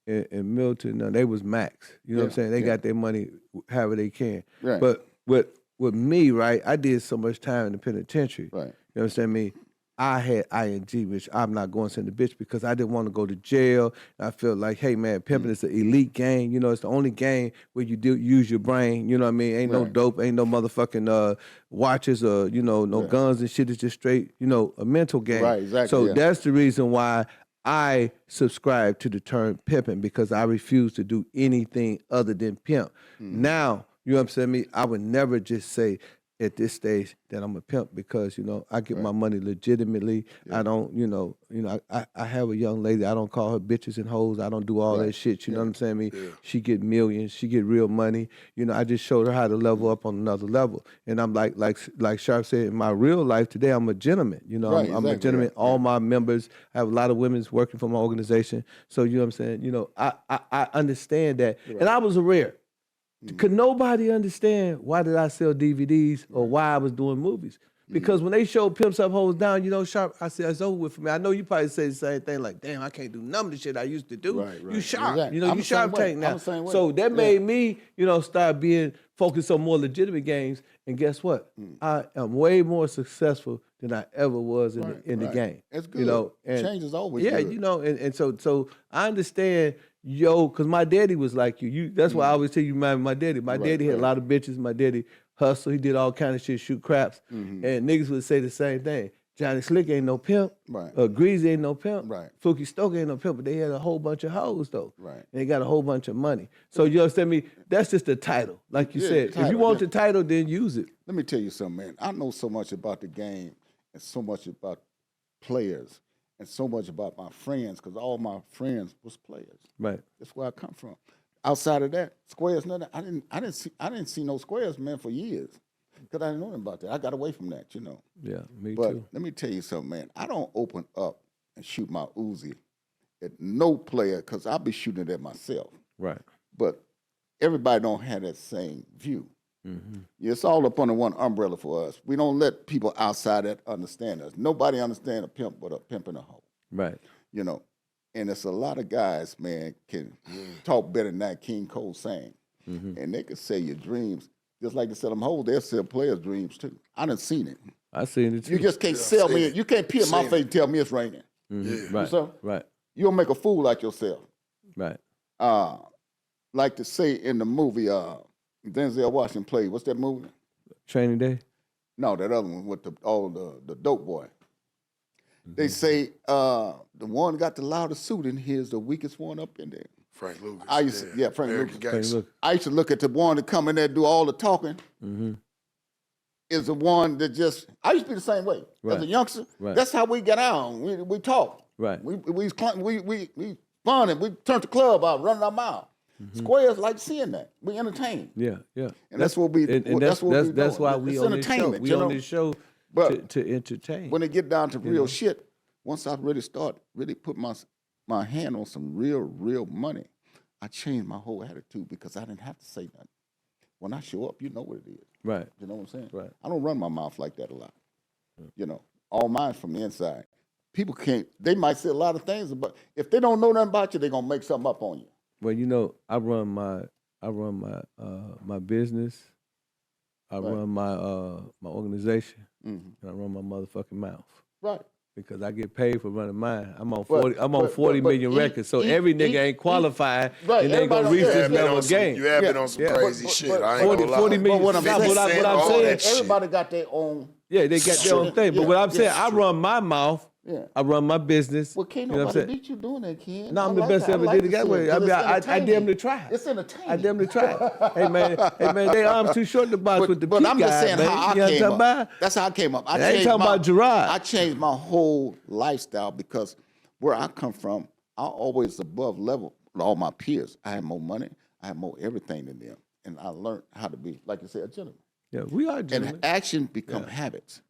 Speaker 3: and Milton, they was Macs. You know what I'm saying? They got their money however they can.
Speaker 2: Right.
Speaker 3: But with me, right, I did so much time in the penitentiary.
Speaker 2: Right.
Speaker 3: You know what I'm saying? Me, I had ING, which I'm not going to send the bitch because I didn't want to go to jail. I felt like, hey, man, pimping is an elite game. You know, it's the only game where you do use your brain. You know what I mean? Ain't no dope, ain't no motherfucking watches or, you know, no guns and shit. It's just straight, you know, a mental game.
Speaker 2: Right, exactly.
Speaker 3: So that's the reason why I subscribe to the term pimping because I refuse to do anything other than pimp. Now, you know what I'm saying? Me, I would never just say at this stage that I'm a pimp because, you know, I get my money legitimately. I don't, you know, I have a young lady. I don't call her bitches and hoes. I don't do all that shit. You know what I'm saying? Me, she get millions. She get real money. You know, I just showed her how to level up on another level. And I'm like Sharp said, in my real life today, I'm a gentleman. You know, I'm a gentleman. All my members, I have a lot of women working for my organization. So, you know what I'm saying? You know, I understand that. And I was a rare. Could nobody understand why did I sell DVDs or why I was doing movies? Because when they showed Pimps Up, Hoes Down, you know, Sharp, I said, it's over with for me. I know you probably say the same thing, like, damn, I can't do none of the shit I used to do.
Speaker 2: Right.
Speaker 3: You Sharp.
Speaker 2: Exactly.
Speaker 3: You know,
Speaker 2: I'm
Speaker 3: you
Speaker 2: the same
Speaker 3: Sharp
Speaker 2: way.
Speaker 3: tank now.
Speaker 2: I'm the same way.
Speaker 3: So that made me, you know, start being focused on more legitimate games. And guess what? I am way more successful than I ever was in the game.
Speaker 2: It's good.
Speaker 3: You know, and
Speaker 2: change is always good.
Speaker 3: you know, and so I understand, because my daddy was like you. That's why I always tell you, my daddy. My daddy had a lot of bitches. My daddy hustled. He did all kind of shit, shoot craps. And niggas would say the same thing. Johnny Slick ain't no pimp.
Speaker 2: Right.
Speaker 3: Greasy ain't no pimp.
Speaker 2: Right.
Speaker 3: Fookie Stoker ain't no pimp, but they had a whole bunch of hoes, though.
Speaker 2: Right.
Speaker 3: And they got a whole bunch of money. So you understand me? That's just the title. Like you said.
Speaker 2: Title,
Speaker 3: if you want the title, then use it.
Speaker 2: Let me tell you something, man. I know so much about the game and so much about players and so much about my friends because all my friends was players.
Speaker 3: Right.
Speaker 2: That's where I come from. Outside of that, squares, nothing. I didn't see no squares, man, for years because I didn't know about that. I got away from that, you know.
Speaker 3: Yeah, me
Speaker 2: But
Speaker 3: too.
Speaker 2: let me tell you something, man. I don't open up and shoot my Uzi at no player because I'll be shooting it at myself.
Speaker 3: Right.
Speaker 2: But everybody don't have that same view. It's all up under one umbrella for us. We don't let people outside that understand us. Nobody understand a pimp but a pimp and a hoe.
Speaker 3: Right.
Speaker 2: You know, and it's a lot of guys, man, can talk better than that King Cole sang. And they can sell your dreams. Just like they sell them hoes, they'll sell players' dreams too. I done seen it.
Speaker 3: I seen it too.
Speaker 2: You just can't sell me. You can't pee in my face and tell me it's raining.
Speaker 3: Right.
Speaker 2: So,
Speaker 3: Right.
Speaker 2: You'll make a fool like yourself.
Speaker 3: Right.
Speaker 2: Like to say in the movie, Denzel Washington played, what's that movie?
Speaker 3: Training Day.
Speaker 2: No, that other one with the dope boy. They say the one got the loudest suit in here is the weakest one up in there.
Speaker 1: Frank Lucas.
Speaker 2: Frank Lucas.
Speaker 1: Gangster.
Speaker 2: I used to look at the one that come in there and do all the talking. Is the one that just, I used to be the same way. As a youngster, that's how we get on. We talk.
Speaker 3: Right.
Speaker 2: We fun and we turned the club out, running our mouth. Squares like seeing that. We entertain.
Speaker 3: Yeah, yeah.
Speaker 2: And that's what we.
Speaker 3: And that's why we on this show. We on this show to entertain.
Speaker 2: When it get down to real shit, once I really put my hand on some real money, I changed my whole attitude because I didn't have to say nothing. When I show up, you know what it is.
Speaker 3: Right.
Speaker 2: You know what I'm saying?
Speaker 3: Right.
Speaker 2: I don't run my mouth like that a lot. You know, all mine from the inside. People can't. They might say a lot of things, but if they don't know nothing about you, they're gonna make something up on you.
Speaker 3: Well, you know, I run my my business. I run my my organization. and I run my motherfucking mouth.
Speaker 2: Right.
Speaker 3: Because I get paid for running mine. I'm on 40 million records, so every nigga ain't qualified and they gonna reach this level of game.
Speaker 1: You have been on some crazy shit. I ain't gonna lie.
Speaker 3: 40 million.
Speaker 2: But what I'm saying,
Speaker 1: shit.
Speaker 2: everybody got their own.
Speaker 3: Yeah, they got their own thing. But what I'm saying, I run my mouth.
Speaker 2: Yeah.
Speaker 3: I run my business.
Speaker 2: Well, can't
Speaker 3: you know
Speaker 2: nobody beat you doing that, Ken.
Speaker 3: No, I'm the best ever did it that way. I mean, I damn near try.
Speaker 2: It's entertaining.
Speaker 3: I damn near try. Hey man, they arms too short to box with the
Speaker 2: But
Speaker 3: peak
Speaker 2: I'm just saying
Speaker 3: man.
Speaker 2: how I came up. That's how I came up.
Speaker 3: I ain't talking about Gerard.
Speaker 2: I changed my whole lifestyle because where I come from, I always above level with all my peers. I had more money. I had more everything than them. And I learned how to be, like you said, a gentleman.
Speaker 3: Yeah, we are gentlemen.
Speaker 2: And action become habits.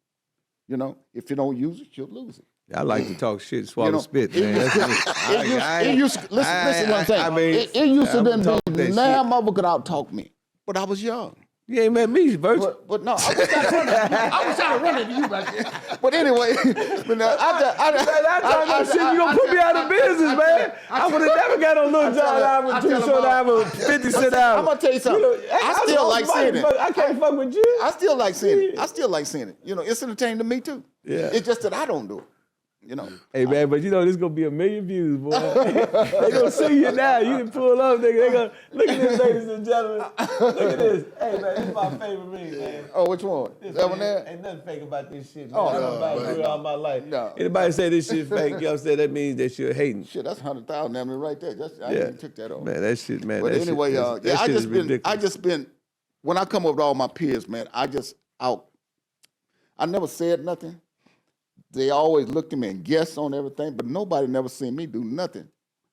Speaker 2: You know, if you don't use it, you'll lose it.
Speaker 3: I like to talk shit, swallow spit, man.
Speaker 2: Listen what I'm saying.
Speaker 3: I mean,
Speaker 2: it used to then be, now mother could out-talk me. But I was young.
Speaker 3: You ain't met me, Virgil.
Speaker 2: But no, I was trying to run into you back there. But anyway, but no,
Speaker 3: you gonna put me out of business, man. I would have never got on Little John Ivan, 2 Short Ivan, 50 Cent Ivan.
Speaker 2: I'm gonna tell you something. I still like seeing it.
Speaker 3: I can't fuck with you.
Speaker 2: I still like seeing it. I still like seeing it. You know, it's entertaining to me too.
Speaker 3: Yeah.
Speaker 2: It's just that I don't do it. You know.
Speaker 3: Hey man, but you know this gonna be 1 million views, boy. They gonna see you now. You can pull up, nigga. They gonna look at this, ladies and gentlemen. Look at this. Hey man, this is my favorite ring, man.
Speaker 2: Oh, which one? That one there?
Speaker 3: Ain't nothing fake about this shit, man.
Speaker 2: Oh,
Speaker 3: I've been all my life.
Speaker 2: No.
Speaker 3: Anybody say this shit fake, you know what I'm saying? That means that you're hating.
Speaker 2: Shit, that's 100,000 at me right there. I even took that off.
Speaker 3: Man, that shit, man.
Speaker 2: But
Speaker 3: that
Speaker 2: anyway,
Speaker 3: shit,
Speaker 2: I just been when I come up with all my peers, man, I never said nothing. They always looked at me and guessed on everything, but nobody never seen me do nothing.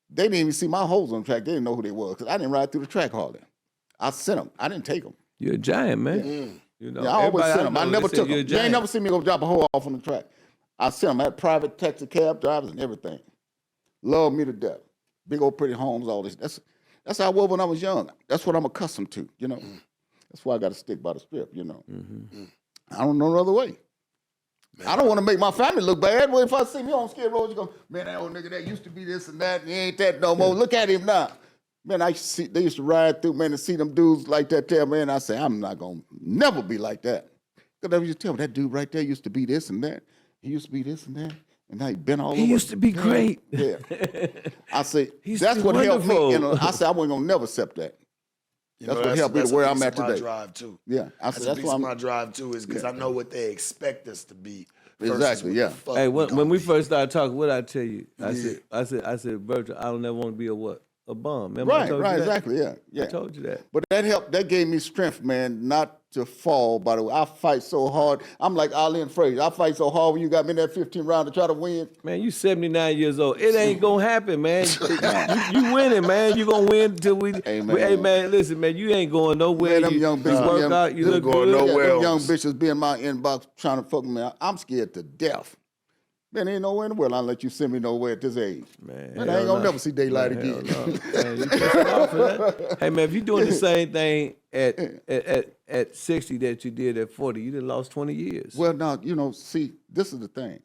Speaker 2: They didn't even see my hoes on the track. They didn't know who they were because I didn't ride through the track hardly. I sent them. I didn't take them.
Speaker 3: You're a giant, man. You know,
Speaker 2: Yeah, I always sent them. I never took them.
Speaker 3: You
Speaker 2: You ain't never seen me go drop a hoe off on the track. I sent them. I had private taxi cab drivers and everything. Love me to death. Big old pretty homes, all this. That's how I was when I was young. That's what I'm accustomed to, you know. That's why I got to stick by the script, you know. I don't know no other way. Man. I don't want to make my family look bad. Well, if I see me on Skid Row, you go, man, that old nigga that used to be this and that, and he ain't that no more. Look at him now. Man, they used to ride through, man, and see them dudes like that there, man. I say, I'm not going to never be like that. Because they used to tell me, that dude right there used to be this and that. He used to be this and that. And now he been all over.
Speaker 3: He used to be great.
Speaker 2: Yeah. I say, that's what helped me. I said, I wasn't going to never accept that. That's what helped me to where I'm at today.
Speaker 1: That's my drive too.
Speaker 2: Yeah,
Speaker 1: that's a piece of my drive too. Is because I know what they expect us to be.
Speaker 2: Exactly. Yeah.
Speaker 3: Hey, when we first started talking, what I tell you? I said, Virgil, I don't ever want to be a what? A bum. Remember I told you that?
Speaker 2: Exactly. Yeah.
Speaker 3: I told you that.
Speaker 2: But that helped. That gave me strength, man, not to fall. By the way, I fight so hard. I'm like Ali and Frazier. I fight so hard when you got me in that 15 round to try to win.
Speaker 3: Man, you 79 years old. It ain't gonna happen, man. you winning, man. You gonna win till we. Hey man, listen, man. You ain't going nowhere.
Speaker 2: Man, them young bitches,
Speaker 3: work out. You look
Speaker 1: going
Speaker 3: good.
Speaker 1: nowhere.
Speaker 2: Them young bitches be in my inbox trying to fuck me. I'm scared to death. Man, ain't nowhere in the world I'll let you send me nowhere at this age. Man, I ain't gonna never see daylight again.
Speaker 3: Man, you off for that. Hey man, if you're doing the same thing at 60 that you did at 40, you done lost 20 years.
Speaker 2: Well, now, you know, see, this is the thing.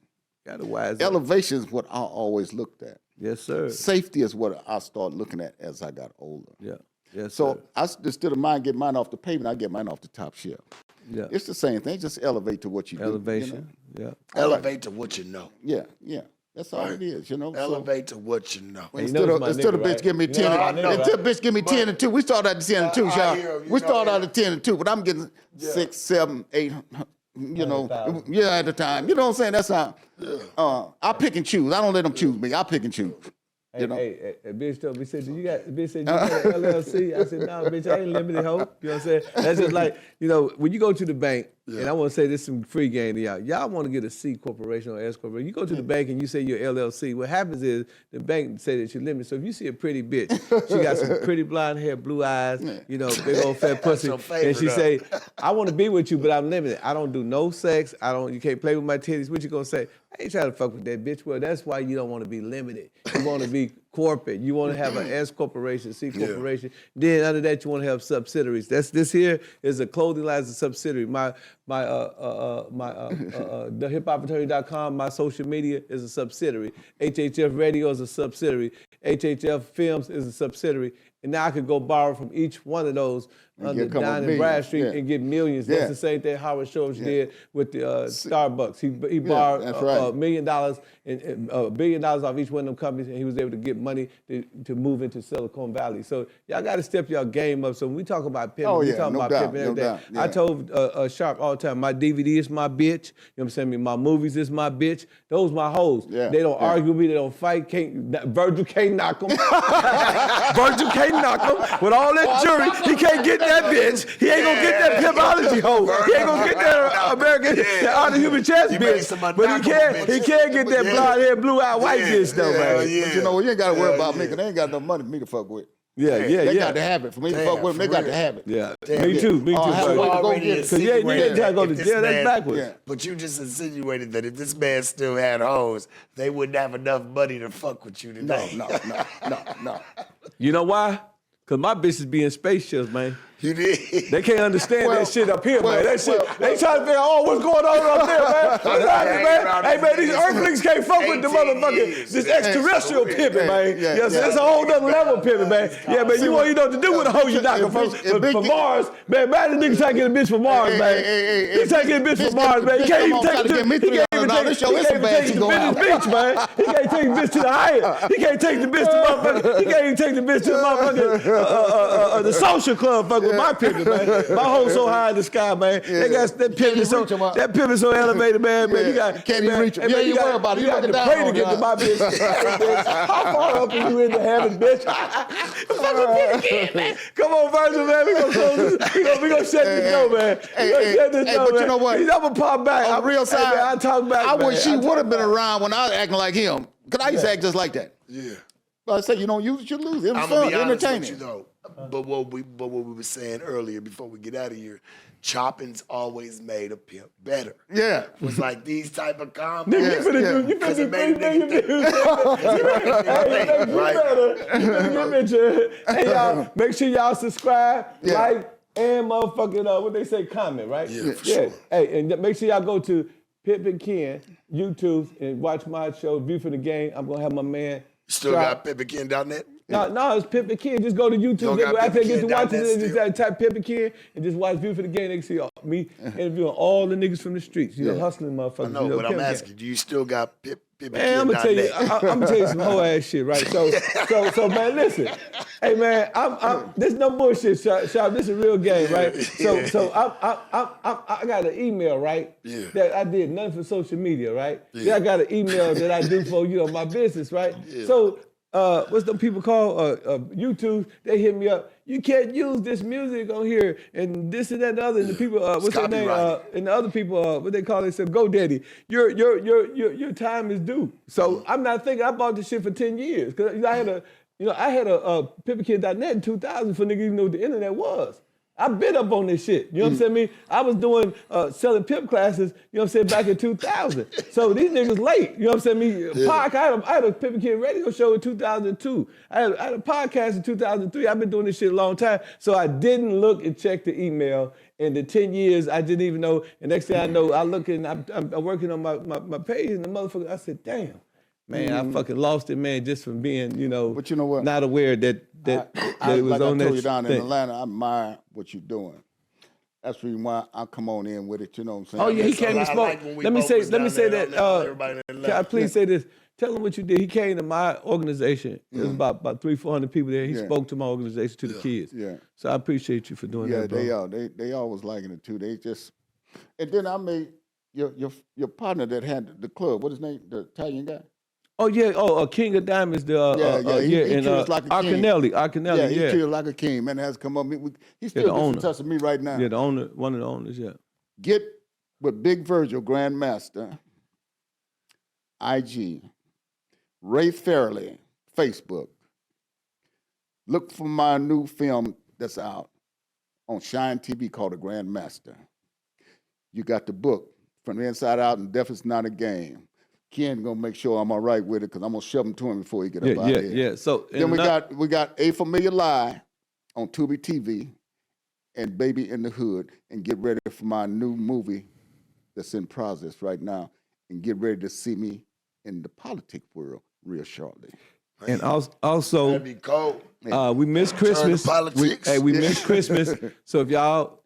Speaker 3: Gotta wise up.
Speaker 2: Elevation is what I always looked at.
Speaker 3: Yes, sir.
Speaker 2: Safety is what I started looking at as I got older.
Speaker 3: Yeah. Yes,
Speaker 2: so
Speaker 3: sir.
Speaker 2: Instead of mine getting mine off the pavement, I get mine off the top shelf.
Speaker 3: Yeah.
Speaker 2: It's the same thing. Just elevate to what you
Speaker 3: Elevation.
Speaker 2: do.
Speaker 3: Yeah.
Speaker 1: Elevate to what you know.
Speaker 2: Yeah. That's all it is, you know.
Speaker 1: Elevate to what you know.
Speaker 2: Instead of bitch give me 10, bitch give me 10 and 2. We started at 10 and 2, y'all. We started out at 10 and 2, but I'm getting 6, 7, 8, you know, at the time. You know what I'm saying? That's how I pick and choose. I don't let them choose me. I pick and choose.
Speaker 3: Hey, bitch told me, said, bitch said, you got an LLC? I said, no, bitch, I ain't limited hope. You know what I'm saying? That's just like, you know, when you go to the bank, and I want to say this is some free game to y'all. Y'all want to get a C corporation or S corporation. You go to the bank and you say you're LLC. What happens is the bank say that you're limited. So if you see a pretty bitch, she got some pretty blonde hair, blue eyes, you know, big old fat pussy, and she say, I want to be with you, but I'm limited. I don't do no sex. You can't play with my titties. What you gonna say? I ain't trying to fuck with that bitch. Well, that's why you don't want to be limited. You want to be corporate. You want to have an S corporation, C corporation. Then under that, you want to have subsidiaries. This here is a clothing line, is a subsidiary. TheHipHopAttorney.com, my social media is a subsidiary. HHF Radio is a subsidiary. HHF Films is a subsidiary. And now I could go borrow from each one of those under Down and Brad Street and get millions. That's the same thing Howard Schultz did with the Starbucks. He borrowed $1 million and $1 billion off each one of them companies, and he was able to get money to move into Silicon Valley. So y'all got to step your game up. So when we talk about pimping, we talk about pimping every day. I told Sharp all the time, my DVD is my bitch. You know what I'm saying? My movies is my bitch. Those my hoes. They don't argue with me. They don't fight. Virgil can't knock them. Virgil can't knock them. With all that jury, he can't get that bitch. He ain't gonna get that pimpology hoe. He ain't gonna get that American, that other human chest bitch. But he can't get that blonde-haired, blue-eyed white bitch though, man.
Speaker 2: But you know, you ain't gotta worry about me, because they ain't got no money for me to fuck with. They got to have it. For me to fuck with them, they got to have it.
Speaker 3: Me too. Because you ain't trying to go to jail, that's backwards.
Speaker 1: But you just insinuated that if this man still had hoes, they wouldn't have enough money to fuck with you today.
Speaker 2: No.
Speaker 3: You know why? Because my bitches be in spaceships, man.
Speaker 1: You did.
Speaker 3: They can't understand that shit up here, man. That shit, they trying to figure out, what's going on up there, man? Hey, man, these earthlings can't fuck with the motherfucking, this extraterrestrial pimping, man. Yes, that's a whole nother level of pimping, man. Yeah, man, you know what to do with a hoe you knocking from Mars. Man, the nigga trying to get a bitch from Mars, man. He trying to get a bitch from Mars, man. He can't even take it to the beach, man. He can't take the bitch to the Hyatt. He can't take the bitch to motherfucking, he can't even take the bitch to the motherfucking, the social club, fuck with my pimpin', man. My hoe so high in the sky, man. They got that pimpin' so elevated, man. You
Speaker 2: can't even reach him. You worry about it.
Speaker 3: You got to pray to get to my bitch. How far up are you into heaven, bitch? Come on, Virgil, man. We gonna close this. We gonna shut this door, man.
Speaker 2: But you know what?
Speaker 3: He's gonna pop back.
Speaker 2: On the real side,
Speaker 3: I talk back.
Speaker 2: I wish she would have been around when I was acting like him, because I used to act just like that.
Speaker 1: Yeah.
Speaker 2: But I say you don't use it, you lose it. It was
Speaker 1: I'm
Speaker 2: fun,
Speaker 1: gonna be honest
Speaker 2: entertaining.
Speaker 1: with you though. But what we were saying earlier before we get out of here, chopping's always made a pimp better.
Speaker 2: Yeah.
Speaker 1: It was like these type of combos.
Speaker 3: You finna do 3 million views. Hey, y'all, make sure y'all subscribe, like, and motherfucking, what they say, comment, right?
Speaker 1: Yeah, for sure.
Speaker 3: Hey, and make sure y'all go to Pimpin' Ken YouTube and watch my show, View for the Game. I'm going to have my man.
Speaker 1: Still got pimpinken.net?
Speaker 3: No, it's Pimpin' Ken. Just go to YouTube. After they get to watch it, just type Pimpin' Ken and just watch View for the Game. They can see me interviewing all the niggas from the streets. You know, hustling motherfuckers.
Speaker 1: I know, but I'm asking, do you still got pimpinken.net?
Speaker 3: Man, I'm gonna tell you some whole ass shit, right? So man, listen. Hey man, this no bullshit, Shop. This is a real game, right? So I got an email, right?
Speaker 1: Yeah.
Speaker 3: That I did nothing for social media, right? Yeah. Then I got an email that I do for my business, right? Yeah. So what's the people call YouTube? They hit me up. You can't use this music on here and this and that and the other. And the people, what's their name? And the other people, what they call it? Said, "Go, Daddy, your time is due." So I'm not thinking. I bought this shit for 10 years because I had a pimpinken.net in 2000 for niggas even know what the internet was. I've been up on this shit. You know what I'm saying? I was doing selling pimp classes, you know what I'm saying, back in 2000. So these niggas late. You know what I'm saying? I had a Pimpin' radio show in 2002. I had a podcast in 2003. I've been doing this shit a long time. So I didn't look and check the email. In the 10 years, I didn't even know. And next thing I know, I look and I'm working on my page, and the motherfucker, I said, damn. Man, I fucking lost it, man, just from being,
Speaker 2: but you know what?
Speaker 3: Not aware that it was
Speaker 2: like
Speaker 3: on that.
Speaker 2: I told you down in Atlanta, I admire what you're doing. That's the reason why I come on in with it. You know what I'm saying?
Speaker 3: Oh yeah, he came and spoke. Let me say that. Can I please say this? Tell him what you did. He came to my organization. There's about 300-400 people there. He spoke to my organization, to the kids. Yeah. So I appreciate you for doing that, bro.
Speaker 2: Yeah, they always liking it too. They just, and then I made your partner that had the club. What his name? The Italian guy.
Speaker 3: Oh yeah, King of Diamonds.
Speaker 2: He treats us like a king.
Speaker 3: Arcanelli,
Speaker 2: he treats us like a king. Man, it has come up. He's still gets in touch with me right now.
Speaker 3: Yeah, the owner, one of the owners. Yeah.
Speaker 2: Get with Big Virgil, Grandmaster, IG, Ray Fairley, Facebook. Look for my new film that's out on Shine TV called The Grandmaster. You got the book From the Inside Out, and Death is Not a Game. Ken gonna make sure I'm all right with it because I'm gonna shove him to him before he get up out here.
Speaker 3: Yeah. So
Speaker 2: then we got A Familiar Lie on Tubi TV and Baby in the Hood, and get ready for my new movie that's in process right now, and get ready to see me in the politic world real shortly.
Speaker 3: And also
Speaker 1: That'd be cold.
Speaker 3: we miss Christmas.
Speaker 1: politics.
Speaker 3: We miss Christmas. So if y'all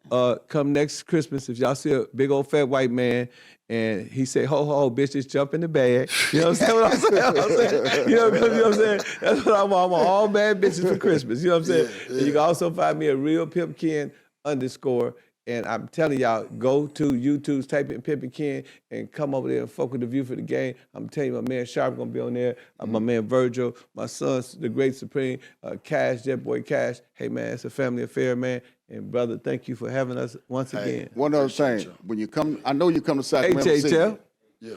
Speaker 3: come next Christmas, if y'all see a big old fat white man and he say, ho, ho, bitch, just jump in the bag. You know what I'm saying? You know what I'm saying? That's what I want. I want all bad bitches for Christmas. You know what I'm saying?
Speaker 1: Yeah.
Speaker 3: And you can also find me a real Pimpin _. And I'm telling y'all, go to YouTube, type in Pimpin Ken, and come over there and fuck with the view for the game. I'm telling you, my man Sharp gonna be on there. My man Virgil, my son's the Great Supreme, Cash, that boy Cash. Hey man, it's a family affair, man. And brother, thank you for having us once again.
Speaker 2: One other thing, when you come, I know you come to Sacramento City.
Speaker 3: HHL.
Speaker 1: Yeah.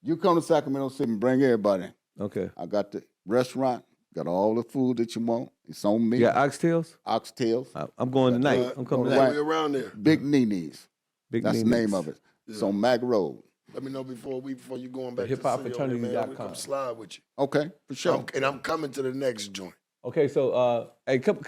Speaker 2: You come to Sacramento City and bring everybody.
Speaker 3: Okay.
Speaker 2: I got the restaurant, got all the food that you want. It's on me.
Speaker 3: You got oxtails?
Speaker 2: Oxtails.
Speaker 3: I'm going tonight. I'm coming
Speaker 1: Right.
Speaker 3: tonight.
Speaker 1: We around there.
Speaker 2: Big Nini's. That's the name of it. It's on Mac Road.
Speaker 1: Let me know before you going back
Speaker 3: hiphopfraternity.com.
Speaker 1: to the city, man. We come slide with you.
Speaker 2: Okay, for sure.
Speaker 1: I'm coming to the next joint.
Speaker 3: Okay, so hey, come.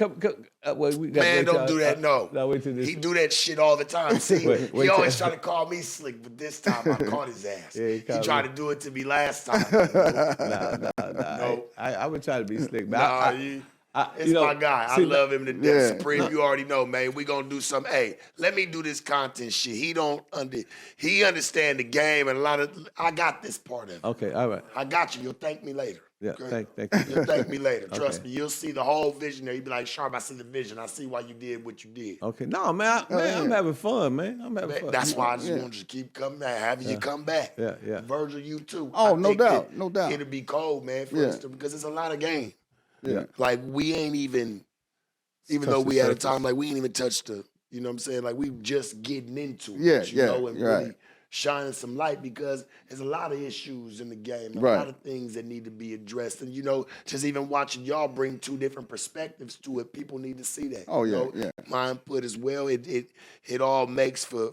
Speaker 3: Wait, we
Speaker 1: Man, don't do that. No,
Speaker 3: wait till this.
Speaker 1: he do that shit all the time. See,
Speaker 3: Wait
Speaker 1: he always try to call me slick, but this time I caught his ass.
Speaker 3: Yeah, he
Speaker 1: tried to do it to me last time.
Speaker 3: Nah.
Speaker 1: No.
Speaker 3: I would try to be slick, but
Speaker 1: It's my guy. I love him to death.
Speaker 2: Yeah.
Speaker 1: Supreme, you already know, man. We gonna do some. Hey, let me do this content shit. He understand the game and a lot of. I got this part of it.
Speaker 3: Okay, all right.
Speaker 1: I got you. You'll thank me later.
Speaker 3: Yeah,
Speaker 1: okay?
Speaker 3: thank you.
Speaker 1: You'll thank me later. Trust me. You'll see the whole vision there. You'll be like, Sharp, I see the vision. I see why you did what you did.
Speaker 3: Okay, no, man, I'm having fun, man. I'm having fun.
Speaker 1: That's why I just wanted to keep coming back, having you come back.
Speaker 3: Yeah.
Speaker 1: Virgil, you too.
Speaker 2: Oh,
Speaker 1: I
Speaker 2: no
Speaker 1: think
Speaker 2: doubt, no doubt.
Speaker 1: It'll be cold, man, for instance, because it's a lot of game.
Speaker 2: Yeah.
Speaker 1: Like, we ain't even though we had a time, like, we ain't even touched the, you know what I'm saying? Like, we just getting into it, you know, and really shining some light because there's a lot of issues in the game, a lot of things that need to be addressed. And, you know, just even watching y'all bring two different perspectives to it, people need to see that.
Speaker 2: Oh,
Speaker 1: you
Speaker 2: yeah,
Speaker 1: know? My input as well, it all makes for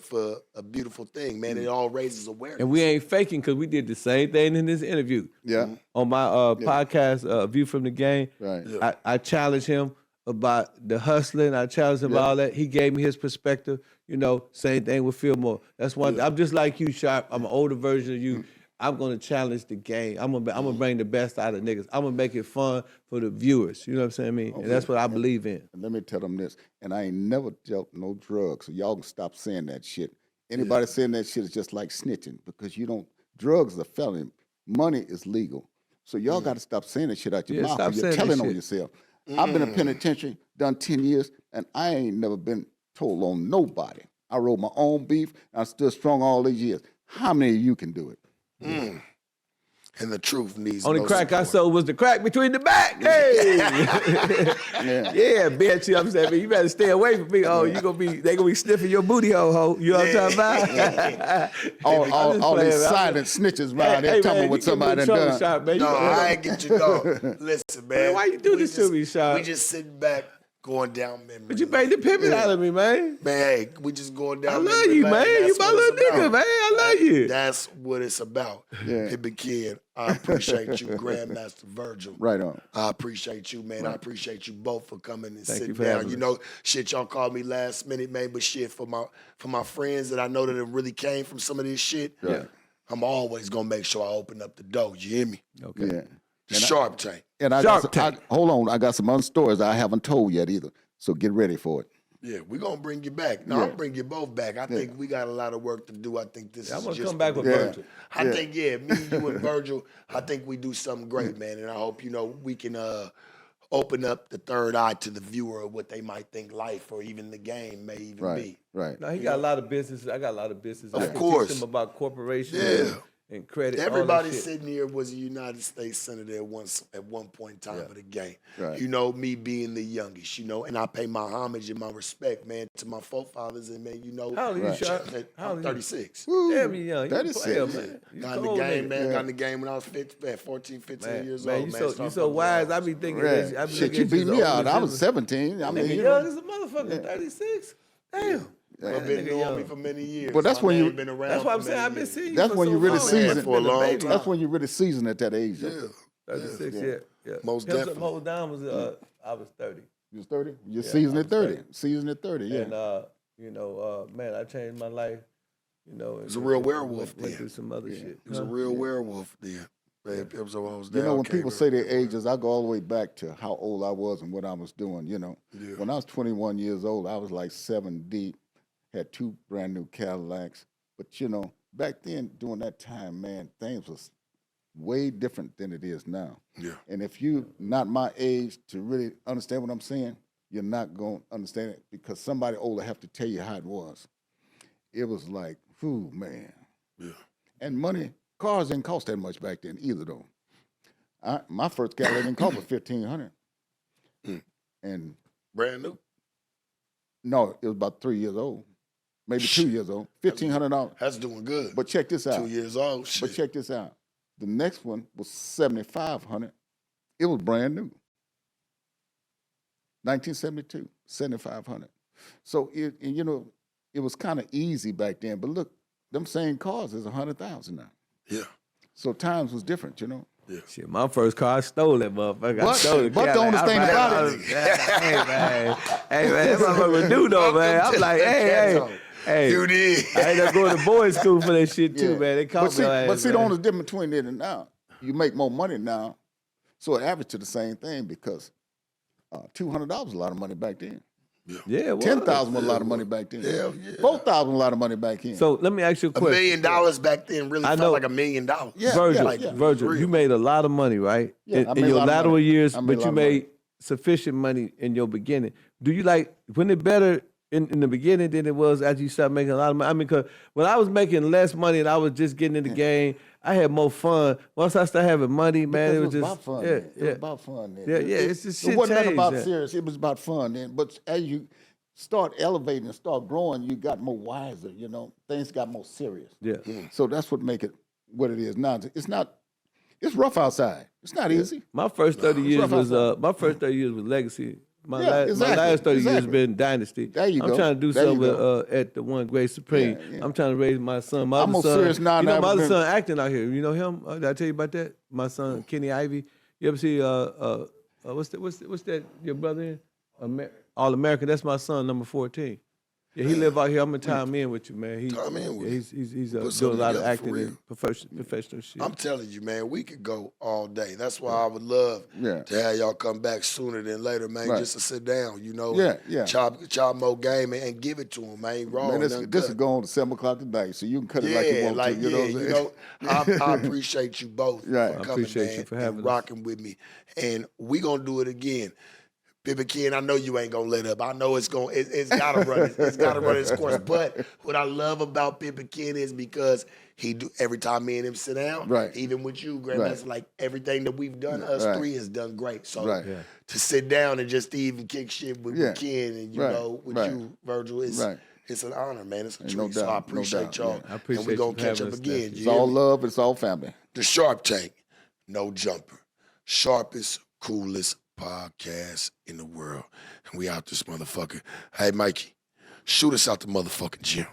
Speaker 1: a beautiful thing, man. It all raises awareness.
Speaker 3: And we ain't faking because we did the same thing in this interview.
Speaker 2: Yeah.
Speaker 3: On my podcast, View from the Game,
Speaker 2: Right.
Speaker 1: Yeah.
Speaker 3: I challenged him about the hustling. I challenged him about all that. He gave me his perspective. You know, same thing with Fillmore. That's one. I'm just like you, Sharp. I'm an older version of you. I'm gonna challenge the game. I'm gonna bring the best out of niggas. I'm gonna make it fun for the viewers. You know what I'm saying? I mean, and that's what I believe in.
Speaker 2: And let me tell them this, and I ain't never dealt no drugs, so y'all can stop saying that shit. Anybody saying that shit is just like snitching because you don't. Drugs is a felony. Money is legal. So y'all got to stop saying that shit out your mouth.
Speaker 3: Stop
Speaker 2: You're
Speaker 3: saying
Speaker 2: telling
Speaker 3: that
Speaker 2: on
Speaker 3: shit.
Speaker 2: yourself. I've been in penitentiary, done 10 years, and I ain't never been told on nobody. I wrote my own beef, and I stood strong all these years. How many of you can do it?
Speaker 1: And the truth needs
Speaker 3: Only
Speaker 1: no
Speaker 3: crack I
Speaker 1: support.
Speaker 3: sold was the crack between the back. Hey, yeah, bitch. You know what I'm saying? Man, you better stay away from me. Oh, they gonna be sniffing your booty hole. You know what I'm talking about?
Speaker 2: All
Speaker 3: playing,
Speaker 2: these
Speaker 3: man.
Speaker 2: silent snitches around there telling me what somebody done.
Speaker 3: Shot, man.
Speaker 1: No, I ain't get you dog. Listen, man.
Speaker 3: Why you do this to me, Sean?
Speaker 1: We just sitting back, going down memory
Speaker 3: But you made the Pimpin out of me, man.
Speaker 1: Man, hey, we just going down
Speaker 3: I love
Speaker 1: memory
Speaker 3: you,
Speaker 1: lane.
Speaker 3: man.
Speaker 1: That's
Speaker 3: You my
Speaker 1: what
Speaker 3: little
Speaker 1: it's
Speaker 3: nigga,
Speaker 1: about.
Speaker 3: man. I love you.
Speaker 1: That's what it's about.
Speaker 2: Yeah.
Speaker 1: Pimpin Kid, I appreciate you, Grandmaster Virgil.
Speaker 2: Right on.
Speaker 1: I appreciate you, man. I appreciate you both for coming and
Speaker 3: Thank you
Speaker 1: sitting
Speaker 3: for
Speaker 1: down.
Speaker 3: having
Speaker 1: You
Speaker 3: us.
Speaker 1: know, shit, y'all called me last minute, man, but shit, for my friends that I know that have really came from some of this shit, I'm always gonna make sure I open up the door. You hear me?
Speaker 3: Okay.
Speaker 2: Yeah.
Speaker 1: The Sharp Tank.
Speaker 2: And
Speaker 3: Shark Tank.
Speaker 2: hold on, I got some other stories I haven't told yet either. So get ready for it.
Speaker 1: Yeah, we're gonna bring you back. No, I'll bring you both back. I think we got a lot of work to do. I think this
Speaker 3: I'm
Speaker 1: is
Speaker 3: gonna
Speaker 1: just
Speaker 3: come back with
Speaker 1: beginning.
Speaker 3: Virgil.
Speaker 1: I think, me, you, and Virgil, I think we do something great, man. And I hope, you know, we can open up the third eye to the viewer of what they might think life or even the game may even be.
Speaker 2: Right.
Speaker 3: No, he got a lot of business. I got a lot of business. I
Speaker 1: Of
Speaker 3: can
Speaker 1: course.
Speaker 3: teach him about corporations
Speaker 1: Yeah.
Speaker 3: and credit. all that
Speaker 1: Everybody
Speaker 3: shit.
Speaker 1: sitting here was a United States Senator at one point in time of the game.
Speaker 2: Right.
Speaker 1: You know, me being the youngest, you know, and I pay my homage and my respect, man, to my forefathers and, man, you know.
Speaker 3: How old are you, Sharp? How old
Speaker 1: I'm
Speaker 3: are you?
Speaker 1: 36.
Speaker 3: Damn, you young. You a
Speaker 2: 36.
Speaker 3: player, man. You
Speaker 1: Got in the
Speaker 3: cold
Speaker 1: game,
Speaker 3: nigga.
Speaker 1: man. Got in the game when I was 14, 15 years
Speaker 3: Man,
Speaker 1: old,
Speaker 3: you
Speaker 1: man.
Speaker 3: so
Speaker 1: Started
Speaker 3: so
Speaker 1: fucking
Speaker 3: wise. I
Speaker 1: around.
Speaker 3: be thinking,
Speaker 2: Right.
Speaker 3: I be
Speaker 2: Shit,
Speaker 3: looking
Speaker 2: you
Speaker 3: at
Speaker 2: beat
Speaker 3: as
Speaker 2: me
Speaker 3: old
Speaker 2: out.
Speaker 3: as
Speaker 2: I
Speaker 3: you.
Speaker 2: was 17. I mean,
Speaker 3: Nigga
Speaker 2: you
Speaker 3: young
Speaker 2: know.
Speaker 3: as a motherfucker. 36. Damn.
Speaker 1: I've been knowing me for many years.
Speaker 2: Well, that's
Speaker 1: My
Speaker 2: when
Speaker 1: name
Speaker 2: you-
Speaker 1: been around
Speaker 3: That's why I'm
Speaker 1: for
Speaker 3: saying
Speaker 1: many
Speaker 3: I've been
Speaker 1: years.
Speaker 3: seeing you.
Speaker 2: That's
Speaker 3: for
Speaker 2: when
Speaker 3: so
Speaker 2: you really
Speaker 3: long.
Speaker 2: seasoned.
Speaker 1: For a long time.
Speaker 2: That's when you really seasoned at that age.
Speaker 1: Yeah.
Speaker 3: 36, yeah.
Speaker 1: Most
Speaker 3: Pimp Some
Speaker 1: definitely.
Speaker 3: Hold Down was I was 30.
Speaker 2: You was 30? You
Speaker 3: Yeah,
Speaker 2: seasoned
Speaker 3: I
Speaker 2: at
Speaker 3: was
Speaker 2: 30.
Speaker 3: 30.
Speaker 2: Seasoned at 30, yeah.
Speaker 3: And you know, man, I changed my life. You know,
Speaker 1: was a real werewolf
Speaker 3: Went
Speaker 1: then.
Speaker 3: through some other shit.
Speaker 1: He was a real werewolf then. Man, Pimp so I was
Speaker 2: You
Speaker 1: down.
Speaker 2: know, when
Speaker 1: came
Speaker 2: people
Speaker 1: up
Speaker 2: say their
Speaker 1: everywhere.
Speaker 2: ages, I go all the way back to how old I was and what I was doing, you know.
Speaker 1: Yeah.
Speaker 2: When I was 21 years old, I was like 7 deep, had 2 brand new Cadillacs. But, you know, back then, during that time, man, things was way different than it is now.
Speaker 1: Yeah.
Speaker 2: And if you not my age to really understand what I'm saying, you're not going to understand it because somebody older have to tell you how it was. It was like, whew, man.
Speaker 1: Yeah.
Speaker 2: And money, cars didn't cost that much back then either, though. My first Cadillac didn't cost but $1,500. And
Speaker 1: Brand new.
Speaker 2: no, it was about 3 years old, maybe 2 years old, $1,500.
Speaker 1: That's doing good.
Speaker 2: But check this out.
Speaker 1: 2 years old. Shit.
Speaker 2: But check this out. The next one was $7,500. It was brand new. 1972, $7,500. So you know, it was kind of easy back then. But look, them same cars is $100,000 now.
Speaker 1: Yeah.
Speaker 2: So times was different, you know.
Speaker 1: Yeah.
Speaker 3: Shit, my first car, I stole that motherfucker. I
Speaker 2: But-
Speaker 3: stole it.
Speaker 2: but the only thing about it-
Speaker 3: Hey, man. Hey, man, that motherfucker do though, man. I'm like, hey.
Speaker 1: You did.
Speaker 3: I ended up going to boys' school for that shit too,
Speaker 2: Yeah.
Speaker 3: man. They caught
Speaker 2: But see,
Speaker 3: me on ass,
Speaker 2: but see,
Speaker 3: man.
Speaker 2: the only difference between then and now, you make more money now, so it averaged to the same thing because $200 was a lot of money back then.
Speaker 3: Yeah, it was.
Speaker 2: $10,000 was a lot of money back then.
Speaker 1: Hell yeah.
Speaker 2: $4,000 was a lot of money back then.
Speaker 3: So let me ask you a
Speaker 1: $1
Speaker 3: question.
Speaker 1: million back then really
Speaker 3: I
Speaker 1: felt
Speaker 3: know.
Speaker 1: like $1 million.
Speaker 2: Yeah,
Speaker 3: Virgil,
Speaker 1: like,
Speaker 3: Virgil,
Speaker 1: real.
Speaker 3: you made a lot of money, right?
Speaker 2: Yeah, I
Speaker 3: in
Speaker 2: made a
Speaker 3: your
Speaker 2: lot of
Speaker 3: lateral
Speaker 2: money.
Speaker 3: years,
Speaker 2: I made a
Speaker 3: but
Speaker 2: lot
Speaker 3: you
Speaker 2: of
Speaker 3: made
Speaker 2: money.
Speaker 3: sufficient money in your beginning. Do you like when it better in the beginning than it was after you started making a lot of money? I mean, because when I was making less money and I was just getting in the game, I had more fun. Once I started having money, man,
Speaker 2: Because
Speaker 3: it was just
Speaker 2: about fun.
Speaker 3: yeah,
Speaker 2: Then. It
Speaker 3: yeah.
Speaker 2: was about fun then.
Speaker 3: Yeah, yeah, it's just
Speaker 2: it
Speaker 3: shit
Speaker 2: wasn't nothing
Speaker 3: changed
Speaker 2: about
Speaker 3: then.
Speaker 2: serious. It was about fun then. But as you start elevating and start growing, you got more wiser. You know, things got more serious.
Speaker 3: Yeah.
Speaker 2: So that's what make it what it is now. It's not. It's rough outside. It's not easy.
Speaker 3: My first 30
Speaker 2: it's
Speaker 3: years
Speaker 2: rough
Speaker 3: was
Speaker 2: outside.
Speaker 3: my first 30 years was legacy. My,
Speaker 2: Yeah,
Speaker 3: my
Speaker 2: exactly,
Speaker 3: last 30 years
Speaker 2: exactly.
Speaker 3: been dynasty.
Speaker 2: There you
Speaker 3: I'm
Speaker 2: go.
Speaker 3: trying to do
Speaker 2: There you
Speaker 3: something
Speaker 2: go.
Speaker 3: at the one Great Supreme.
Speaker 2: Yeah, yeah.
Speaker 3: I'm trying to raise my son. My
Speaker 2: I'm
Speaker 3: other
Speaker 2: more
Speaker 3: son,
Speaker 2: serious now
Speaker 3: you
Speaker 2: than
Speaker 3: know,
Speaker 2: I've
Speaker 3: my other
Speaker 2: been.
Speaker 3: son acting out here. You know him? Did I tell you about that? My son Kenny Ivy. You ever see what's that? Your brother in All American? That's my son, number 14. Yeah, he live out here. I'm gonna tie him in with you, man.
Speaker 1: Tie him in with
Speaker 3: yeah,
Speaker 1: you.
Speaker 3: he's
Speaker 1: Put
Speaker 3: doing a
Speaker 1: something
Speaker 3: lot of
Speaker 1: together for
Speaker 3: acting
Speaker 1: real.
Speaker 3: and professional shit.
Speaker 1: I'm telling you, man, we could go all day. That's why I would love
Speaker 2: Yeah.
Speaker 1: to have y'all come back sooner than later, man,
Speaker 2: Right.
Speaker 1: just to sit down, you know,
Speaker 2: Yeah,
Speaker 1: and
Speaker 2: yeah.
Speaker 1: chop more game and give it to them, man. Raw
Speaker 2: Man,
Speaker 1: and
Speaker 2: this
Speaker 1: uncut.
Speaker 2: is going to 7 o'clock tonight, so you can cut it like you
Speaker 1: Yeah,
Speaker 2: want
Speaker 1: like,
Speaker 2: to. You know what I'm
Speaker 1: you
Speaker 2: saying?
Speaker 1: know, I appreciate you both
Speaker 2: Right.
Speaker 1: for
Speaker 2: I
Speaker 1: coming,
Speaker 3: appreciate
Speaker 1: man,
Speaker 3: you for having
Speaker 1: and
Speaker 3: us.
Speaker 1: rocking with me. And we gonna do it again. Pimpin' Ken, I know you ain't gonna let up. I know it's gotta run. It's gotta run its course. But what I love about Pimpin' Ken is because he do every time me and him sit down,
Speaker 2: Right.
Speaker 1: even with you, Grandmaster, like everything that we've done, us
Speaker 2: Right.
Speaker 1: three has done great. So
Speaker 2: Right.
Speaker 3: Yeah.
Speaker 1: to sit down and just even kick shit with
Speaker 2: Yeah.
Speaker 1: Ken and you
Speaker 2: Right.
Speaker 1: know with
Speaker 2: Right.
Speaker 1: you, Virgil,
Speaker 2: Right.
Speaker 1: it's an honor, man. It's a
Speaker 2: Ain't
Speaker 1: treat.
Speaker 2: no
Speaker 1: So I
Speaker 2: doubt, no
Speaker 1: appreciate
Speaker 2: doubt,
Speaker 1: y'all.
Speaker 2: yeah.
Speaker 3: I appreciate
Speaker 1: and we
Speaker 3: you
Speaker 1: gonna
Speaker 3: for
Speaker 1: catch
Speaker 3: having
Speaker 1: up
Speaker 3: us,
Speaker 1: again.
Speaker 3: Steph.
Speaker 1: You
Speaker 2: It's
Speaker 1: hear
Speaker 2: all
Speaker 1: me?
Speaker 2: love. It's all family.
Speaker 1: The Sharp Tank, no jumper. Sharpest, coolest podcast in the world. And we out this motherfucker. Hey, Mikey, shoot us out the motherfucking gym.